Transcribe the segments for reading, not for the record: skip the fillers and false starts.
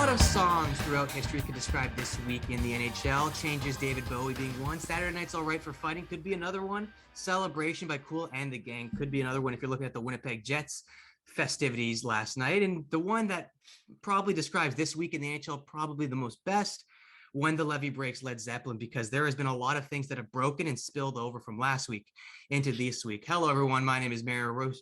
lot of songs throughout history could describe this week in the NHL. Changes, David Bowie being one. Saturday Night's All Right for Fighting could be another one. Celebration by Cool and the Gang could be another one if you're looking at the Winnipeg Jets festivities last night. And the one that probably describes this week in the NHL probably the most best, When the Levee Breaks, Led Zeppelin, because there has been a lot of things that have broken and spilled over from last week into this week. Hello, everyone. My name is Mario Russo.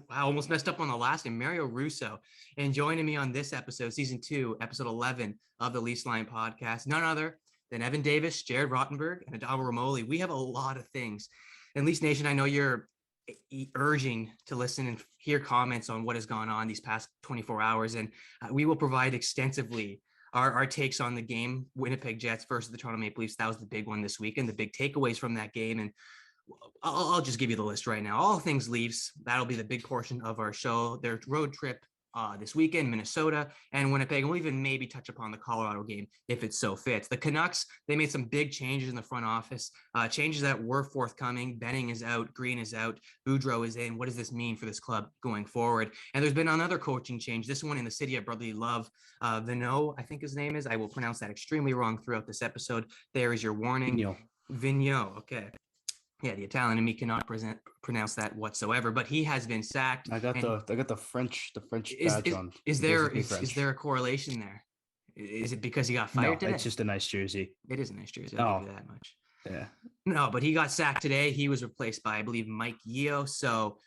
I almost messed up on the last name, Mario Russo. And joining me on this episode, season 2, episode 11 of the Leafs Line podcast, none other than Evan Davis, Jared Rottenberg, and Adamo Romoli. We have a lot of things. And Leafs Nation, I know you're urging to listen and hear comments on what has gone on these past 24 hours. And we will provide extensively our takes on the game, Winnipeg Jets versus the Toronto Maple Leafs. That was the big one this week, and the big takeaways from that game. And I'll just give you the list right now. All things Leafs, that'll be the big portion of our show. Their road trip this weekend, Minnesota and Winnipeg. And we'll even maybe touch upon the Colorado game if it so fits. The Canucks, they made some big changes in the front office, changes that were forthcoming. Benning is out, Green is out, Boudreau is in. What does this mean for this club going forward? And there's been another coaching change, this one in the city of brotherly love. Vigneault, I think his name is. I will pronounce that extremely wrong throughout this episode. There is your warning. Vigneault, okay. Yeah, the Italian in me cannot pronounce that whatsoever, but he has been sacked. I got the French badge on. Is there a correlation there? Is it because he got fired today? It's just a nice jersey. It is a nice jersey. I'll give you that much. Yeah. No, but he got sacked today. He was replaced by, I believe, Mike Yeo. So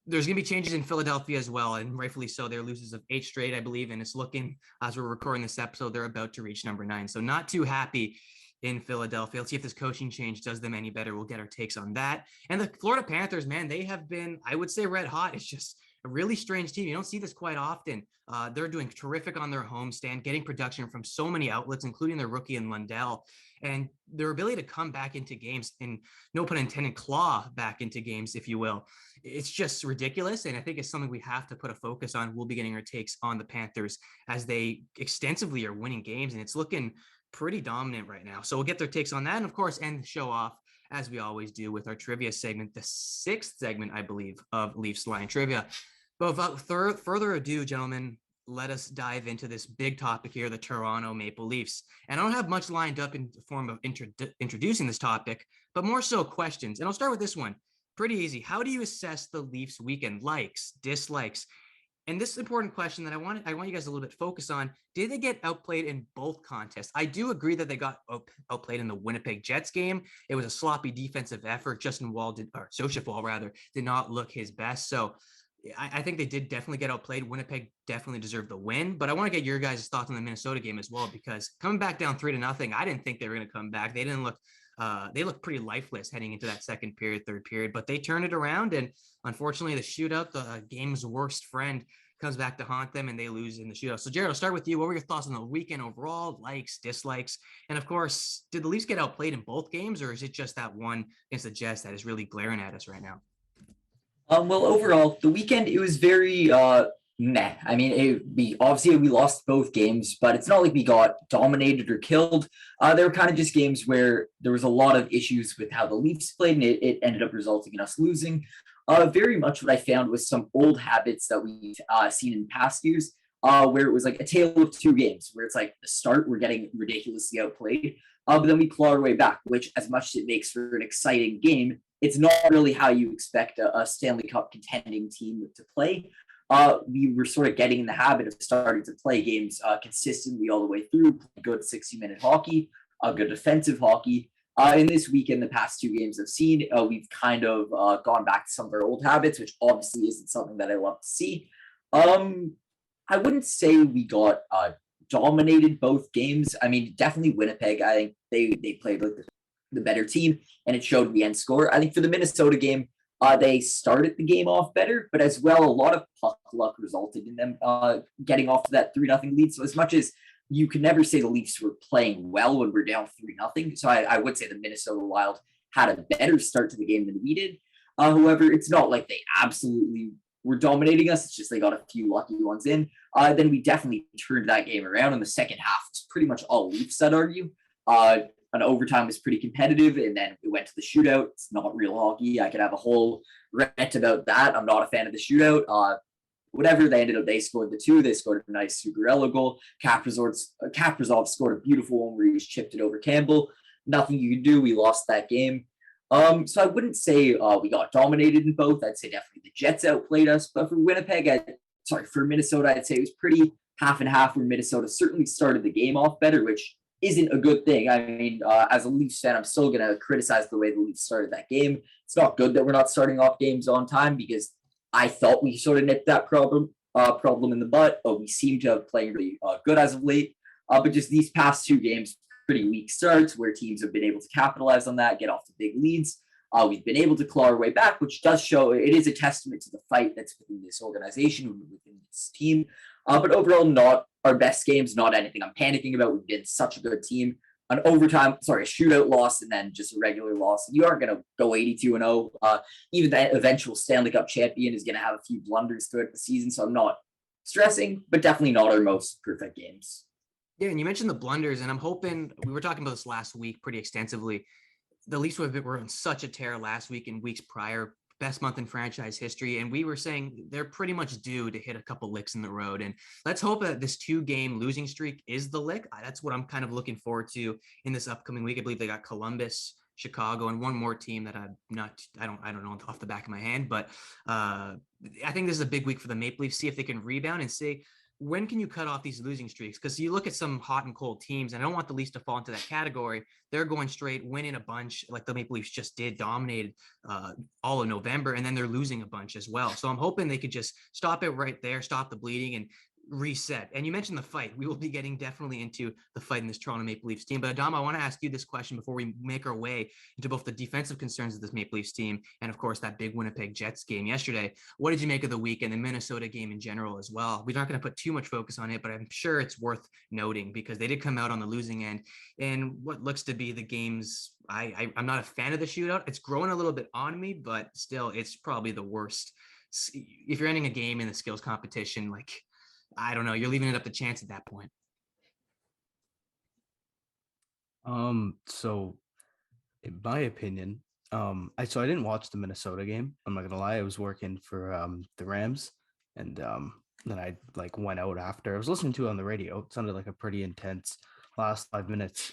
there's going to be changes in Philadelphia as well, and rightfully so. They're losers of 8 straight, I believe, and it's looking, as we're recording this episode, they're about to reach number 9. So not too happy in Philadelphia. Let's see if this coaching change does them any better. We'll get our takes on that. And the Florida Panthers, man, they have been, I would say, red hot. It's just a really strange team. You don't see this quite often. They're doing terrific on their homestand, getting production from so many outlets, including their rookie in Lundell. And their ability to come back into games, and no pun intended, claw back into games, if you will. It's just ridiculous. And I think it's something we have to put a focus on. We'll be getting our takes on the Panthers as they extensively are winning games. And it's looking pretty dominant right now. So we'll get their takes on that. And of course, end the show off, as we always do, with our trivia segment, the 6th segment, I believe, of Leafs Line Trivia. But without further ado, gentlemen, let us dive into this big topic here, the Toronto Maple Leafs. And I don't have much lined up in the form of introducing this topic, but more so questions. And I'll start with this one. Pretty easy. How do you assess the Leafs weekend? Likes, dislikes? And this is an important question that I want you guys a little bit focus on. Did they get outplayed in both contests? I do agree that they got outplayed in the Winnipeg Jets game. It was a sloppy defensive effort. Sochefal did not look his best. So I think they did definitely get outplayed. Winnipeg definitely deserved the win. But I want to get your guys' thoughts on the Minnesota game as well, because coming back down 3-0, I didn't think they were going to come back. They looked pretty lifeless heading into that second period, third period, but they turned it around. And unfortunately, the shootout, the game's worst friend, comes back to haunt them, and they lose in the shootout. So Jared, I'll start with you. What were your thoughts on the weekend overall? Likes, dislikes? And of course, did the Leafs get outplayed in both games, or is it just that one against the Jets that is really glaring at us right now? Well, overall, the weekend, it was very meh. I mean, we lost both games, but it's not like we got dominated or killed. They were kind of just games where there was a lot of issues with how the Leafs played, and it ended up resulting in us losing. Very much what I found was some old habits that we've seen in past years, where it was like a tale of 2 games, where it's like the start, we're getting ridiculously outplayed, but then we claw our way back, which, as much as it makes for an exciting game, it's not really how you expect a Stanley Cup contending team to play. We were sort of getting in the habit of starting to play games consistently all the way through, good 60-minute hockey, good defensive hockey. In this weekend, the past 2 games I've seen, we've kind of gone back to some of our old habits, which obviously isn't something that I love to see. I wouldn't say we got dominated both games. I mean, definitely Winnipeg. I think they played like the better team, and it showed the end score. I think for the Minnesota game, they started the game off better, but as well, a lot of puck luck resulted in them getting off to that 3-0 lead. So as much as you could never say the Leafs were playing well when we're down 3-0, so I would say the Minnesota Wild had a better start to the game than we did. However, it's not like they absolutely were dominating us. It's just they got a few lucky ones in. Then we definitely turned that game around in the second half. It's pretty much all Leafs, I'd argue. An overtime was pretty competitive, and then we went to the shootout. It's not real hockey. I could have a whole rant about that. I'm not a fan of the shootout. whatever. They scored the 2. They scored a nice Zuccarello goal. Kaprizov scored a beautiful one where he just chipped it over Campbell. Nothing you could do. We lost that game. So I wouldn't say we got dominated in both. I'd say definitely the Jets outplayed us. But for for Minnesota, I'd say it was pretty half and half, where Minnesota certainly started the game off better, which isn't a good thing. I mean, as a Leafs fan, I'm still going to criticize the way the Leafs started that game. It's not good that we're not starting off games on time, because I thought we sort of nipped that problem in the butt. We seem to have played really good as of late. But just these past 2 games, pretty weak starts where teams have been able to capitalize on that, get off the big leads. We've been able to claw our way back, which does show it is a testament to the fight that's within this organization, within this team. But overall, not our best games, not anything I'm panicking about. We've been such a good team. A shootout loss, and then just a regular loss. You aren't going to go 82-0. Even the eventual Stanley Cup champion is going to have a few blunders throughout the season, so I'm not stressing, but definitely not our most perfect games. Yeah, and you mentioned the blunders, and I'm hoping, we were talking about this last week pretty extensively. The Leafs were on such a tear last week and weeks prior, best month in franchise history, and we were saying they're pretty much due to hit a couple licks in the road. And let's hope that this 2-game losing streak is the lick. That's what I'm kind of looking forward to in this upcoming week. I believe they got Columbus, Chicago, and one more team that I don't know off the back of my hand, but I think this is a big week for the Maple Leafs. See if they can rebound and see, when can you cut off these losing streaks? Because you look at some hot and cold teams, and I don't want the Leafs to fall into that category. They're going straight, winning a bunch, like the Maple Leafs just did, dominated all of November, and then they're losing a bunch as well. So I'm hoping they could just stop it right there, stop the bleeding, and reset. And you mentioned the fight. We will be getting definitely into the fight in this Toronto Maple Leafs team. But Adam, I want to ask you this question before we make our way into both the defensive concerns of this Maple Leafs team and, of course, that big Winnipeg Jets game yesterday. What did you make of the week and the Minnesota game in general as well? We're not going to put too much focus on it, but I'm sure it's worth noting because they did come out on the losing end in what looks to be the games. I'm not a fan of the shootout. It's growing a little bit on me, but still, it's probably the worst. If you're ending a game in the skills competition, like, I don't know, you're leaving it up to chance at that point. So in my opinion, I didn't watch the Minnesota game. I'm not gonna lie, I was working for the Rams, and then I went out after. I was listening to it on the radio. It sounded like a pretty intense last 5 minutes.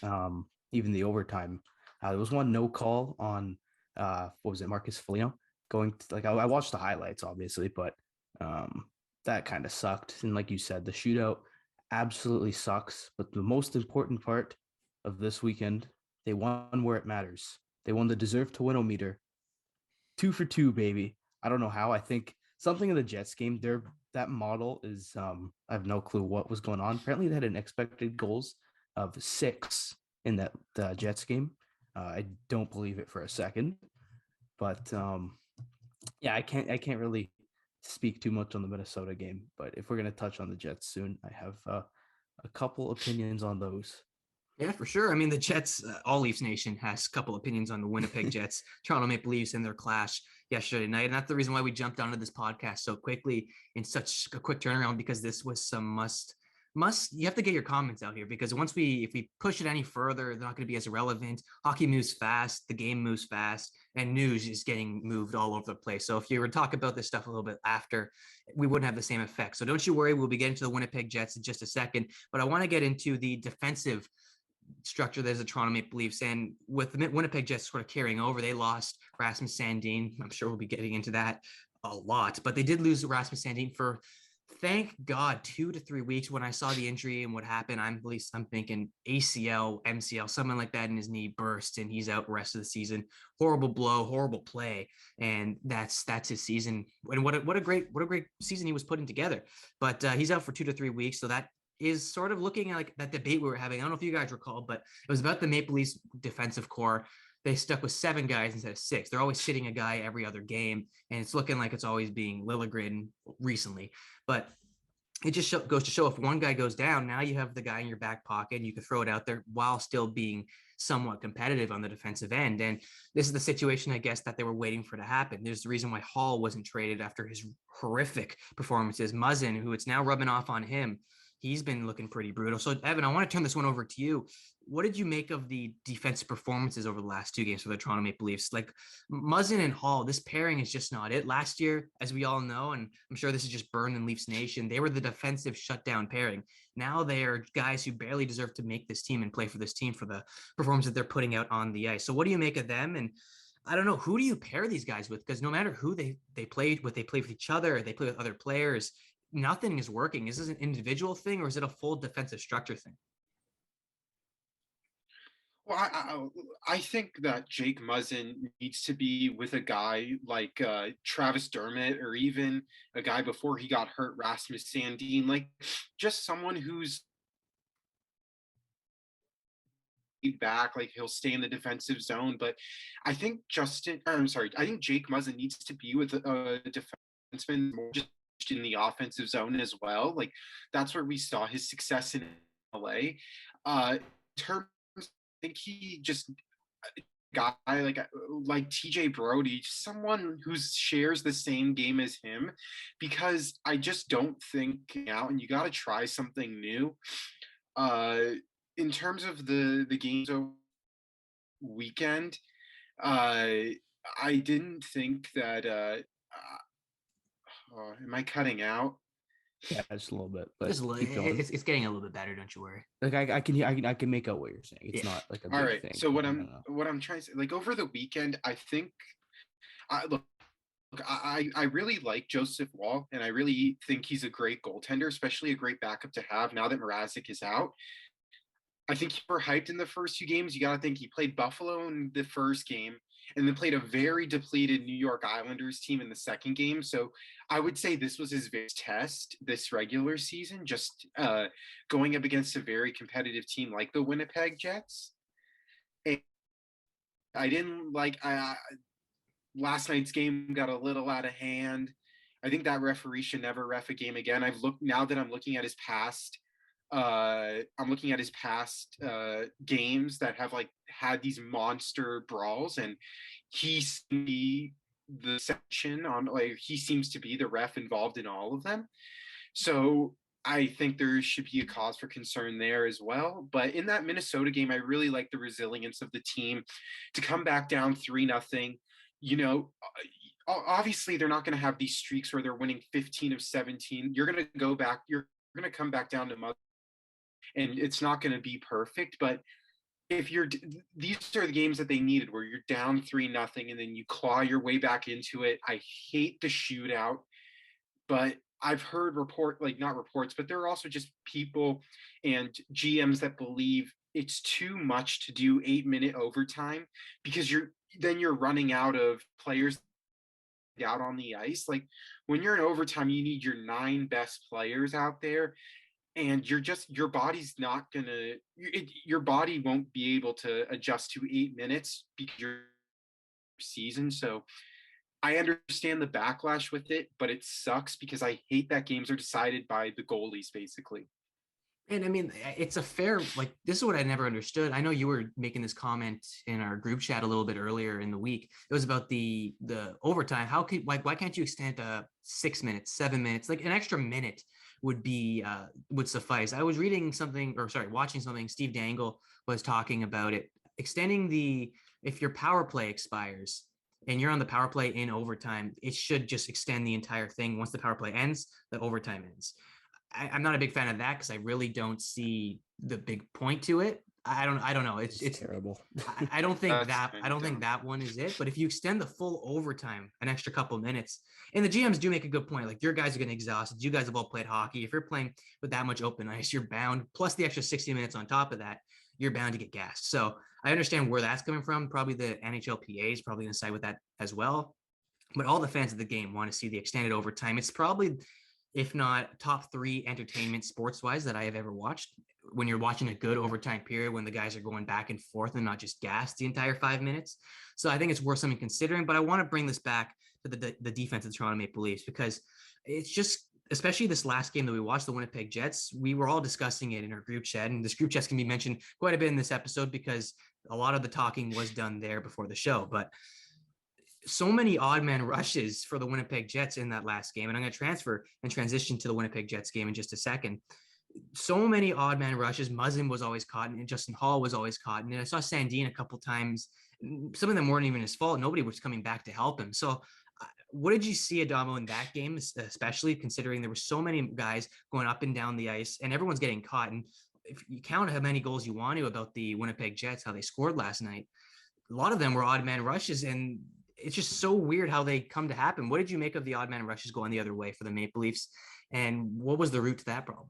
Even the overtime. There was one no call on what was it, Marcus Foligno going to, I watched the highlights obviously, but that kind of sucked. And like you said, the shootout absolutely sucks. But the most important part of this weekend, they won where it matters. They won the deserve to win-o-meter. 2 for 2, baby. I don't know how. I think something in the Jets game, that model is, I have no clue what was going on. Apparently they had an expected goals of 6 in that Jets game. I don't believe it for a second. But yeah, I can't really speak too much on the Minnesota game, but if we're going to touch on the Jets soon, I have a couple opinions on those. Yeah, for sure. I mean, the Jets, all Leafs Nation has a couple opinions on the Winnipeg Jets, Toronto Maple Leafs, and their clash yesterday night. And that's the reason why we jumped onto this podcast so quickly in such a quick turnaround, because this was some must. You have to get your comments out here, because if we push it any further, they're not going to be as relevant. Hockey moves fast, the game moves fast, and news is getting moved all over the place. So if you were to talk about this stuff a little bit after, we wouldn't have the same effect. So don't you worry, we'll be getting to the Winnipeg Jets in just a second. But I want to get into the defensive structure there's the Toronto Maple Leafs, and with the Winnipeg Jets sort of carrying over, they lost Rasmus Sandin. I'm sure we'll be getting into that a lot, but they did lose Rasmus Sandin for, thank God, 2 to 3 weeks. When I saw the injury and what happened, I'm thinking ACL, MCL, something like that, and his knee burst and he's out the rest of the season. Horrible blow, horrible play, and that's his season. And what a great season he was putting together. But he's out for 2 to 3 weeks, so that is sort of looking like that debate we were having. I don't know if you guys recall, but it was about the Maple Leafs defensive core. They stuck with 7 guys instead of 6. They're always sitting a guy every other game, and it's looking like it's always being Liljegren recently. But it just goes to show, if one guy goes down, now you have the guy in your back pocket, and you can throw it out there while still being somewhat competitive on the defensive end. And this is the situation, I guess, that they were waiting for to happen. There's the reason why Hall wasn't traded after his horrific performances. Muzzin, who it's now rubbing off on him, he's been looking pretty brutal. So Evan, I want to turn this one over to you. What did you make of the defensive performances over the last 2 games for the Toronto Maple Leafs? Like Muzzin and Hall, this pairing is just not it. Last year, as we all know, and I'm sure this is just burned in Leafs Nation, they were the defensive shutdown pairing. Now they are guys who barely deserve to make this team and play for this team for the performance that they're putting out on the ice. So what do you make of them? And I don't know, who do you pair these guys with? Because no matter who they play with each other, they play with other players, nothing is working. Is this an individual thing or is it a full defensive structure thing? Well, I think that Jake Muzzin needs to be with a guy like Travis Dermott, or even a guy before he got hurt, Rasmus Sandin, like just someone who's back, like he'll stay in the defensive zone. But I think I think Jake Muzzin needs to be with a defenseman more just in the offensive zone as well. Like that's where we saw his success in LA. In terms, I think he just guy like TJ Brody, someone who shares the same game as him, because I just don't think out, and you got to try something new. In terms of the games over weekend, I didn't think that. Am I cutting out? Yeah, just a little bit, but Just a little, it's getting a little bit better. Don't you worry. Like I can make out what you're saying. It's not like a big All right. thing. So what I'm trying to say, like over the weekend, I think, I really like Joseph Wall, and I really think he's a great goaltender, especially a great backup to have now that Mrazek is out. I think you were hyped in the first 2 games. You got to think he played Buffalo in the first game and then played a very depleted New York Islanders team in the second game. So I would say this was his biggest test this regular season, just going up against a very competitive team like the Winnipeg Jets. And I didn't like last night's game got a little out of hand. I think that referee should never ref a game again. Now that I'm looking at his past games that have like had these monster brawls, and he seems to be the ref involved in all of them. So I think there should be a cause for concern there as well. But in that Minnesota game, I really like the resilience of the team to come back down 3-0. You know, obviously they're not going to have these streaks where they're winning 15 of 17. You're going to come back down to mother, and it's not going to be perfect. But these are the games that they needed, where you're down 3-0 and then you claw your way back into it. I hate the shootout, but I've heard not reports, but there are also just people and GMs that believe it's too much to do 8-minute overtime, because you're running out of players out on the ice. Like when you're in overtime, you need your 9 best players out there, and your body's not gonna, your body won't be able to adjust to 8 minutes because your season. So I understand the backlash with it, but it sucks because I hate that games are decided by the goalies, basically. And I mean, it's a fair, like, this is what I never understood. I know you were making this comment in our group chat a little bit earlier in the week. It was about the overtime. Why can't you extend 6 minutes, 7 minutes, like an extra minute would suffice. I was watching something. Steve Dangle was talking about it, extending if your power play expires and you're on the power play in overtime, it should just extend the entire thing. Once the power play ends, the overtime ends. I'm not a big fan of that because I really don't see the big point to it. I don't know. It's terrible. I don't think that one is it. But if you extend the full overtime an extra couple minutes, and the GMs do make a good point, like your guys are getting exhausted. You guys have all played hockey. If you're playing with that much open ice, you're bound, plus the extra 60 minutes on top of that, you're bound to get gassed. So I understand where that's coming from. Probably the NHLPA is probably going to side with that as well. But all the fans of the game want to see the extended overtime. It's probably, if not top 3 entertainment sports-wise that I have ever watched, when you're watching a good overtime period, when the guys are going back and forth and not just gassed the entire 5 minutes. So I think it's worth something considering, but I want to bring this back to the defense of the Toronto Maple Leafs, because it's just, especially this last game that we watched, the Winnipeg Jets, we were all discussing it in our group chat, and this group chat can be mentioned quite a bit in this episode because a lot of the talking was done there before the show. But so many odd man rushes for the Winnipeg Jets in that last game. And I'm going to transition to the Winnipeg Jets game in just a second. so many odd man rushes. Muzzin was always caught, and Justin Hall was always caught. And I saw Sandin a couple times. Some of them weren't even his fault. Nobody was coming back to help him. So what did you see, Adamo, in that game, especially considering there were so many guys going up and down the ice and everyone's getting caught? And if you count how many goals you want to about the Winnipeg Jets, how they scored last night, a lot of them were odd man rushes, and it's just so weird how they come to happen. What did you make of the odd man rushes going the other way for the Maple Leafs, and what was the root to that problem?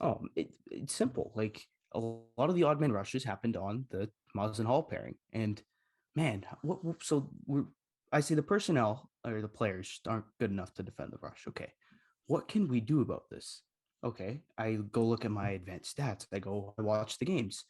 Oh, it's simple. Like a lot of the odd man rushes happened on the Muzzin Hall pairing, and man, I say the personnel or the players aren't good enough to defend the rush. Okay, what can we do about this? Okay, I go look at my advanced stats. I watch the games.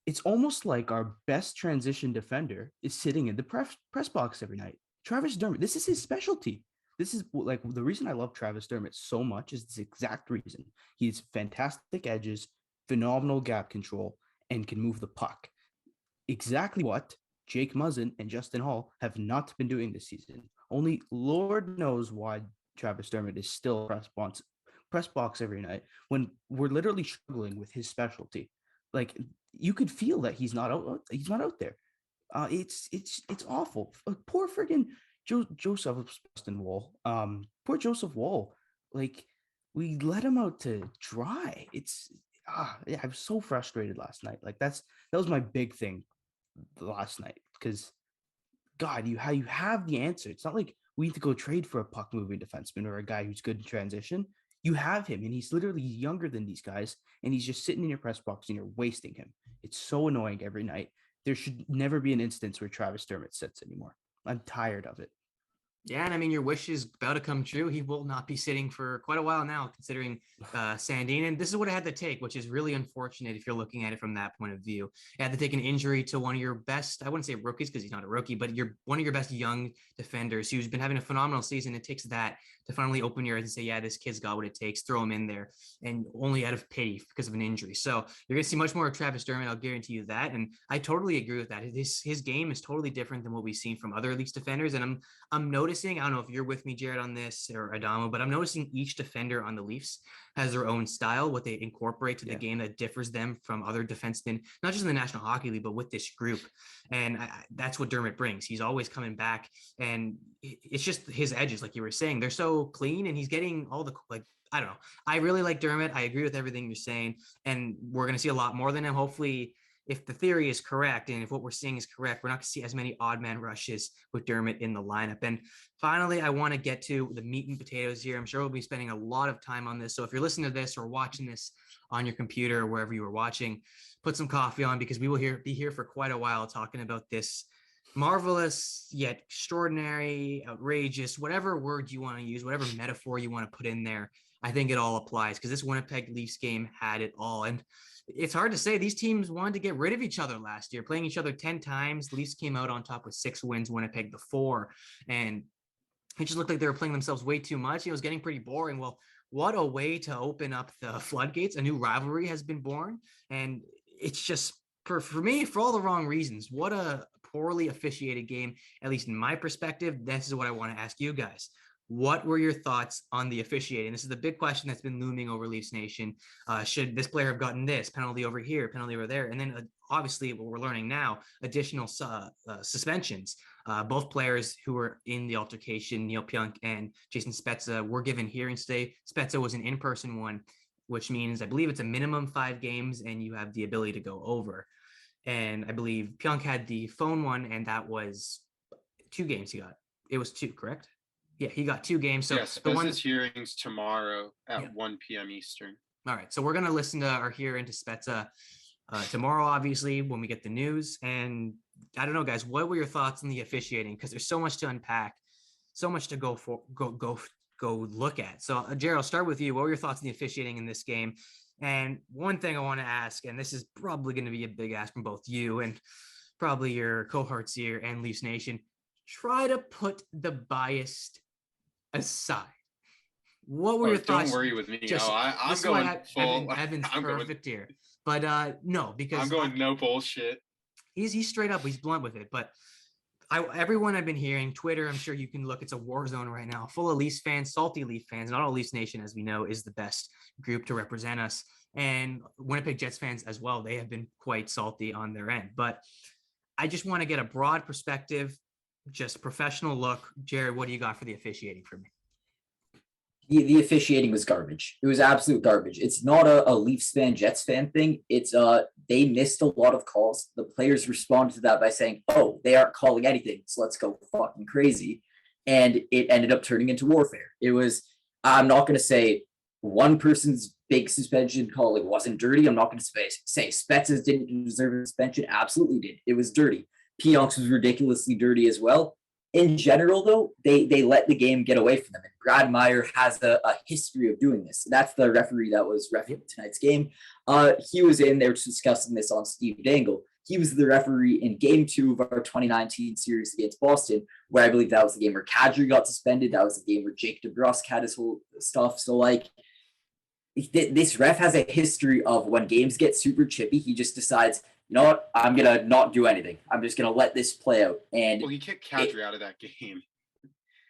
It's almost like our best transition defender is sitting in the press box every night. Travis Dermott, this is his specialty. This is like the reason I love Travis Dermott so much is this exact reason. He has fantastic edges, phenomenal gap control, and can move the puck. Exactly what Jake Muzzin and Justin Hall have not been doing this season. Only Lord knows why Travis Dermott is still press box every night when we're literally struggling with his specialty. Like you could feel that he's not out there. It's awful. Poor friggin' Joseph Wall. Poor Joseph Wall. Like we let him out to dry. Yeah, I was so frustrated last night. Like that was my big thing last night because God, you have the answer. It's not like we need to go trade for a puck moving defenseman or a guy who's good in transition. You have him, and he's literally younger than these guys, and he's just sitting in your press box, and you're wasting him. It's so annoying every night. There should never be an instance where Travis Dermott sits anymore. I'm tired of it. Yeah, and I mean, your wish is about to come true. He will not be sitting for quite a while now, considering Sandin. And this is what it had to take, which is really unfortunate if you're looking at it from that point of view. It had to take an injury to one of your best, I wouldn't say rookies because he's not a rookie, but you're one of your best young defenders who's been having a phenomenal season. It takes that to finally open your eyes and say, yeah, this kid's got what it takes, throw him in there, and only out of pity because of an injury. So you're going to see much more of Travis Dermott. I'll guarantee you that. And I totally agree with that. His game is totally different than what we've seen from other Leafs defenders. And I'm noticing, I don't know if you're with me, Jared, on this or Adamo, but I'm noticing each defender on the Leafs has their own style, what they incorporate to the game that differs them from other defensemen, not just in the National Hockey League, but with this group. And that's what Dermott brings. He's always coming back, and it's just his edges, like you were saying, they're so clean, and he's getting all the, like, I don't know. I really like Dermott. I agree with everything you're saying, and we're going to see a lot more than him. Hopefully, if the theory is correct and if what we're seeing is correct, we're not going to see as many odd man rushes with Dermott in the lineup. And finally, I want to get to the meat and potatoes here. I'm sure we'll be spending a lot of time on this. So if you're listening to this or watching this on your computer or wherever you are watching, put some coffee on because we will be here for quite a while talking about this marvelous yet extraordinary, outrageous, whatever word you want to use, whatever metaphor you want to put in there. I think it all applies because this Winnipeg Leafs game had it all. And it's hard to say. These teams wanted to get rid of each other last year, playing each other 10 times. The Leafs came out on top with 6 wins, Winnipeg the 4. And it just looked like they were playing themselves way too much. It was getting pretty boring. Well, what a way to open up the floodgates. A new rivalry has been born. And it's just, for me, for all the wrong reasons. What a poorly officiated game, at least in my perspective. This is what I want to ask you guys. What were your thoughts on the officiating? This is the big question that's been looming over Leafs Nation. Should this player have gotten this penalty over here, penalty over there? And then obviously what we're learning now, additional suspensions. Both players who were in the altercation, Neil Pionk and Jason Spezza, were given hearings today. Spezza was an in-person one, which means I believe it's a minimum 5 games and you have the ability to go over. And I believe Pionk had the phone one, and that was 2 games he got. It was 2, correct? Yeah, he got 2 games. So yes, Spezza's hearings tomorrow at 1 p.m. Eastern. All right, so we're going to listen to our hearing to Spezza tomorrow, obviously, when we get the news. And I don't know, guys, what were your thoughts on the officiating? Because there's so much to unpack, so much to go look at. So, Jared, I'll start with you. What were your thoughts on the officiating in this game? And one thing I want to ask, and this is probably going to be a big ask from both you and probably your cohorts here and Leafs Nation, try to put the biased aside. What were your thoughts? Don't worry with me. Just, I'm going full. Evan's perfect here. But no, because I'm going no bullshit. He's straight up. He's blunt with it. But Everyone I've been hearing, Twitter, I'm sure you can look, it's a war zone right now, full of Leafs fans, salty Leaf fans. Not all Leafs Nation, as we know, is the best group to represent us. And Winnipeg Jets fans as well, they have been quite salty on their end. But I just want to get a broad perspective, just professional look. Jared, what do you got for the officiating for me? The officiating was garbage. It was absolute garbage. It's not a Leafs fan, Jets fan thing. It's they missed a lot of calls. The players responded to that by saying, "Oh, they aren't calling anything, so let's go fucking crazy," and it ended up turning into warfare. It was. I'm not going to say one person's big suspension call it wasn't dirty. I'm not going to say Spezza's didn't deserve a suspension. Absolutely did. It was dirty. Pionk's was ridiculously dirty as well. In general, though, they let the game get away from them. And Brad Meyer has a history of doing this. That's the referee that was refereeing tonight's game. He was in there discussing this on Steve Dangle. He was the referee in Game 2 of our 2019 series against Boston, where I believe that was the game where Kadri got suspended. That was the game where Jake DeBrusk had his whole stuff. So, like, this ref has a history of when games get super chippy, he just decides, you know what, I'm going to not do anything. I'm just going to let this play out. And well, he kicked Kadri out of that game.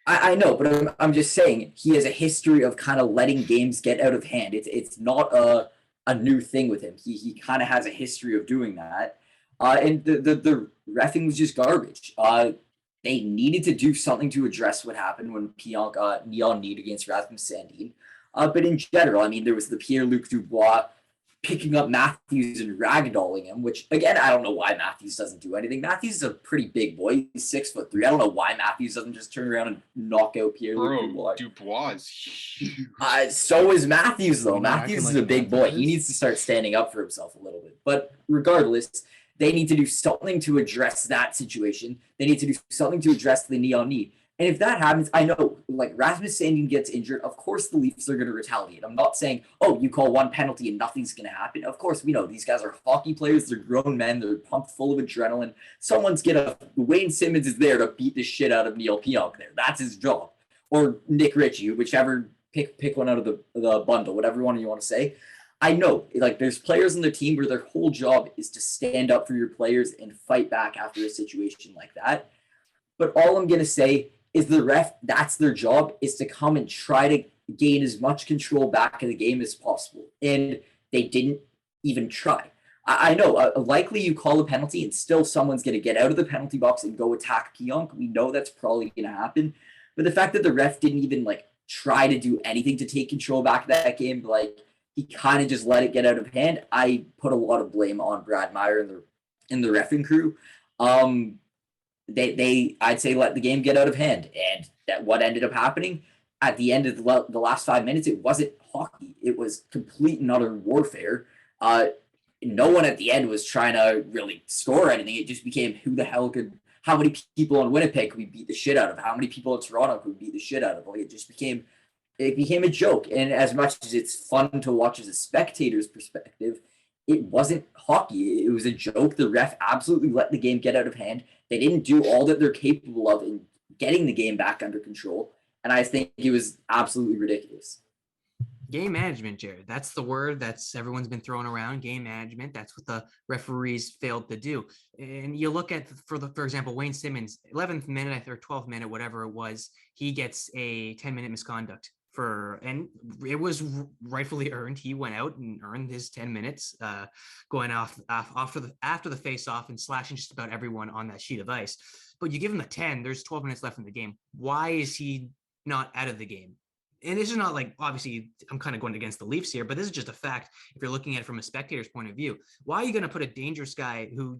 I know, but I'm just saying he has a history of kind of letting games get out of hand. It's not a new thing with him. He kind of has a history of doing that. And the reffing was just garbage. They needed to do something to address what happened when Pionk got knee on knee against Rasmus Sandin. But in general, I mean, there was the Pierre-Luc Dubois picking up Matthews and ragdolling him, which, again, I don't know why Matthews doesn't do anything. Matthews is a pretty big boy. He's 6'3". I don't know why Matthews doesn't just turn around and knock out Pierre-Luc Dubois. Dubois is huge. So is Matthews, though. You're not Matthews acting is like a big boy. Matthews He is? needs to start standing up for himself a little bit. But regardless, they need to do something to address that situation. They need to do something to address the knee on knee. And if that happens, I know, like, Rasmus Sandin gets injured, of course the Leafs are going to retaliate. I'm not saying, oh, you call one penalty and nothing's going to happen. Of course, we know these guys are hockey players. They're grown men. They're pumped full of adrenaline. Someone's going to – Wayne Simmons is there to beat the shit out of Neil Pionk there. That's his job. Or Nick Ritchie, whichever – pick one out of the bundle, whatever one you want to say. I know, like, there's players on the team where their whole job is to stand up for your players and fight back after a situation like that. But all I'm going to say – is the ref, that's their job, is to come and try to gain as much control back in the game as possible. And they didn't even try. I know, likely you call a penalty and still someone's going to get out of the penalty box and go attack Pionk. We know that's probably going to happen. But the fact that the ref didn't even, like, try to do anything to take control back of that game, like, he kind of just let it get out of hand, I put a lot of blame on Brad Meyer and the reffing crew. They I'd say let the game get out of hand, and that what ended up happening at the end of the last 5 minutes, it wasn't hockey. It was complete and utter warfare. No one at the end was trying to really score anything. It just became how many people in Winnipeg could we beat the shit out of? How many people in Toronto could we beat the shit out of? Like, it became a joke. And as much as it's fun to watch as a spectator's perspective, it wasn't hockey. It was a joke. The ref absolutely let the game get out of hand. They didn't do all that they're capable of in getting the game back under control. And I think it was absolutely ridiculous. Game management, Jared. That's the word that's everyone's been throwing around. Game management. That's what the referees failed to do. And you look at, for example, Wayne Simmons, 11th minute or 12th minute, whatever it was, he gets a 10-minute misconduct. And it was rightfully earned. He went out and earned his 10 minutes, going off after the face-off and slashing just about everyone on that sheet of ice. But you give him a 10, there's 12 minutes left in the game. Why is he not out of the game? And this is not like, obviously, I'm kind of going against the Leafs here, but this is just a fact. If you're looking at it from a spectator's point of view, why are you going to put a dangerous guy who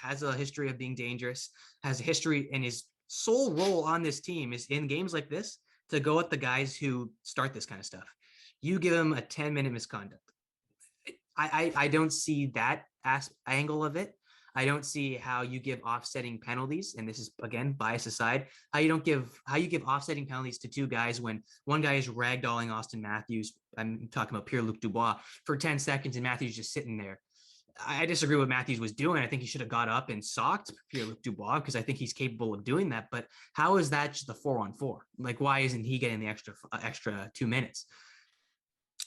has a history of being dangerous, has a history, and his sole role on this team is in games like this, to go at the guys who start this kind of stuff? You give them a 10-minute misconduct. I don't see that angle of it. I don't see how you give offsetting penalties, and this is, again, bias aside, how you give offsetting penalties to two guys when one guy is ragdolling Austin Matthews. I'm talking about Pierre-Luc Dubois for 10 seconds, and Matthews just sitting there. I disagree with what Matthews was doing. I think he should have got up and socked Pierre-Luc Dubois because I think he's capable of doing that. But how is that just a 4-on-4? Like, why isn't he getting the extra 2 minutes?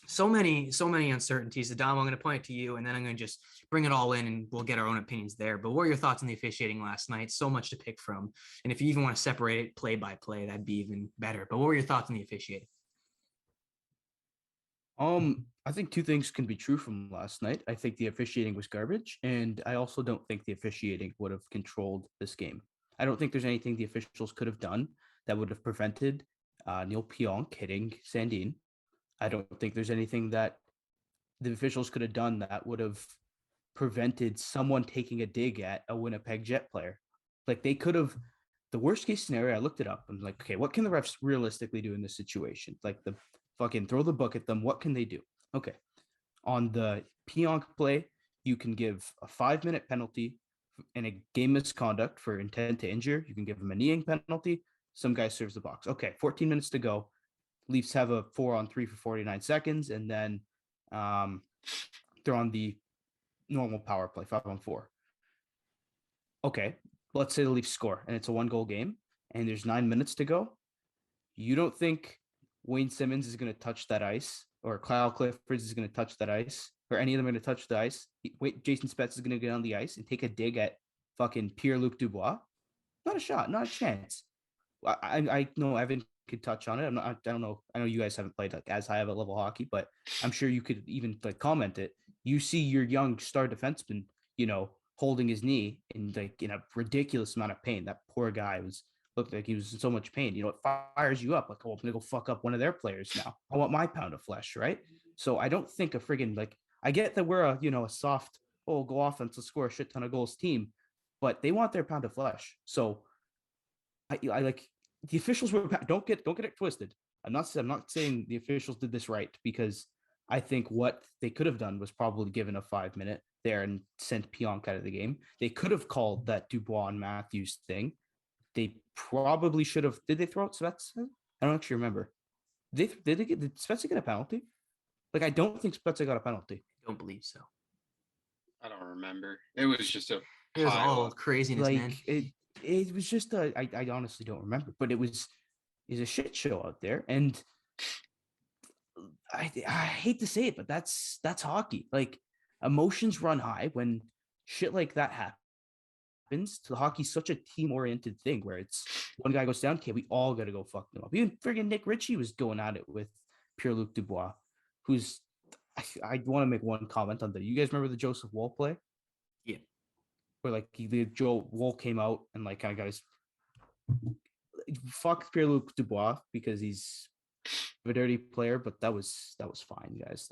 so many uncertainties. Dom, I'm going to point it to you, and then I'm going to just bring it all in, and we'll get our own opinions there. But what are your thoughts on the officiating last night? So much to pick from, and if you even want to separate it play by play, that'd be even better. But what were your thoughts on the officiating? I think two things can be true from last night. I think the officiating was garbage, and I also don't think the officiating would have controlled this game. I don't think there's anything the officials could have done that would have prevented Neil Pionk hitting Sandin. I don't think there's anything that the officials could have done that would have prevented someone taking a dig at a Winnipeg Jet player. Like they could have, the worst case scenario, I looked it up. I'm like, okay, what can the refs realistically do in this situation? Like the fucking throw the book at them. What can they do? Okay. On the Pionk play, you can give a 5-minute penalty and a game misconduct for intent to injure. You can give them a kneeing penalty. Some guy serves the box. Okay, 14 minutes to go. Leafs have a 4-on-3 for 49 seconds, and then they're on the normal power play, 5-on-4. Okay, let's say the Leafs score, and it's a 1-goal game, and there's 9 minutes to go. You don't think Wayne Simmons is going to touch that ice, or Kyle Clifford is going to touch that ice, or any of them are going to touch the ice? Jason Spezza is going to get on the ice and take a dig at fucking Pierre-Luc Dubois? Not a shot, not a chance. I know Evan could touch on it. I don't know. I know you guys haven't played like as high of a level hockey, but I'm sure you could even like comment it. You see your young star defenseman, holding his knee in like in a ridiculous amount of pain. That poor guy looked like he was in so much pain. It fires you up like, oh, I'm gonna go fuck up one of their players now. I want my pound of flesh, right? So I don't think a friggin' like I get that we're a soft, go offense, let's score a shit ton of goals team, but they want their pound of flesh. So I like the officials were don't get it twisted. I'm not saying the officials did this right, because I think what they could have done was probably given a 5-minute there and sent Pionk out of the game. They could have called that Dubois and Matthews thing. They probably should have. Did they throw out Spezza? I don't actually remember. Did Spezza get a penalty? Like I don't think Spezza got a penalty. I don't believe so. I don't remember. It was just a It was all pile. craziness, man. It was just I honestly don't remember, but it was a shit show out there, and I hate to say it, but that's hockey. Like emotions run high when shit like that happens. To hockey's such a team-oriented thing where it's one guy goes down, okay, we all got to go fuck them up. Even friggin' Nick Ritchie was going at it with Pierre-Luc Dubois, who's I want to make one comment on that. You guys remember the Joseph Woll play? Yeah. Where like Joe Woll came out and like kind of got his fuck Pierre-Luc Dubois because he's a dirty player, but that was fine, guys.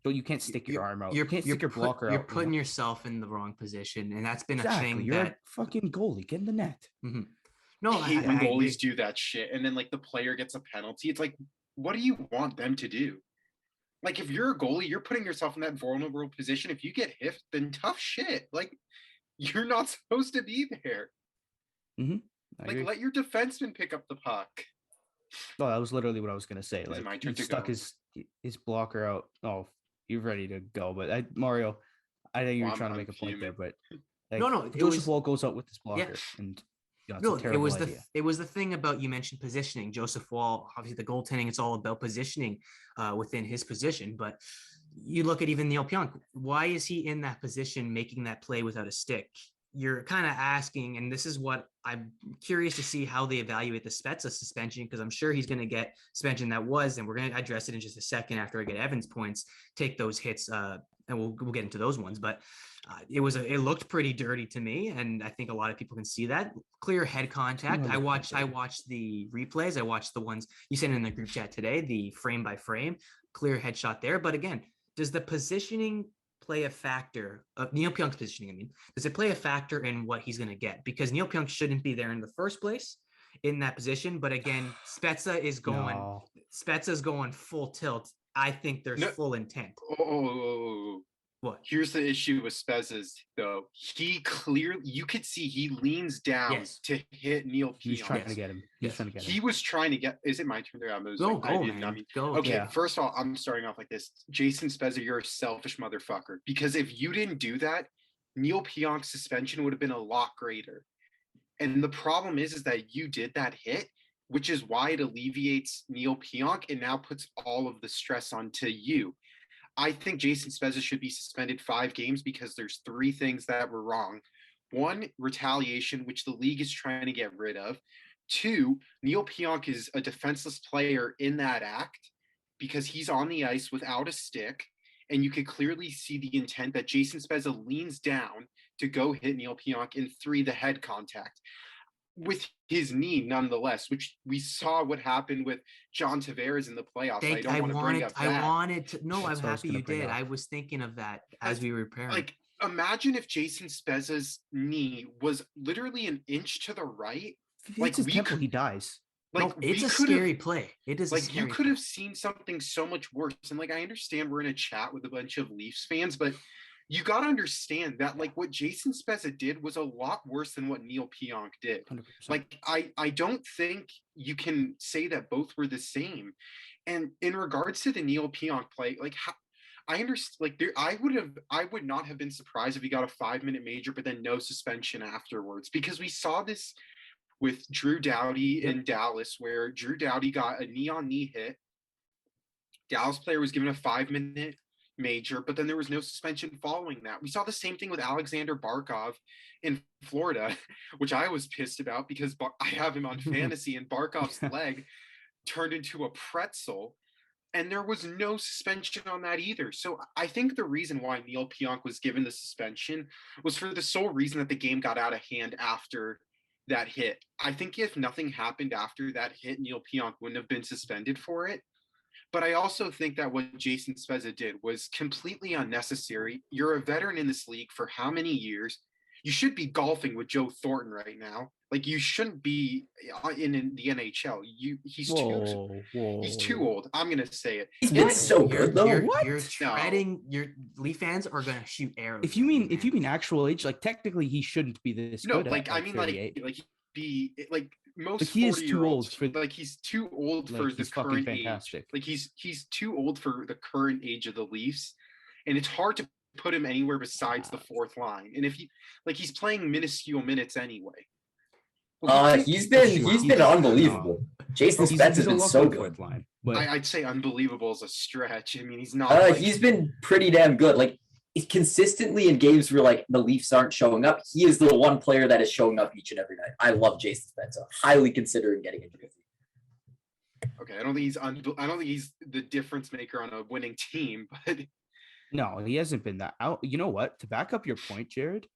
You can't stick your arm out. You can't stick your blocker out. You're putting yourself in the wrong position, and that's been a thing. You're a fucking goalie. Get in the net. Mm-hmm. No, I hate when goalies do that shit, and then like the player gets a penalty. It's like, what do you want them to do? Like, if you're a goalie, you're putting yourself in that vulnerable position. If you get hit, then tough shit. Like, you're not supposed to be there. Mm-hmm. Let your defenseman pick up the puck. Oh, that was literally what I was gonna say. Like, my he turn to stuck go. his blocker out. Oh, you're ready to go. But Mario, I know you were trying to make a point there, but no, Joseph Woll goes out with this blocker, and it was the thing about, you mentioned positioning. Joseph Woll, obviously the goaltending, it's all about positioning within his position. But you look at even Neil Pionk, why is he in that position making that play without a stick? You're kind of asking, and this is what I'm curious to see how they evaluate the Spezza suspension, because I'm sure he's going to get suspension and we're going to address it in just a second after I get Evan's points, take those hits, and we'll get into those ones. But it looked pretty dirty to me, and I think a lot of people can see that. Clear head contact. I watched the replays. I watched the ones you sent in the group chat today, the frame by frame, clear headshot there. But again, does the positioning play a factor of Neil Pionk's positioning? Does it play a factor in what he's going to get? Because Neil Pionk shouldn't be there in the first place in that position. But again, Spezza is going full tilt. I think there's full intent. What? Here's the issue with Spezza's, though. You could see he leans down to hit Neil Pionk. He was trying to get him. He was trying to get. Is it my turn? Go. Okay, yeah. First of all, I'm starting off like this. Jason Spezza, you're a selfish motherfucker. Because if you didn't do that, Neil Pionk's suspension would have been a lot greater. And the problem is that you did that hit, which is why it alleviates Neil Pionk and now puts all of the stress onto you. I think Jason Spezza should be suspended 5 games because there's 3 things that were wrong. 1, retaliation, which the league is trying to get rid of. 2, Neil Pionk is a defenseless player in that act because he's on the ice without a stick, and you could clearly see the intent that Jason Spezza leans down to go hit Neil Pionk. And 3, the head contact with his knee, nonetheless, which we saw what happened with John Tavares in the playoffs. I'm happy you did. I was thinking of that as we were preparing. Like, imagine if Jason Spezza's knee was literally an inch to the right. Like he dies. Like, no, it's a scary play. It is like, you could have seen something so much worse. And like, I understand we're in a chat with a bunch of Leafs fans, but you got to understand that like what Jason Spezza did was a lot worse than what Neil Pionk did. 100%. Like, I don't think you can say that both were the same. And in regards to the Neil Pionk play, like, I understand, like, I would not have been surprised if he got a 5-minute major, but then no suspension afterwards, because we saw this with Drew Doughty in Dallas, where Drew Doughty got a knee-on-knee hit. Dallas player was given a 5-minute major, but then there was no suspension following that. We saw the same thing with Alexander Barkov in Florida, which I was pissed about because I have him on fantasy, and Barkov's leg turned into a pretzel, and there was no suspension on that either. So I think the reason why Neil Pionk was given the suspension was for the sole reason that the game got out of hand after that hit. I think if nothing happened after that hit, Neil Pionk wouldn't have been suspended for it. But I also think that what Jason Spezza did was completely unnecessary. You're a veteran in this league for how many years? You should be golfing with Joe Thornton right now. Like, you shouldn't be in the NHL. He's too old. I'm gonna say it. He's been so good though. You're treading. Your Leaf fans are gonna shoot arrows. If you mean actual age, like technically he shouldn't be this good. No, like I mean, like most. Like, he is too old for he's too old for the current age. Like he's too old for the current age of the Leafs, and it's hard to put him anywhere besides the 4th line. And if he's playing minuscule minutes anyway. He's been unbelievable. Jason Spezza's been so good. Line, but I'd say unbelievable is a stretch. I mean, he's not. He's been pretty damn good. Like, consistently in games where like the Leafs aren't showing up, he is the one player that is showing up each and every night. I love Jason Spezza. Highly considering getting a jersey. Okay, I don't think he's the difference maker on a winning team, but no, he hasn't been that out. You know what? To back up your point, Jared,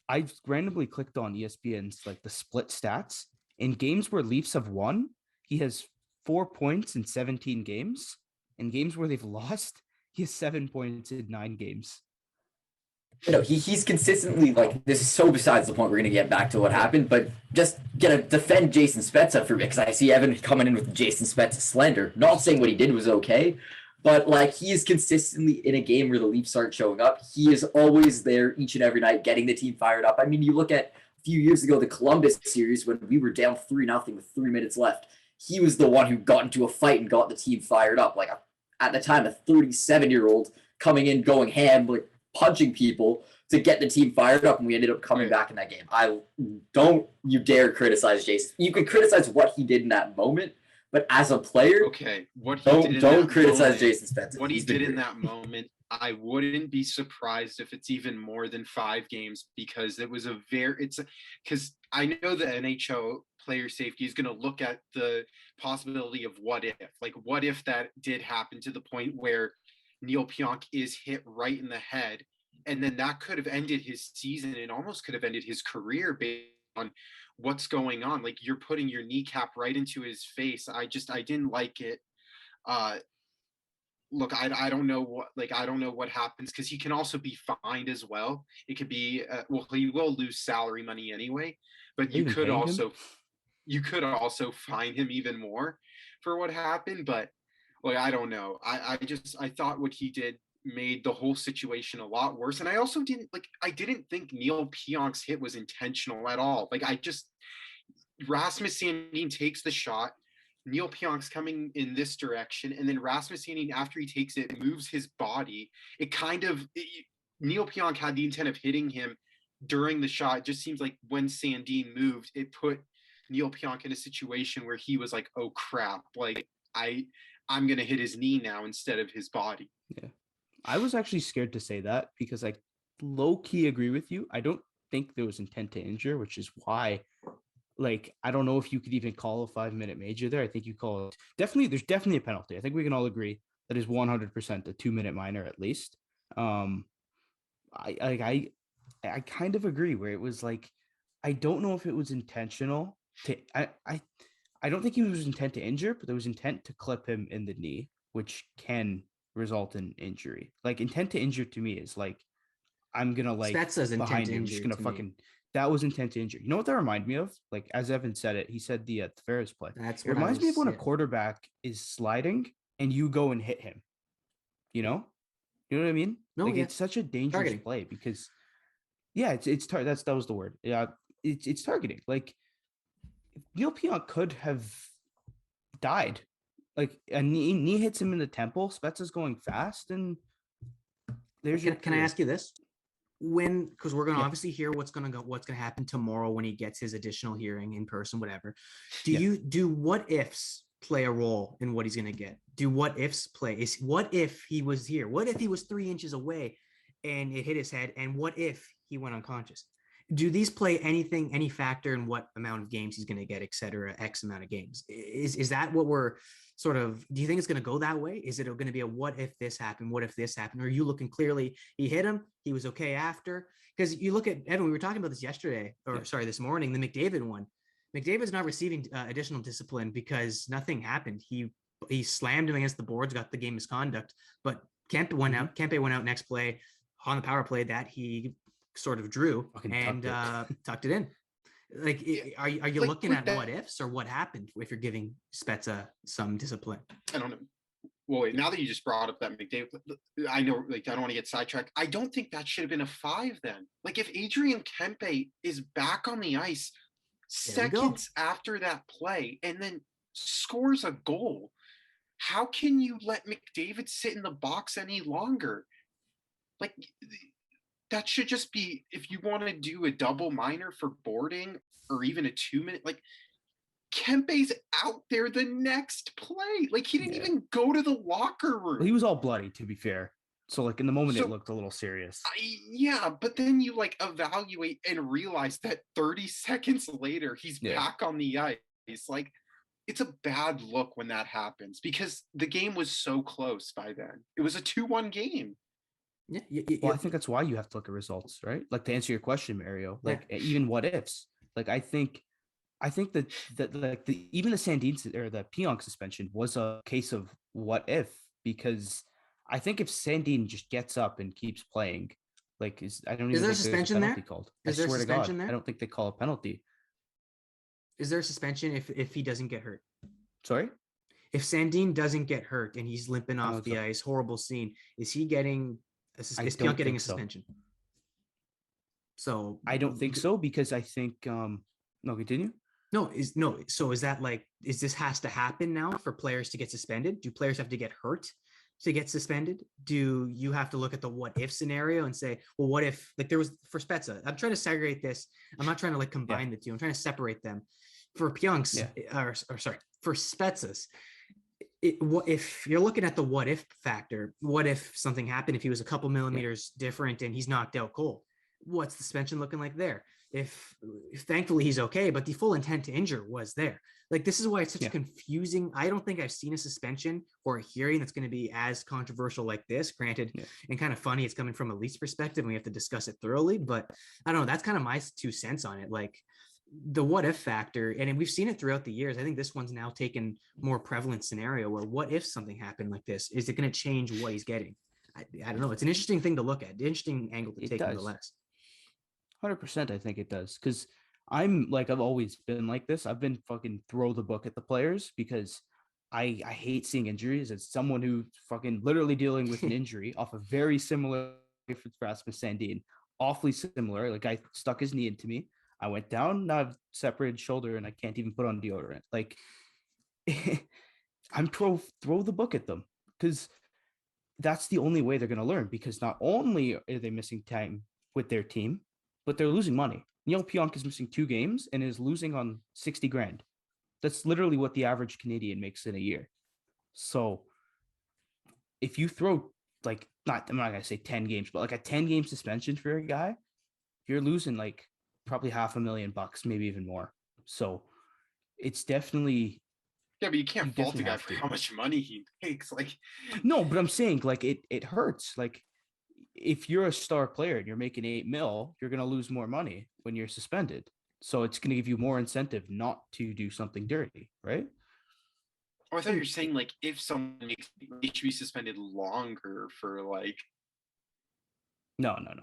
I randomly clicked on ESPN's like the split stats. In games where Leafs have won, he has 4 points in 17 games. In games where they've lost, he has 7 points in 9 games. He's consistently like, this is so besides the point. We're going to get back to what happened, but just gonna defend Jason Spezza for me, because I see Evan coming in with Jason Spezza slander. Not saying what he did was okay, but like, he is consistently in a game where the Leafs aren't showing up. He is always there each and every night, getting the team fired up. I mean, you look at a few years ago, the Columbus series, when we were down 3-0 with 3 minutes left. He was the one who got into a fight and got the team fired up. Like, at the time, a 37-year-old coming in, going ham, like punching people to get the team fired up, and we ended up coming back in that game. Don't you dare criticize Jason. You can criticize what he did in that moment, but as a player, don't criticize Jason Spezza. What he did in that moment, I wouldn't be surprised if it's even more than 5 games, because it was because I know the NHL player safety is going to look at the possibility of what if that did happen to the point where Neil Pionk is hit right in the head, and then that could have ended his season and almost could have ended his career based on what's going on. Like, you're putting your kneecap right into his face. I didn't like it. Look, I don't know what happens, because he can also be fined as well. It could be he will lose salary money anyway, but you could also fine him even more for what happened. But like, I don't know. I thought what he did made the whole situation a lot worse. And I also didn't think Neil Pionk's hit was intentional at all. Like, Rasmus Sandin takes the shot. Neil Pionk's coming in this direction, and then Rasmus Sandin, after he takes it, moves his body. Neil Pionk had the intent of hitting him during the shot. It just seems like when Sandin moved, it put Neil Pionk in a situation where he was like, oh crap, like I'm gonna hit his knee now instead of his body. Yeah. I was actually scared to say that because I low key agree with you. I don't think there was intent to injure, which is why, like, I don't know if you could even call a 5-minute major there. I think you call it there's definitely a penalty. I think we can all agree that is 100% a 2-minute minor at least. I kind of agree where it was like, I don't know if it was intentional I don't think he was intent to injure, but there was intent to clip him in the knee, which can result in injury. Like intent to injure to me is like, I'm gonna like Spezza's intent behind to you, I'm just injure gonna to me. fucking. That was intent to injure. You know what that reminded me of? Like as Evan said it, he said the Ferris play. That's It what I reminds me of was. when a Yeah. quarterback is sliding and you go and hit him. You know what I mean? No, Like yeah. it's such a dangerous Targeting. play because, yeah, that was the word. Yeah, it's targeting. Like Neil Pionk could have died. Like a knee hits him in the temple. Spezza's going fast, and there's your Can I career. ask you this? Because we're gonna Yeah. obviously hear what's gonna happen tomorrow when he gets his additional hearing in person, whatever. Yeah. Do what ifs play a role in what he's gonna get? Do what ifs play? What if he was here? What if he was 3 inches away and it hit his head? And what if he went unconscious? Do these play any factor in what amount of games he's going to get, et cetera, X amount of games? Is that what we're sort of, do you think it's going to go that way? Is it going to be a what if this happened? What if this happened? Or are you looking clearly, he hit him, he was okay after? Because you look at, Evan, we were talking about this yesterday, or sorry, this morning, the McDavid one. McDavid's not receiving additional discipline because nothing happened. He slammed him against the boards, got the game misconduct, but Kempe went out next play on the power play that he sort of drew and tucked it in. Like, are you like, looking at what ifs or what happened if you're giving Spezza some discipline? I don't know. Well, wait, now that you just brought up that McDavid, I know, like, I don't want to get sidetracked. I don't think that should have been a 5 then. Like, if Adrian Kempe is back on the ice seconds after that play and then scores a goal, how can you let McDavid sit in the box any longer? Like, that should just be, if you want to do a double minor for boarding or even a 2-minute, like Kempe's out there the next play. Like he didn't even go to the locker room. Well, he was all bloody, to be fair. So like in the moment, it looked a little serious. Yeah, but then you like evaluate and realize that 30 seconds later, he's back on the ice. Like it's a bad look when that happens because the game was so close by then. It was a 2-1 game. Yeah, well, I think that's why you have to look at results, right? Like to answer your question, Mario, like even what ifs. Like I think that like even the Sandin or the Pionk suspension was a case of what if, because I think if Sandin just gets up and keeps playing, like I don't even think there's a penalty called. I swear to God, I don't think they call a penalty. Is there a suspension if he doesn't get hurt? Sorry? If Sandin doesn't get hurt and he's limping off the ice, horrible scene, is he getting is Pionk getting a suspension? So I don't think so because I think no, continue. So is that like, is this has to happen now for players to get suspended? Do players have to get hurt to get suspended? Do you have to look at the what if scenario and say, well, what if, like there was for Spezza, I'm trying to segregate this. I'm not trying to like combine the two. I'm trying to separate them. For Pionk's or sorry, for Spezza's, if you're looking at the what if factor, what if something happened if he was a couple millimeters different and he's knocked out cold? What's the suspension looking like there? If thankfully he's okay, but the full intent to injure was there. Like this is why it's such a confusing. I don't think I've seen a suspension or a hearing that's going to be as controversial like this. Granted, and kind of funny, it's coming from a least perspective, and we have to discuss it thoroughly. But I don't know. That's kind of my 2 cents on it. Like the what if factor, and we've seen it throughout the years. I think this one's now taken more prevalent scenario where what if something happened like this? Is it going to change what he's getting? I don't know. It's an interesting thing to look at. Interesting angle to take nonetheless. 100%, I think it does, because I'm like, I've always been like this. I've been fucking throw the book at the players because I hate seeing injuries. As someone who fucking literally dealing with an injury off a very similar for Rasmus Sandin, awfully similar. Like I stuck his knee into me. I went down, now I've separated shoulder, and I can't even put on deodorant. Like I'm throw the book at them because that's the only way they're going to learn. Because not only are they missing time with their team, but they're losing money. Neil Pionk is missing 2 games and is losing on 60 grand. That's literally what the average Canadian makes in a year. So if you throw like, I'm not gonna say 10 games, but like a 10-game suspension for a guy, you're losing like probably $500,000, maybe even more. So it's definitely. Yeah, but you can't fault a definitely guy have for to. how much money he makes. Like, No, but I'm saying like it hurts. Like if you're a star player and you're making $8 million, you're gonna lose more money when you're suspended. So it's gonna give you more incentive not to do something dirty, right? oh, I thought you were saying like if someone makes, they should be suspended longer for like. No. I don't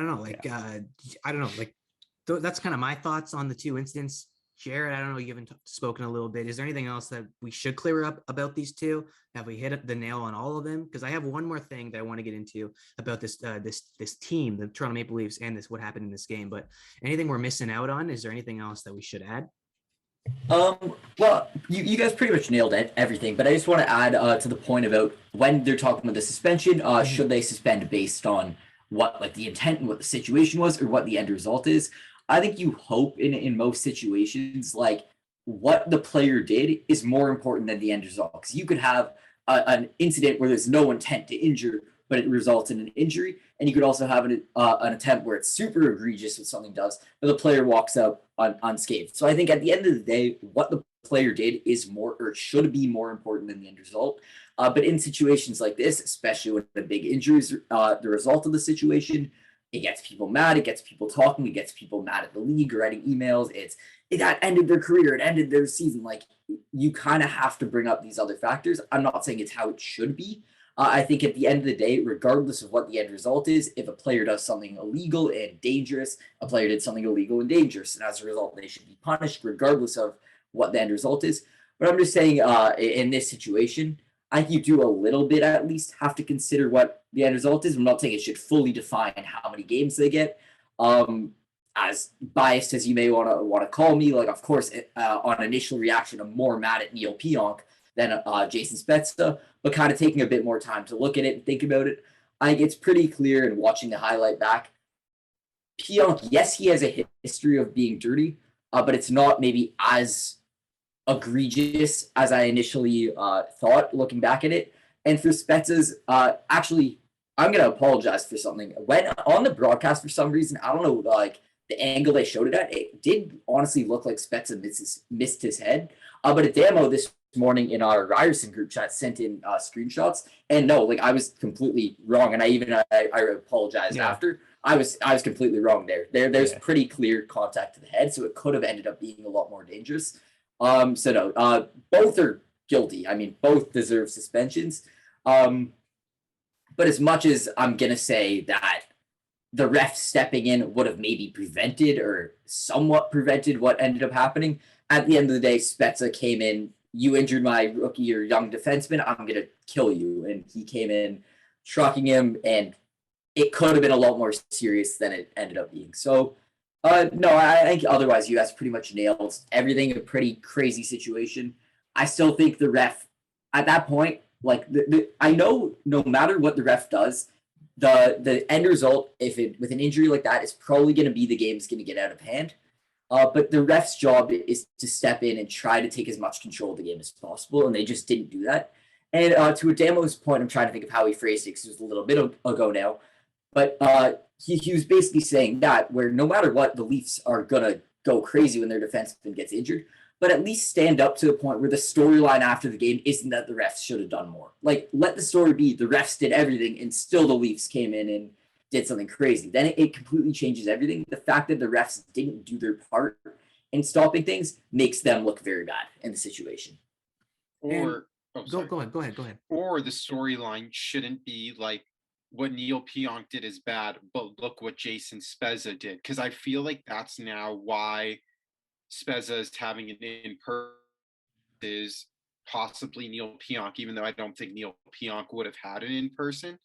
know. Like, I don't know. Like, that's kind of my thoughts on the 2 incidents. Jared, I don't know. You haven't spoken a little bit. Is there anything else that we should clear up about these 2? Have we hit the nail on all of them? Because I have one more thing that I want to get into about this this team, the Toronto Maple Leafs, and what happened in this game. But anything we're missing out on? Is there anything else that we should add? Well, you guys pretty much nailed everything, but I just want to add to the point about when they're talking about the suspension, should they suspend based on what like the intent and what the situation was or what the end result is? I think you hope in most situations, like what the player did is more important than the end result. Because you could have an incident where there's no intent to injure, but it results in an injury. And you could also have an attempt where it's super egregious what something does, but the player walks out unscathed. So I think at the end of the day, what the player did is more or should be more important than the end result. But in situations like this, especially when a big injury is the result of the situation, it gets people mad. It gets people talking. It gets people mad at the league, writing emails. That ended their career. It ended their season. Like you kind of have to bring up these other factors. I'm not saying it's how it should be. I think at the end of the day, regardless of what the end result is, if a player does something illegal and dangerous, a player did something illegal and dangerous, and as a result, they should be punished regardless of what the end result is. But I'm just saying, in this situation, I think you do a little bit at least have to consider what the end result is. I'm not saying it should fully define how many games they get. As biased as you may want to call me, like of course, on initial reaction, I'm more mad at Neil Pionk than Jason Spezza, but kind of taking a bit more time to look at it and think about it, I think it's pretty clear in watching the highlight back. Pionk, yes, he has a history of being dirty, but it's not maybe as egregious as I initially thought looking back at it. And for Spezza's, actually, I'm going to apologize for something. When on the broadcast, for some reason, I don't know, like the angle they showed it at, it did honestly look like Spezza missed his head. But Adamo this morning in our Ryerson group chat sent in screenshots, and no, like I was completely wrong, and I apologized after. I was completely wrong there. There's pretty clear contact to the head, so it could have ended up being a lot more dangerous. So no, both are guilty. I mean, both deserve suspensions. But as much as I'm gonna say that the ref stepping in would have maybe prevented or somewhat prevented what ended up happening, at the end of the day, Spezza came in. You injured my rookie or young defenseman, I'm going to kill you. And he came in, trucking him, and it could have been a lot more serious than it ended up being. So, no, I think otherwise you guys pretty much nailed everything. A pretty crazy situation. I still think the ref, at that point, like, I know no matter what the ref does, the end result, if it with an injury like that, is probably going to be the game's going to get out of hand. But the ref's job is to step in and try to take as much control of the game as possible, and they just didn't do that. And to Adamo's point, I'm trying to think of how he phrased it because it was a little bit ago now. But he was basically saying that where no matter what, the Leafs are going to go crazy when their defenseman gets injured, but at least stand up to the point where the storyline after the game isn't that the refs should have done more. Like, let the story be the refs did everything, and still the Leafs came in and did something crazy. Then it completely changes everything. The fact that the refs didn't do their part in stopping things makes them look very bad in the situation. Or go ahead. Or the storyline shouldn't be like what Neil Pionk did is bad, but look what Jason Spezza did. Because I feel like that's now why Spezza is having an in-person is possibly Neil Pionk, even though I don't think Neil Pionk would have had an in-person.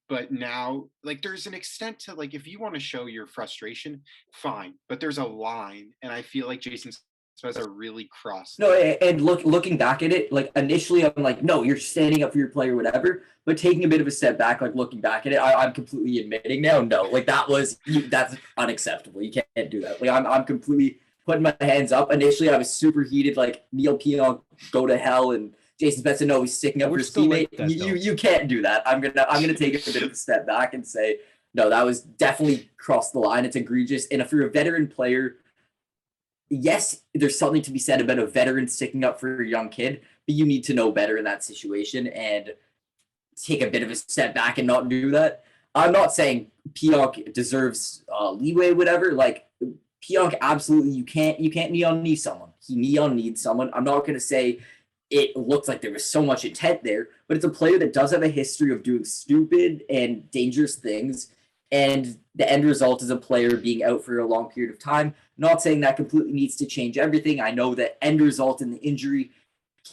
But now, like, there's an extent to, like, if you want to show your frustration, fine. But there's a line. And I feel like Jason Spezza really crossed. No, and looking back at it, like initially I'm like, no, you're standing up for your player, whatever. But taking a bit of a step back, like looking back at it, I'm completely admitting now, no, like that's unacceptable. You can't do that. Like I'm completely putting my hands up. Initially, I was super heated, like Neil Pionk, go to hell, and Jason Spezza, no, he's sticking up for his teammate. Like you can't do that. I'm gonna take a bit of a step back and say, no, that was definitely crossed the line. It's egregious. And if you're a veteran player, yes, there's something to be said about a veteran sticking up for a young kid, but you need to know better in that situation and take a bit of a step back and not do that. I'm not saying Pionk deserves leeway, whatever. Like Pionk, absolutely, you can't knee someone. He needs someone. I'm not gonna say it looks like there was so much intent there, but it's a player that does have a history of doing stupid and dangerous things. And the end result is a player being out for a long period of time. Not saying that completely needs to change everything. I know that end result in the injury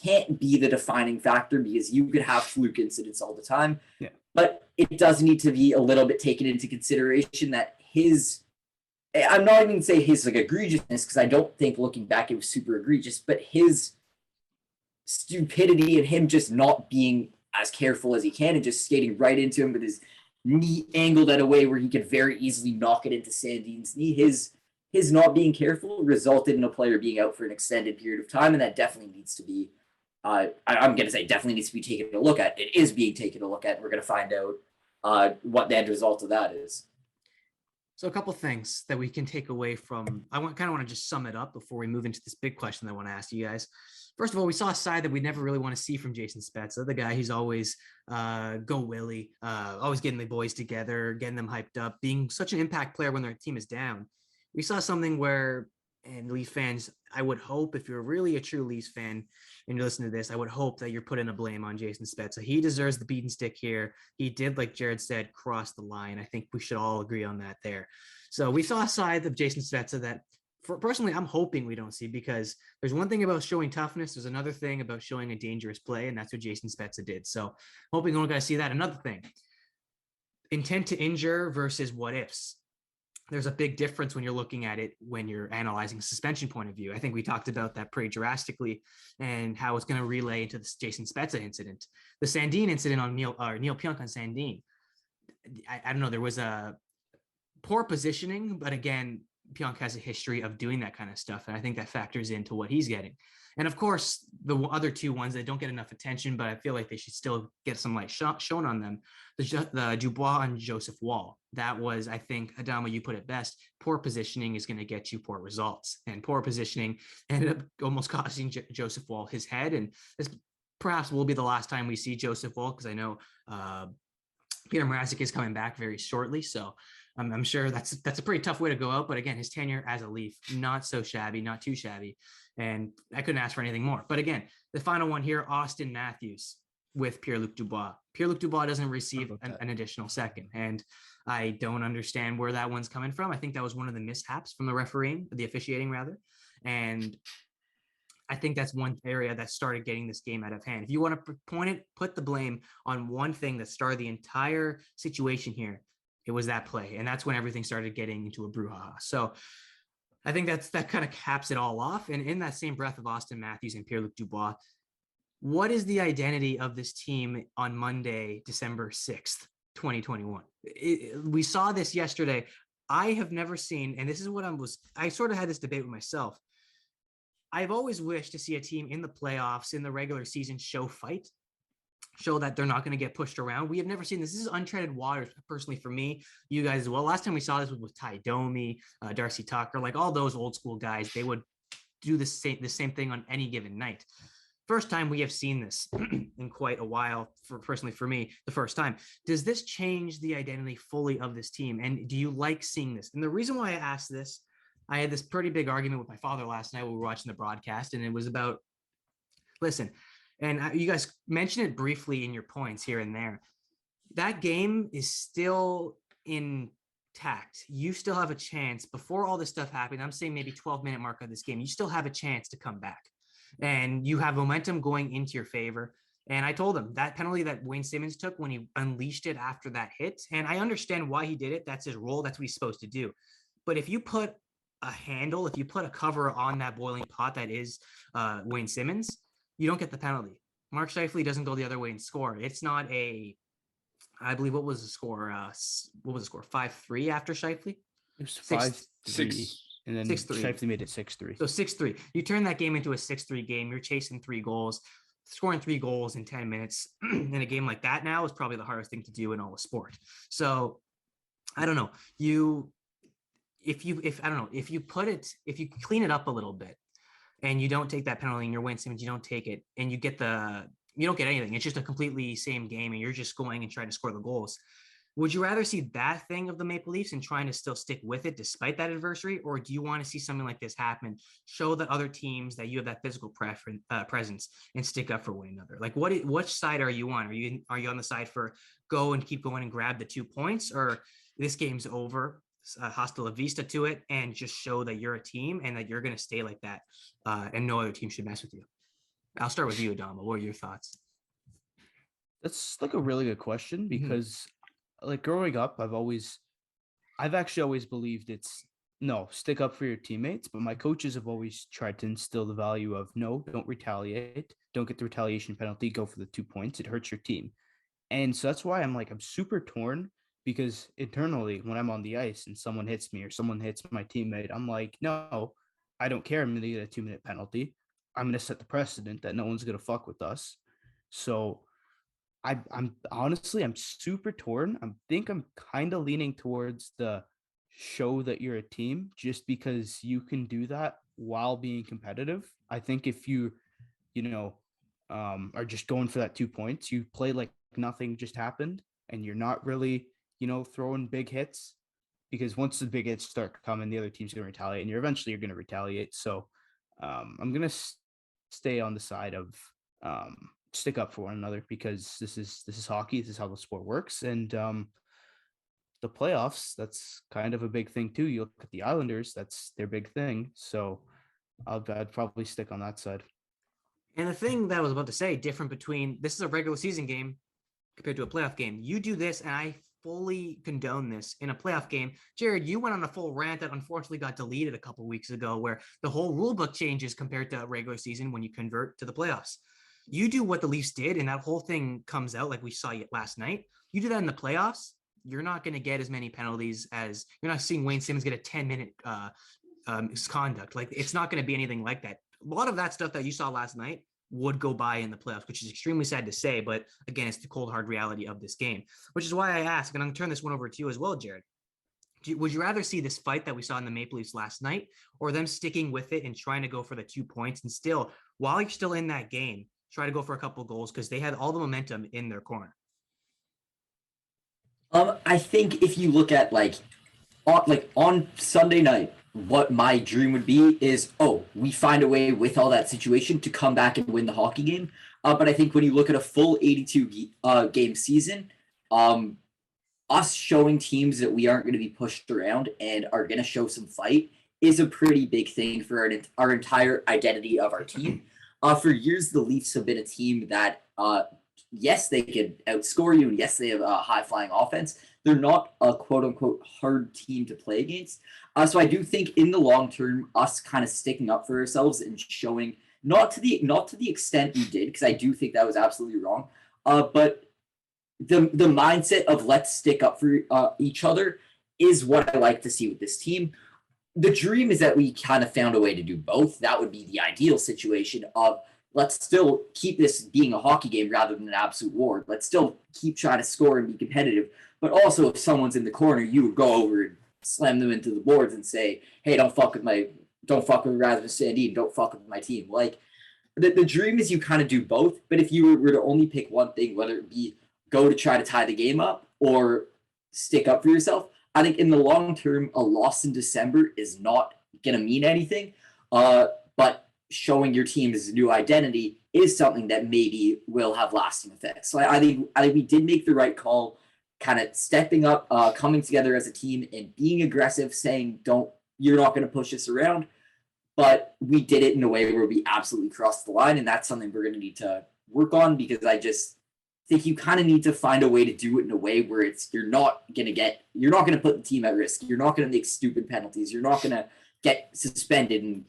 can't be the defining factor because you could have fluke incidents all the time. Yeah. But it does need to be a little bit taken into consideration that I'm not even going to say his like egregiousness, because I don't think looking back it was super egregious, but his stupidity and him just not being as careful as he can and just skating right into him with his knee angled at a way where he could very easily knock it into Sandin's knee. His not being careful resulted in a player being out for an extended period of time, and that definitely needs to be I'm going to say definitely needs to be taken a look at. It is being taken a look at. We're going to find out what the end result of that is. So a couple things that we can take away from, kind of want to just sum it up before we move into this big question that I want to ask you guys. First of all, we saw a side that we never really want to see from Jason Spezza, the guy who's always go Willie, always getting the boys together, getting them hyped up, being such an impact player when their team is down. We saw something where, and Leafs fans, I would hope if you're really a true Leafs fan and you're listening to this, I would hope that you're putting a blame on Jason Spezza. He deserves the beaten stick here. He did, like Jared said, cross the line. I think we should all agree on that there. So we saw a side of Jason Spezza that, personally, I'm hoping we don't see, because there's one thing about showing toughness. There's another thing about showing a dangerous play, and that's what Jason Spezza did. So hoping we don't got to see that. Another thing, intent to injure versus what ifs. There's a big difference when you're looking at it when you're analyzing a suspension point of view. I think we talked about that pretty drastically and how it's going to relay into the Jason Spezza incident. The Sandin incident on Neil Pionk on Sandin. I don't know. There was a poor positioning, but again, Pionk has a history of doing that kind of stuff. And I think that factors into what he's getting. And of course, the other two ones that don't get enough attention, but I feel like they should still get some light shown on them. The Dubois and Joseph Wall. That was, I think, Adama, you put it best. Poor positioning is going to get you poor results. And poor positioning ended up almost costing Joseph Wall his head. And this perhaps will be the last time we see Joseph Wall, because I know Peter Mrazek is coming back very shortly. So I'm sure that's a pretty tough way to go out. But again, his tenure as a Leaf, not so shabby, not too shabby. And I couldn't ask for anything more. But again, the final one here, Austin Matthews with Pierre-Luc Dubois. Pierre-Luc Dubois doesn't receive an additional second. And I don't understand where that one's coming from. I think that was one of the mishaps from the officiating rather. And I think that's one area that started getting this game out of hand. If you want to put the blame on one thing that started the entire situation here, it was that play. And that's when everything started getting into a brouhaha. So I think that kind of caps it all off. And in that same breath of Austin Matthews and Pierre-Luc Dubois, what is the identity of this team on Monday, December 6th, 2021? We saw this yesterday. I have never seen, and this is what I sort of had this debate with myself. I've always wished to see a team in the playoffs, in the regular season, show fight, show that they're not going to get pushed around. We have never seen this. This is untreaded waters, personally, for me, you guys as well. Last time we saw this was with Ty Domi, Darcy Tucker, like all those old school guys. They would do the same thing on any given night. First time we have seen this in quite a while, for me, the first time. Does this change the identity fully of this team? And do you like seeing this? And the reason why I asked this, I had this pretty big argument with my father last night when we were watching the broadcast, and it was about, listen, and you guys mentioned it briefly in your points here and there. That game is still intact. You still have a chance before all this stuff happened. I'm saying maybe 12-minute mark of this game. You still have a chance to come back. And you have momentum going into your favor. And I told him that penalty that Wayne Simmons took when he unleashed it after that hit, and I understand why he did it. That's his role. That's what he's supposed to do. But if you put a handle, if you put a cover on that boiling pot that is Wayne Simmons, you don't get the penalty. Mark Scheifele doesn't go the other way and score. It's not I believe, what was the score? 5-3 after Scheifele? It was Six- 5-3, and then 6-3. Scheifele made it 6-3. So 6-3. You turn that game into a 6-3 game. You're chasing 3 goals. Scoring 3 goals in 10 minutes in a game like that now is probably the hardest thing to do in all of sport. So I don't know. If you clean it up a little bit and you don't take that penalty and you're Wayne Simmons, you don't take it and you don't get anything. It's just a completely same game and you're just going and trying to score the goals. Would you rather see that thing of the Maple Leafs and trying to still stick with it despite that adversity? Or do you want to see something like this happen, show that other teams that you have that physical presence and stick up for one another? Like which side are you on? Are you on the side for go and keep going and grab the 2 points, or this game's over, hasta la vista to it, and just show that you're a team and that you're going to stay like that and no other team should mess with you? I'll start with you, Adama. What are your thoughts? That's like a really good question because like growing up, I've actually always believed it's no, stick up for your teammates, but my coaches have always tried to instill the value of no, don't retaliate, don't get the retaliation penalty, go for the 2 points. It hurts your team. And so that's why I'm super torn, because internally when I'm on the ice and someone hits me or someone hits my teammate, I'm like, no, I don't care. I'm going to get a 2-minute penalty. I'm going to set the precedent that no one's going to fuck with us. So I'm honestly, I'm super torn. I think I'm kind of leaning towards the show that you're a team, just because you can do that while being competitive. I think if you are just going for that 2 points, you play like nothing just happened and you're not really, throwing big hits, because once the big hits start coming, the other team's going to retaliate and you're going to retaliate. So I'm going to stay on the side of stick up for one another, because this is hockey. This is how the sport works. And the playoffs, that's kind of a big thing too. You look at the Islanders, that's their big thing. So I'd probably stick on that side. And the thing that I was about to say, different between this is a regular season game compared to a playoff game. You do this, and I fully condone this in a playoff game. Jared, you went on a full rant that unfortunately got deleted a couple weeks ago, where the whole rule book changes compared to a regular season when you convert to the playoffs. You do what the Leafs did, and that whole thing comes out like we saw last night. You do that in the playoffs, you're not going to get as many penalties as you're not seeing Wayne Simmons get a 10-minute misconduct. Like, it's not going to be anything like that. A lot of that stuff that you saw last night would go by in the playoffs, which is extremely sad to say. But again, it's the cold, hard reality of this game, which is why I ask, and I'm going to turn this one over to you as well, Jared. Would you rather see this fight that we saw in the Maple Leafs last night, or them sticking with it and trying to go for the 2 points and still, while you're still in that game, try to go for a couple of goals because they had all the momentum in their corner? I think if you look at on Sunday night, what my dream would be is, we find a way with all that situation to come back and win the hockey game. But I think when you look at a full 82 game season, us showing teams that we aren't going to be pushed around and are going to show some fight is a pretty big thing for our entire identity of our team. For years, the Leafs have been a team that, yes, they could outscore you, and yes, they have a high-flying offense. They're not a quote-unquote hard team to play against. So I do think in the long term, us kind of sticking up for ourselves and showing, not to the extent we did, because I do think that was absolutely wrong, but the mindset of let's stick up for each other is what I like to see with this team. The dream is that we kind of found a way to do both. That would be the ideal situation of, let's still keep this being a hockey game rather than an absolute war. Let's still keep trying to score and be competitive. But also, if someone's in the corner, you would go over and slam them into the boards and say, hey, don't fuck with Rasmus Sandin, don't fuck with my team. Like, the dream is you kind of do both. But if you were to only pick one thing, whether it be go to try to tie the game up or stick up for yourself, I think in the long term, a loss in December is not going to mean anything. But showing your team's new identity is something that maybe will have lasting effects. So I think we did make the right call, kind of stepping up, coming together as a team and being aggressive, saying, you're not going to push us around. But we did it in a way where we absolutely crossed the line. And that's something we're going to need to work on, because I just think you kind of need to find a way to do it in a way where you're not going to put the team at risk. You're not going to make stupid penalties. You're not going to get suspended and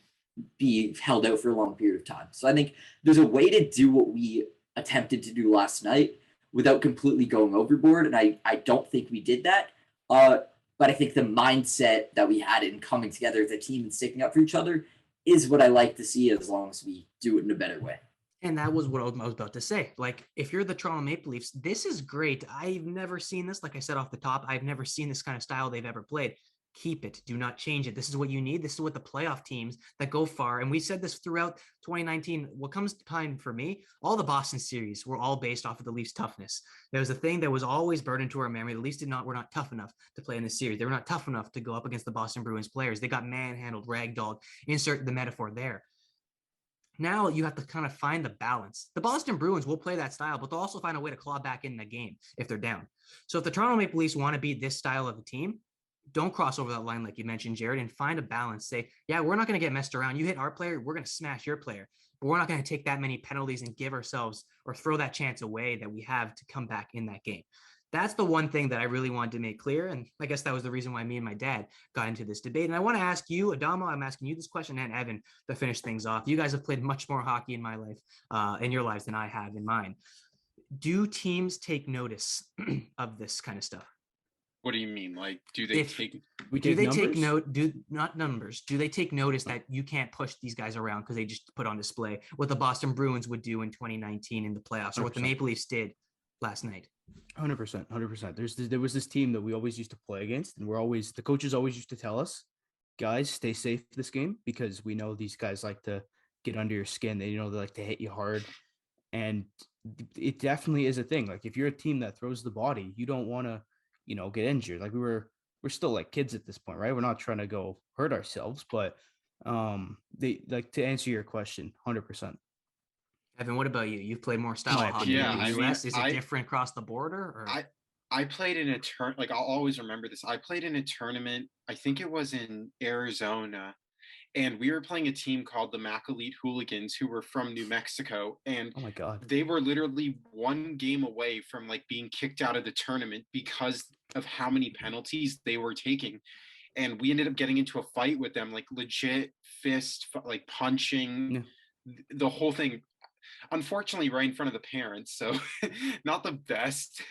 be held out for a long period of time. So I think there's a way to do what we attempted to do last night without completely going overboard. And I don't think we did that. But I think the mindset that we had in coming together as a team and sticking up for each other is what I like to see, as long as we do it in a better way. And that was what I was about to say. Like, if you're the Toronto Maple Leafs, this is great. I've never seen this. Like I said off the top, I've never seen this kind of style they've ever played. Keep it. Do not change it. This is what you need. This is what the playoff teams that go far. And we said this throughout 2019. What comes to time for me, all the Boston series were all based off of the Leafs' toughness. There was a thing that was always burned into our memory. The Leafs were not tough enough to play in this series. They were not tough enough to go up against the Boston Bruins players. They got manhandled, ragdolled. Insert the metaphor there. Now you have to kind of find the balance. The Boston Bruins will play that style, but they'll also find a way to claw back in the game if they're down. So if the Toronto Maple Leafs want to be this style of a team, don't cross over that line like you mentioned, Jared, and find a balance. Say, yeah, we're not going to get messed around. You hit our player, we're going to smash your player. But we're not going to take that many penalties and give ourselves or throw that chance away that we have to come back in that game. That's the one thing that I really wanted to make clear. And I guess that was the reason why me and my dad got into this debate. And I want to ask you, Adamo, I'm asking you this question, and Evan, to finish things off. You guys have played much more hockey in my life, in your lives, than I have in mine. Do teams take notice of this kind of stuff? What do you mean? Like, do they take? Do they take note? Not numbers? Do they take notice that you can't push these guys around because they just put on display what the Boston Bruins would do in 2019 in the playoffs, or what the Maple Leafs did last night? 100%. There was this team that we always used to play against, and the coaches always used to tell us, guys, stay safe this game, because we know these guys like to get under your skin. They like to hit you hard, and it definitely is a thing. Like, if you're a team that throws the body, you don't want to get injured. Like, we're still like kids at this point, right? We're not trying to go hurt ourselves, but they, like, to answer your question, 100%. Evan, what about you? You've played more style hockey in the US. Is it different across the border? Or? I played in a like, I'll always remember this. I played in a tournament, I think it was in Arizona, and we were playing a team called the Mac Elite Hooligans, who were from New Mexico. And oh my God, they were literally one game away from like being kicked out of the tournament because of how many penalties they were taking. And we ended up getting into a fight with them, like legit fist, like punching, the whole thing. Unfortunately, right in front of the parents, so not the best.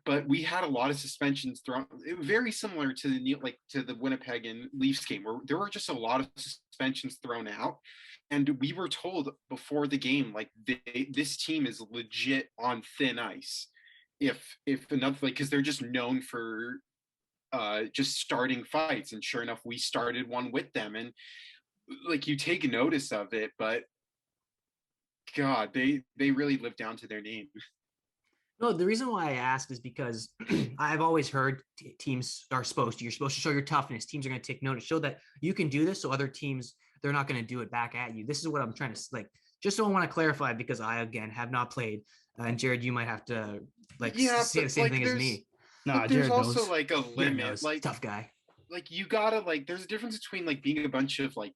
But we had a lot of suspensions thrown. Very similar to the Winnipeg and Leafs game, where there were just a lot of suspensions thrown out. And we were told before the game, like, this team is legit on thin ice. If enough, like, because they're just known for just starting fights. And sure enough, we started one with them, and like, you take notice of it, but God, they really live down to their name. No, the reason why I asked is because I've always heard teams you're supposed to show your toughness. Teams are going to take notice, show that you can do this, so other teams, they're not going to do it back at you. This is what I'm trying to, like, just so I want to clarify, because I, again, have not played. And Jared, you might have to say the same thing as me. No, there's also knows. Like a limit, like tough guy. Like, you gotta, like, there's a difference between like being a bunch of like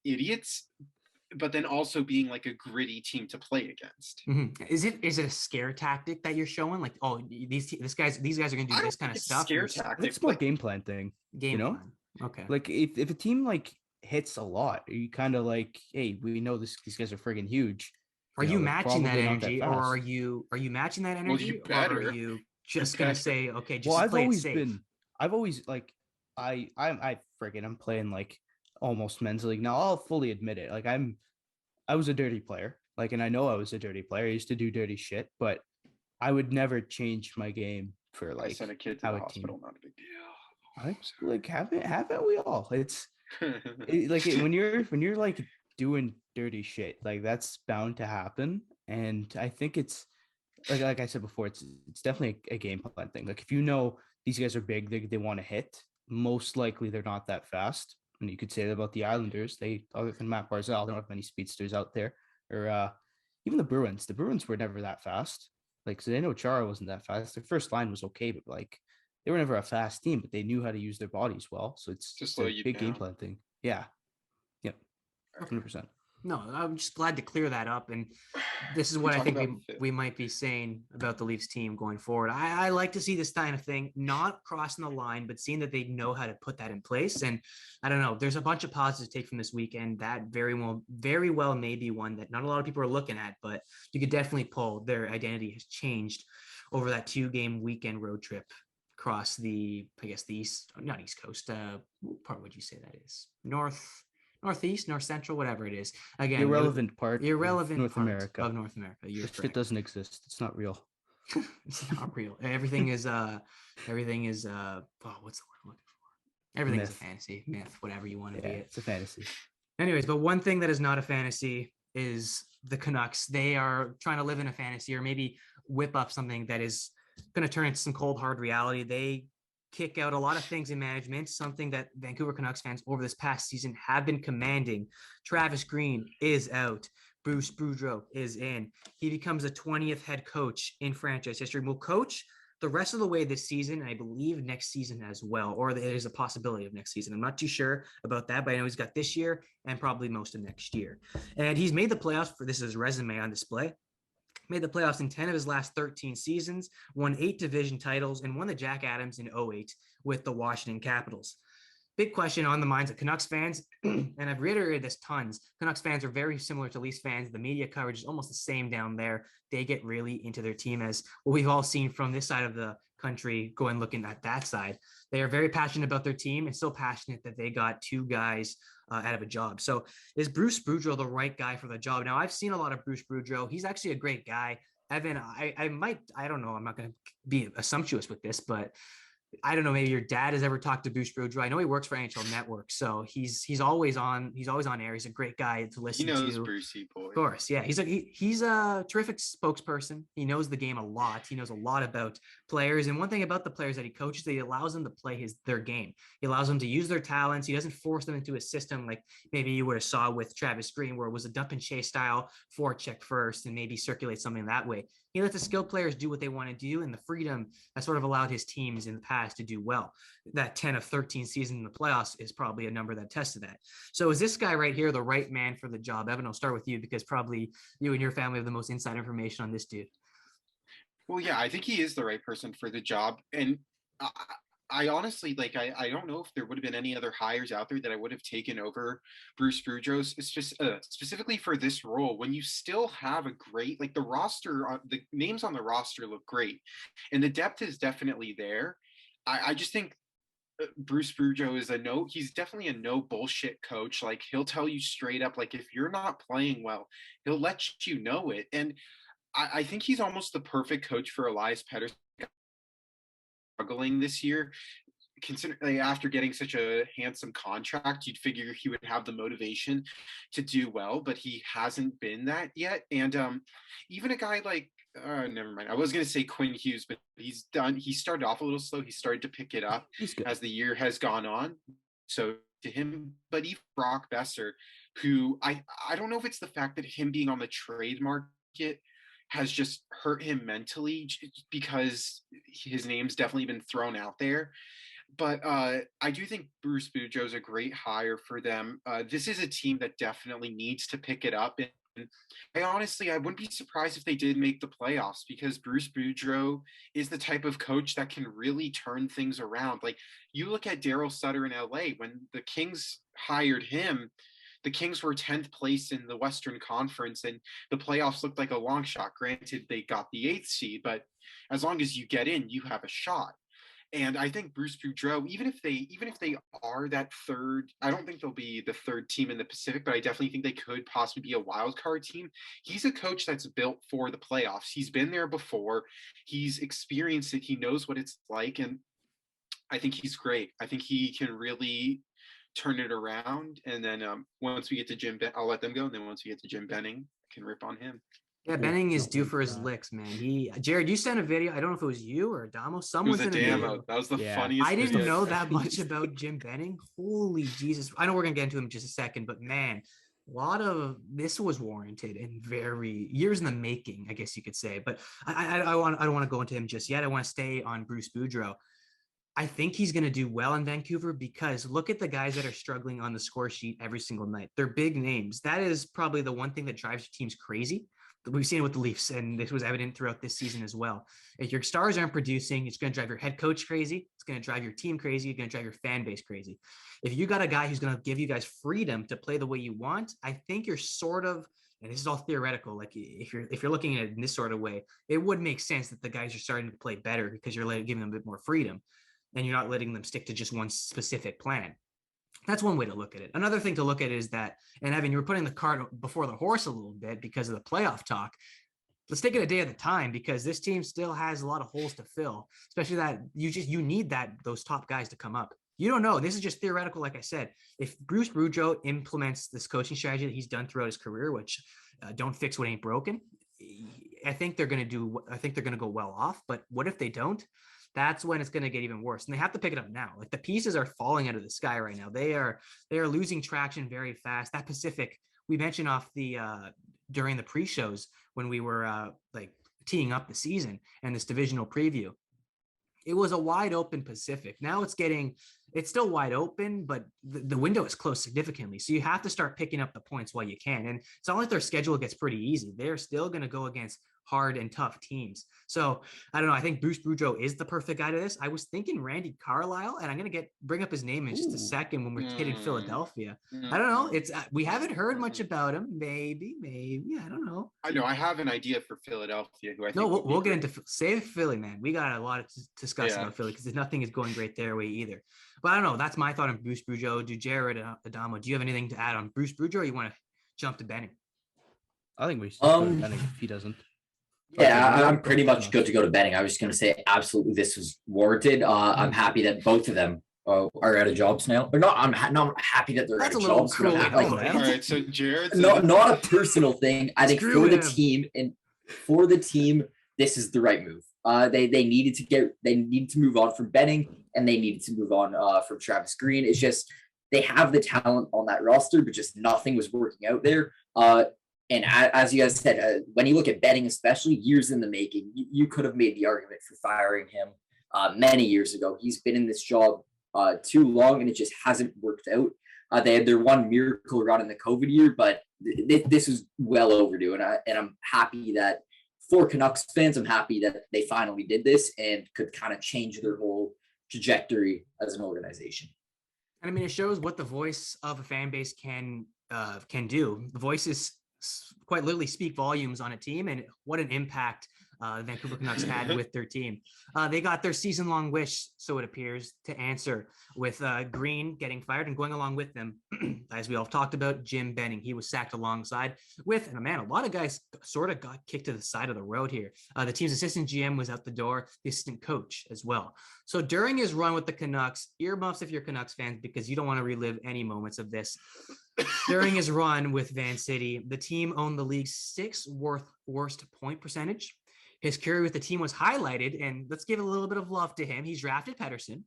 idiots, but then also being like a gritty team to play against. Mm-hmm. Is it a scare tactic that you're showing? Like, oh, these guys are going to do this kind of stuff. Scare tactic. It's more game plan thing. Plan. Okay. Like, if a team like hits a lot, you kind of like, hey, we know these guys are friggin' huge. Are you matching that energy, or are you matching that energy, or are you just gonna say, okay, just play it safe? I've always like, I'm playing like almost men's league now. I'll fully admit it. Like, I was a dirty player. Like, and I know I was a dirty player. I used to do dirty shit, but I would never change my game for like. I sent a kid to the hospital. Not a big deal. Like haven't we all? It's when you're like doing dirty shit, like, that's bound to happen. And I think it's like I said before, it's definitely a game plan thing. Like, if you know these guys are big, they want to hit, most likely they're not that fast. And you could say that about the Islanders. They, other than Matt Barzal, they don't have many speedsters out there. Or even the Bruins. The Bruins were never that fast. Like, so they know Chara wasn't that fast. Their first line was okay, but like, they were never a fast team, but they knew how to use their bodies well. So it's just a big game plan thing. Yeah. Yep. 100%. No, I'm just glad to clear that up. And this is what I Talk think about we might be saying about the Leafs team going forward. I like to see this kind of thing, not crossing the line, but seeing that they know how to put that in place. And I don't know, there's a bunch of positives to take from this weekend. That very well may be one that not a lot of people are looking at, but you could definitely pull. Their identity has changed over that 2-game weekend road trip across the not East Coast. What part would you say that is? Northeast, North Central, whatever it is. Again, Irrelevant part of irrelevant North part America. of North America. You're This shit correct. doesn't exist. It's not real. It's not real. Everything is what's the word I'm looking for? Everything is a Myth. fantasy, myth, whatever you want to Yeah, be it. it's a fantasy. Anyways, but one thing that is not a fantasy is the Canucks. They are trying to live in a fantasy or maybe whip up something that is going to turn into some cold, hard reality. They kick out a lot of things in management, something that Vancouver Canucks fans over this past season have been commanding. Travis Green is out. Bruce Boudreau is in. He becomes the 20th head coach in franchise history. Will coach the rest of the way this season, and I believe next season as well, or there's a possibility of next season. I'm not too sure about that, but I know he's got this year and probably most of next year. And he's made the playoffs for this is his resume on display. Made the playoffs in 10 of his last 13 seasons, won 8 division titles, and won the Jack Adams in 08 with the Washington Capitals. Big question on the minds of Canucks fans, and I've reiterated this tons. Canucks fans are very similar to Leafs fans. The media coverage is almost the same down there. They get really into their team, as what we've all seen from this side of the country going looking at that side. They are very passionate about their team and so passionate that they got 2 guys out of a job. So is Bruce Boudreau the right guy for the job? Now, I've seen a lot of Bruce Boudreau. He's actually a great guy. Evan, I don't know. I'm not going to be assumptuous with this, but I don't know, maybe your dad has ever talked to Bruce Boudreau. I know he works for NHL Network, so he's always on air. He's a great guy to listen to. He knows Brucey boy. Of course, yeah. He's a terrific spokesperson. He knows the game a lot. He knows a lot about players. And one thing about the players that he coaches, that he allows them to play their game. He allows them to use their talents. He doesn't force them into a system like maybe you would have saw with Travis Green, where it was a dump and chase style, Voracek first, and maybe circulate something that way. He lets the skilled players do what they want to do, and the freedom that sort of allowed his teams in the past to do well. That 10 of 13 season in the playoffs is probably a number that tested that. So is this guy right here the right man for the job? Evan, I'll start with you because probably you and your family have the most inside information on this dude. Well, yeah, I think he is the right person for the job. And I honestly, I don't know if there would have been any other hires out there that I would have taken over Bruce Boudreau's. It's just specifically for this role, when you still have a great, the roster, the names on the roster look great. And the depth is definitely there. I just think Bruce Boudreau is he's definitely a no bullshit coach. He'll tell you straight up, if you're not playing well, he'll let you know it. And I think he's almost the perfect coach for Elias Pettersson struggling this year. Considering after getting such a handsome contract, you'd figure he would have the motivation to do well, but he hasn't been that yet. And even a guy like never mind. I was going to say Quinn Hughes, but he's done. He started off a little slow. He started to pick it up as the year has gone on. So to him, but even Brock Besser, who I don't know if it's the fact that him being on the trade market has just hurt him mentally because his name's definitely been thrown out there. But I do think Bruce Boudreau is a great hire for them. This is a team that definitely needs to pick it up. And I wouldn't be surprised if they did make the playoffs, because Bruce Boudreau is the type of coach that can really turn things around. You look at Daryl Sutter in LA, when the Kings hired him, the Kings were 10th place in the Western Conference, and the playoffs looked like a long shot. Granted, they got the 8th seed, but as long as you get in, you have a shot. And I think Bruce Boudreau, even if they are that third, I don't think they'll be the third team in the Pacific, but I definitely think they could possibly be a wild card team. He's a coach that's built for the playoffs. He's been there before. He's experienced it. He knows what it's like. And I think he's great. I think he can really turn it around. And then once we get to Jim, I'll let them go. And then once we get to Jim Benning, I can rip on him. Yeah, Benning is due for his licks, man. Jared, you sent a video. I don't know if it was you or Adamo. Someone sent a video. That was the funniest. I didn't know that much about Jim Benning. Holy Jesus. I know we're going to get into him in just a second, but man, a lot of this was warranted and very years in the making, I guess you could say. But I don't want to go into him just yet. I want to stay on Bruce Boudreau. I think he's going to do well in Vancouver because look at the guys that are struggling on the score sheet every single night. They're big names. That is probably the one thing that drives teams crazy. We've seen it with the Leafs, and this was evident throughout this season as well. If your stars aren't producing, it's going to drive your head coach crazy. It's going to drive your team crazy. It's going to drive your fan base crazy. If you got a guy who's going to give you guys freedom to play the way you want, I think you're sort of, and this is all theoretical, like if you're looking at it in this sort of way, it would make sense that the guys are starting to play better because you're giving them a bit more freedom and you're not letting them stick to just one specific plan. That's one way to look at it. Another thing to look at is that, and Evan, you were putting the cart before the horse a little bit because of the playoff talk. Let's take it a day at a time because this team still has a lot of holes to fill, especially that you need those top guys to come up. You don't know. This is just theoretical. Like I said, if Bruce Boudreau implements this coaching strategy that he's done throughout his career, which don't fix what ain't broken, I think they're going to go well off. But what if they don't? That's when it's going to get even worse. And they have to pick it up now. Like the pieces are falling out of the sky right now. They are losing traction very fast. That Pacific, we mentioned off the during the pre-shows when we were like teeing up the season and this divisional preview. It was a wide open Pacific. Now it's still wide open, but the window is closed significantly. So you have to start picking up the points while you can. And it's not like their schedule gets pretty easy. They're still going to go against hard and tough teams. So I don't know. I think Bruce Boudreau is the perfect guy to this. I was thinking Randy Carlisle, and I'm going to bring up his name in just a second when we're hitting Philadelphia. I don't know. It's we haven't heard much about him. Maybe. I don't know. I know. I have an idea for Philadelphia. Who I think no, we'll get into save Philly, man. We got a lot to discuss about Philly because nothing is going great their way either. But I don't know. That's my thought on Bruce Boudreau. Do Jared Adamo? Do you have anything to add on Bruce Boudreau? Or you want to jump to Benning? I think we should go to Benning if he doesn't. Yeah, I'm pretty much good to go to Benning. I was going to say absolutely this was warranted. I'm happy that both of them are out of jobs now. Or not. I'm not happy that they're out of jobs. Cruel, like, all right, so Jared's not a personal thing. I think for the team, this is the right move. They needed to move on from Benning, and they needed to move on from Travis Green. It's just they have the talent on that roster, but just nothing was working out there. And as you guys said, when you look at Benning, especially years in the making, you could have made the argument for firing him many years ago. He's been in this job too long, and it just hasn't worked out. They had their one miracle run in the COVID year, but this is well overdue. And I'm happy that for Canucks fans, I'm happy that they finally did this and could kind of change their whole trajectory as an organization. And I mean, it shows what the voice of a fan base can do. The voices quite literally speak volumes on a team, and what an impact the Vancouver Canucks had with their team. They got their season-long wish, so it appears, to answer with Green getting fired and going along with them, as we all talked about, Jim Benning. He was sacked alongside with, and man, a lot of guys sort of got kicked to the side of the road here. The team's assistant GM was out the door, the assistant coach as well. So during his run with the Canucks, earmuffs if you're Canucks fans, because you don't want to relive any moments of this. During his run with Van City, the team owned the league's sixth worst point percentage. His career with the team was highlighted, and let's give a little bit of love to him. He's drafted Pettersson,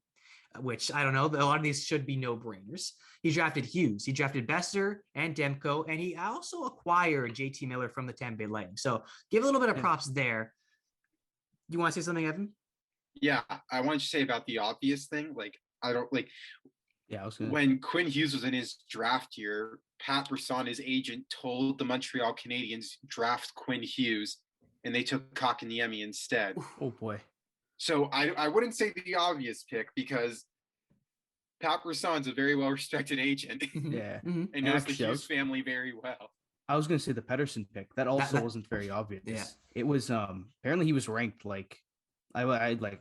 which I don't know. A lot of these should be no-brainers. He drafted Hughes. He drafted Besser and Demko, and he also acquired JT Miller from the Tampa Bay Lightning. So give a little bit of props there. You want to say something, Evan? Yeah, I wanted to say about the obvious thing. Like, I don't like. Yeah, when Quinn Hughes was in his draft year, Pat Brisson, his agent, told the Montreal Canadiens draft Quinn Hughes, and they took Kotkaniemi instead. Oh boy! So I wouldn't say the obvious pick because Pat Brisson's a very well respected agent. Yeah, and knows the Hughes family very well. I was going to say the Pettersson pick. That also wasn't very obvious. Yeah, it was. Apparently, he was ranked like. I like